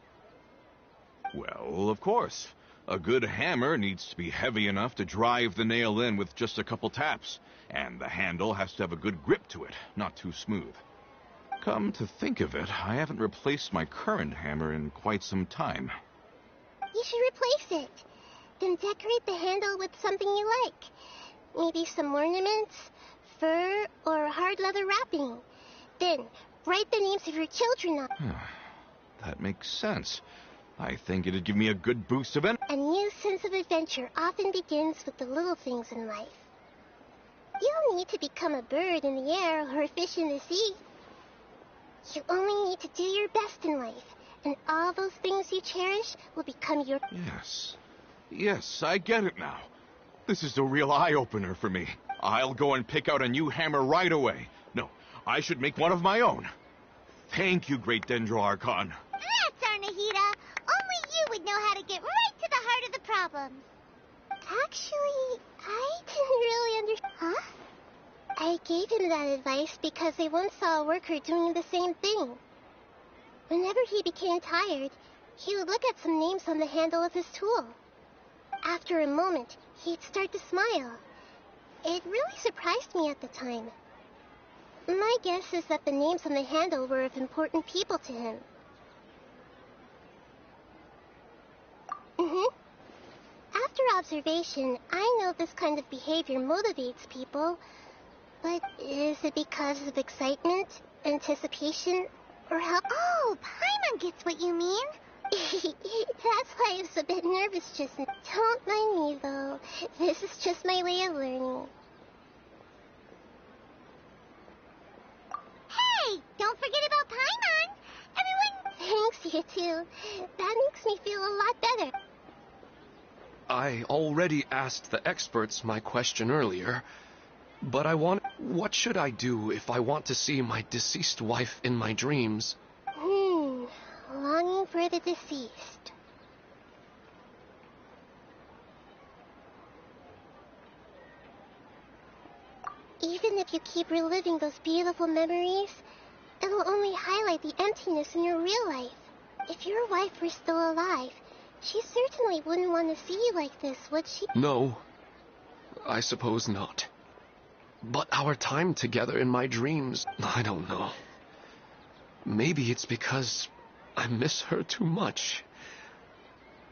Well, of course. A good hammer needs to be heavy enough to drive the nail in with just a couple taps, and the handle has to have a good grip to it, not too smooth. Come to think of it, I haven't replaced my current hammer in quite some time. You should replace it. Then decorate the handle with something you like. Maybe some ornaments, fur, or hard leather wrapping. Then, write the names of your children on it. That makes sense. I think it'd give me a good boost of energy. A new sense of adventure often begins with the little things in life. You don't need to become a bird in the air or a fish in the sea. You only need to do your best in life, and all those things you cherish will become your... Yes, I get it now. This is a real eye-opener for me. I'll go and pick out a new hammer right away. No, I should make one of my own. Thank you, Great Dendro-Archon. That's our Nahida. Only you would know how to get right to the heart of the problem. Actually, I didn't really understand. Huh? I gave him that advice because I once saw a worker doing the same thing. Whenever he became tired, he would look at some names on the handle of his tool. After a moment, he'd start to smile. It really surprised me at the time. My guess is that the names on the handle were of important people to him. After observation, I know this kind of behavior motivates people. But is it because of excitement, anticipation, or how... Oh, Paimon gets what you mean. That's why I was a bit nervous just now. Don't mind me, though. This is just my way of learning. Hey, don't forget about Paimon. Everyone... Thanks, you too. That makes me feel a lot better. I already asked the experts my question earlier, but what should I do if I want to see my deceased wife in my dreams? Longing for the deceased. Even if you keep reliving those beautiful memories, it'll only highlight the emptiness in your real life. If your wife were still alive, she certainly wouldn't want to see you like this, would she? No, I suppose not. But our time together in my dreams, I don't know. Maybe it's because I miss her too much.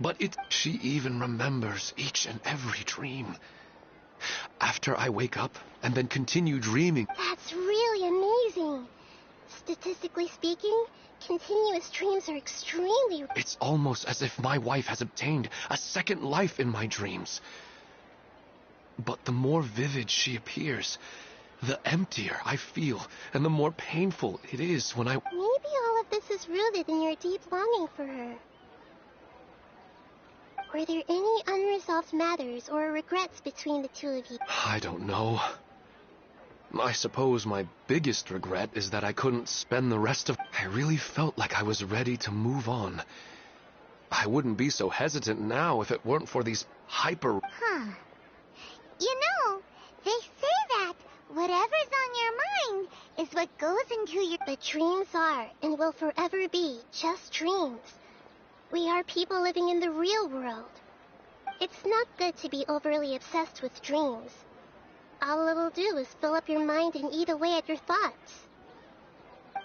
But she even remembers each and every dream. After I wake up and then continue dreaming. That's really amazing. Statistically speaking, continuous dreams are extremely... It's almost as if my wife has obtained a second life in my dreams. But the more vivid she appears, the emptier I feel, and the more painful it is when I... Maybe all of this is rooted in your deep longing for her. Were there any unresolved matters or regrets between the two of you? I don't know. I suppose my biggest regret is that I couldn't spend the rest of... I really felt like I was ready to move on. I wouldn't be so hesitant now if it weren't for these hyper... You know, they say that whatever's on your mind is what goes into your... But dreams are, and will forever be, just dreams. We are people living in the real world. It's not good to be overly obsessed with dreams. All it'll do is fill up your mind and eat away at your thoughts.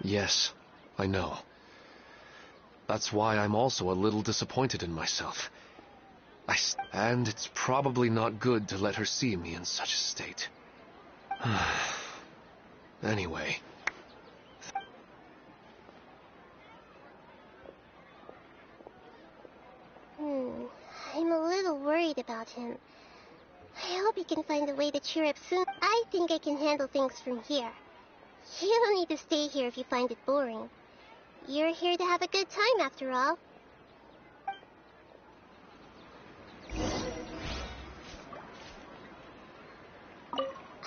Yes, I know. That's why I'm also a little disappointed in myself. And it's probably not good to let her see me in such a state. Anyway. I'm a little worried about him. I hope he can find a way to cheer up soon. I think I can handle things from here. You don't need to stay here if you find it boring. You're here to have a good time, after all.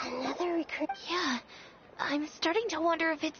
Another very Yeah, I'm starting to wonder if it's...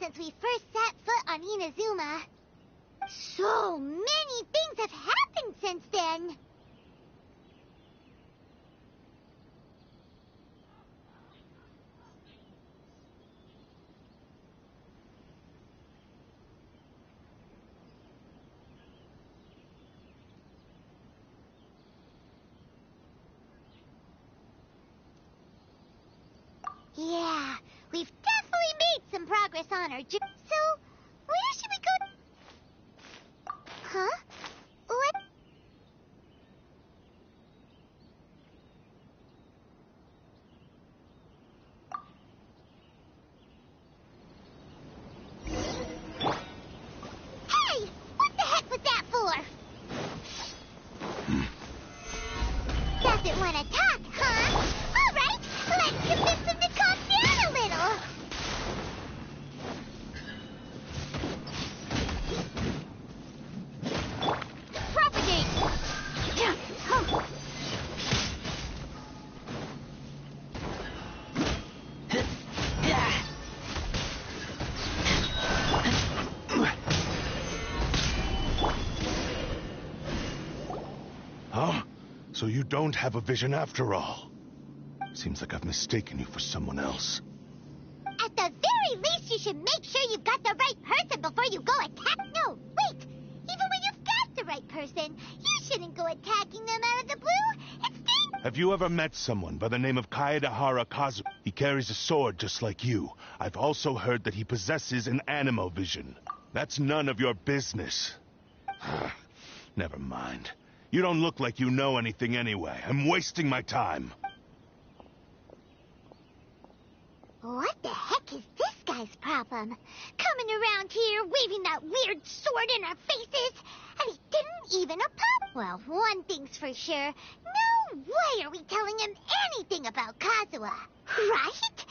Since we first set foot on Inazuma. So many things have happened since then. Yeah, we've definitely made some progress on our journey. So, where should we go? Huh? What? Hey! What the heck was that for? Doesn't want to talk, huh? All right, let's convince him to calm down a little. Propagate! Yeah. Huh. Huh? So you don't have a vision after all. Seems like I've mistaken you for someone else. At the very least, you should make sure you've got the right person before you go attack. No, wait! Even when you've got the right person, you shouldn't go attacking them out of the blue. It's dangerous. Have you ever met someone by the name of Kaedahara Kazu? He carries a sword just like you. I've also heard that he possesses an animo vision. That's none of your business. Never mind. You don't look like you know anything anyway. I'm wasting my time. What the heck is this guy's problem? Coming around here, waving that weird sword in our faces, and he didn't even apologize. Well, one thing's for sure. No way are we telling him anything about Kazuha. Right?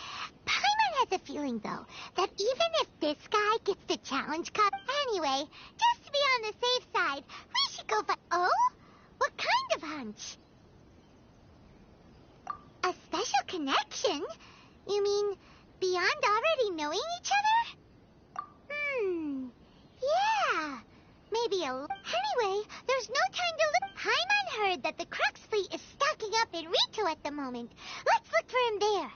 Paimon has a feeling, though, that even if this guy gets to challenge Kazuha... Anyway, just to be on the safe side, we should go find... Oh? What kind of hunch? A special connection? You mean beyond already knowing each other? Yeah. Maybe a... Anyway, there's no time to look. Paimon heard that the Crux fleet is stocking up in Hito at the moment. Let's look for him there.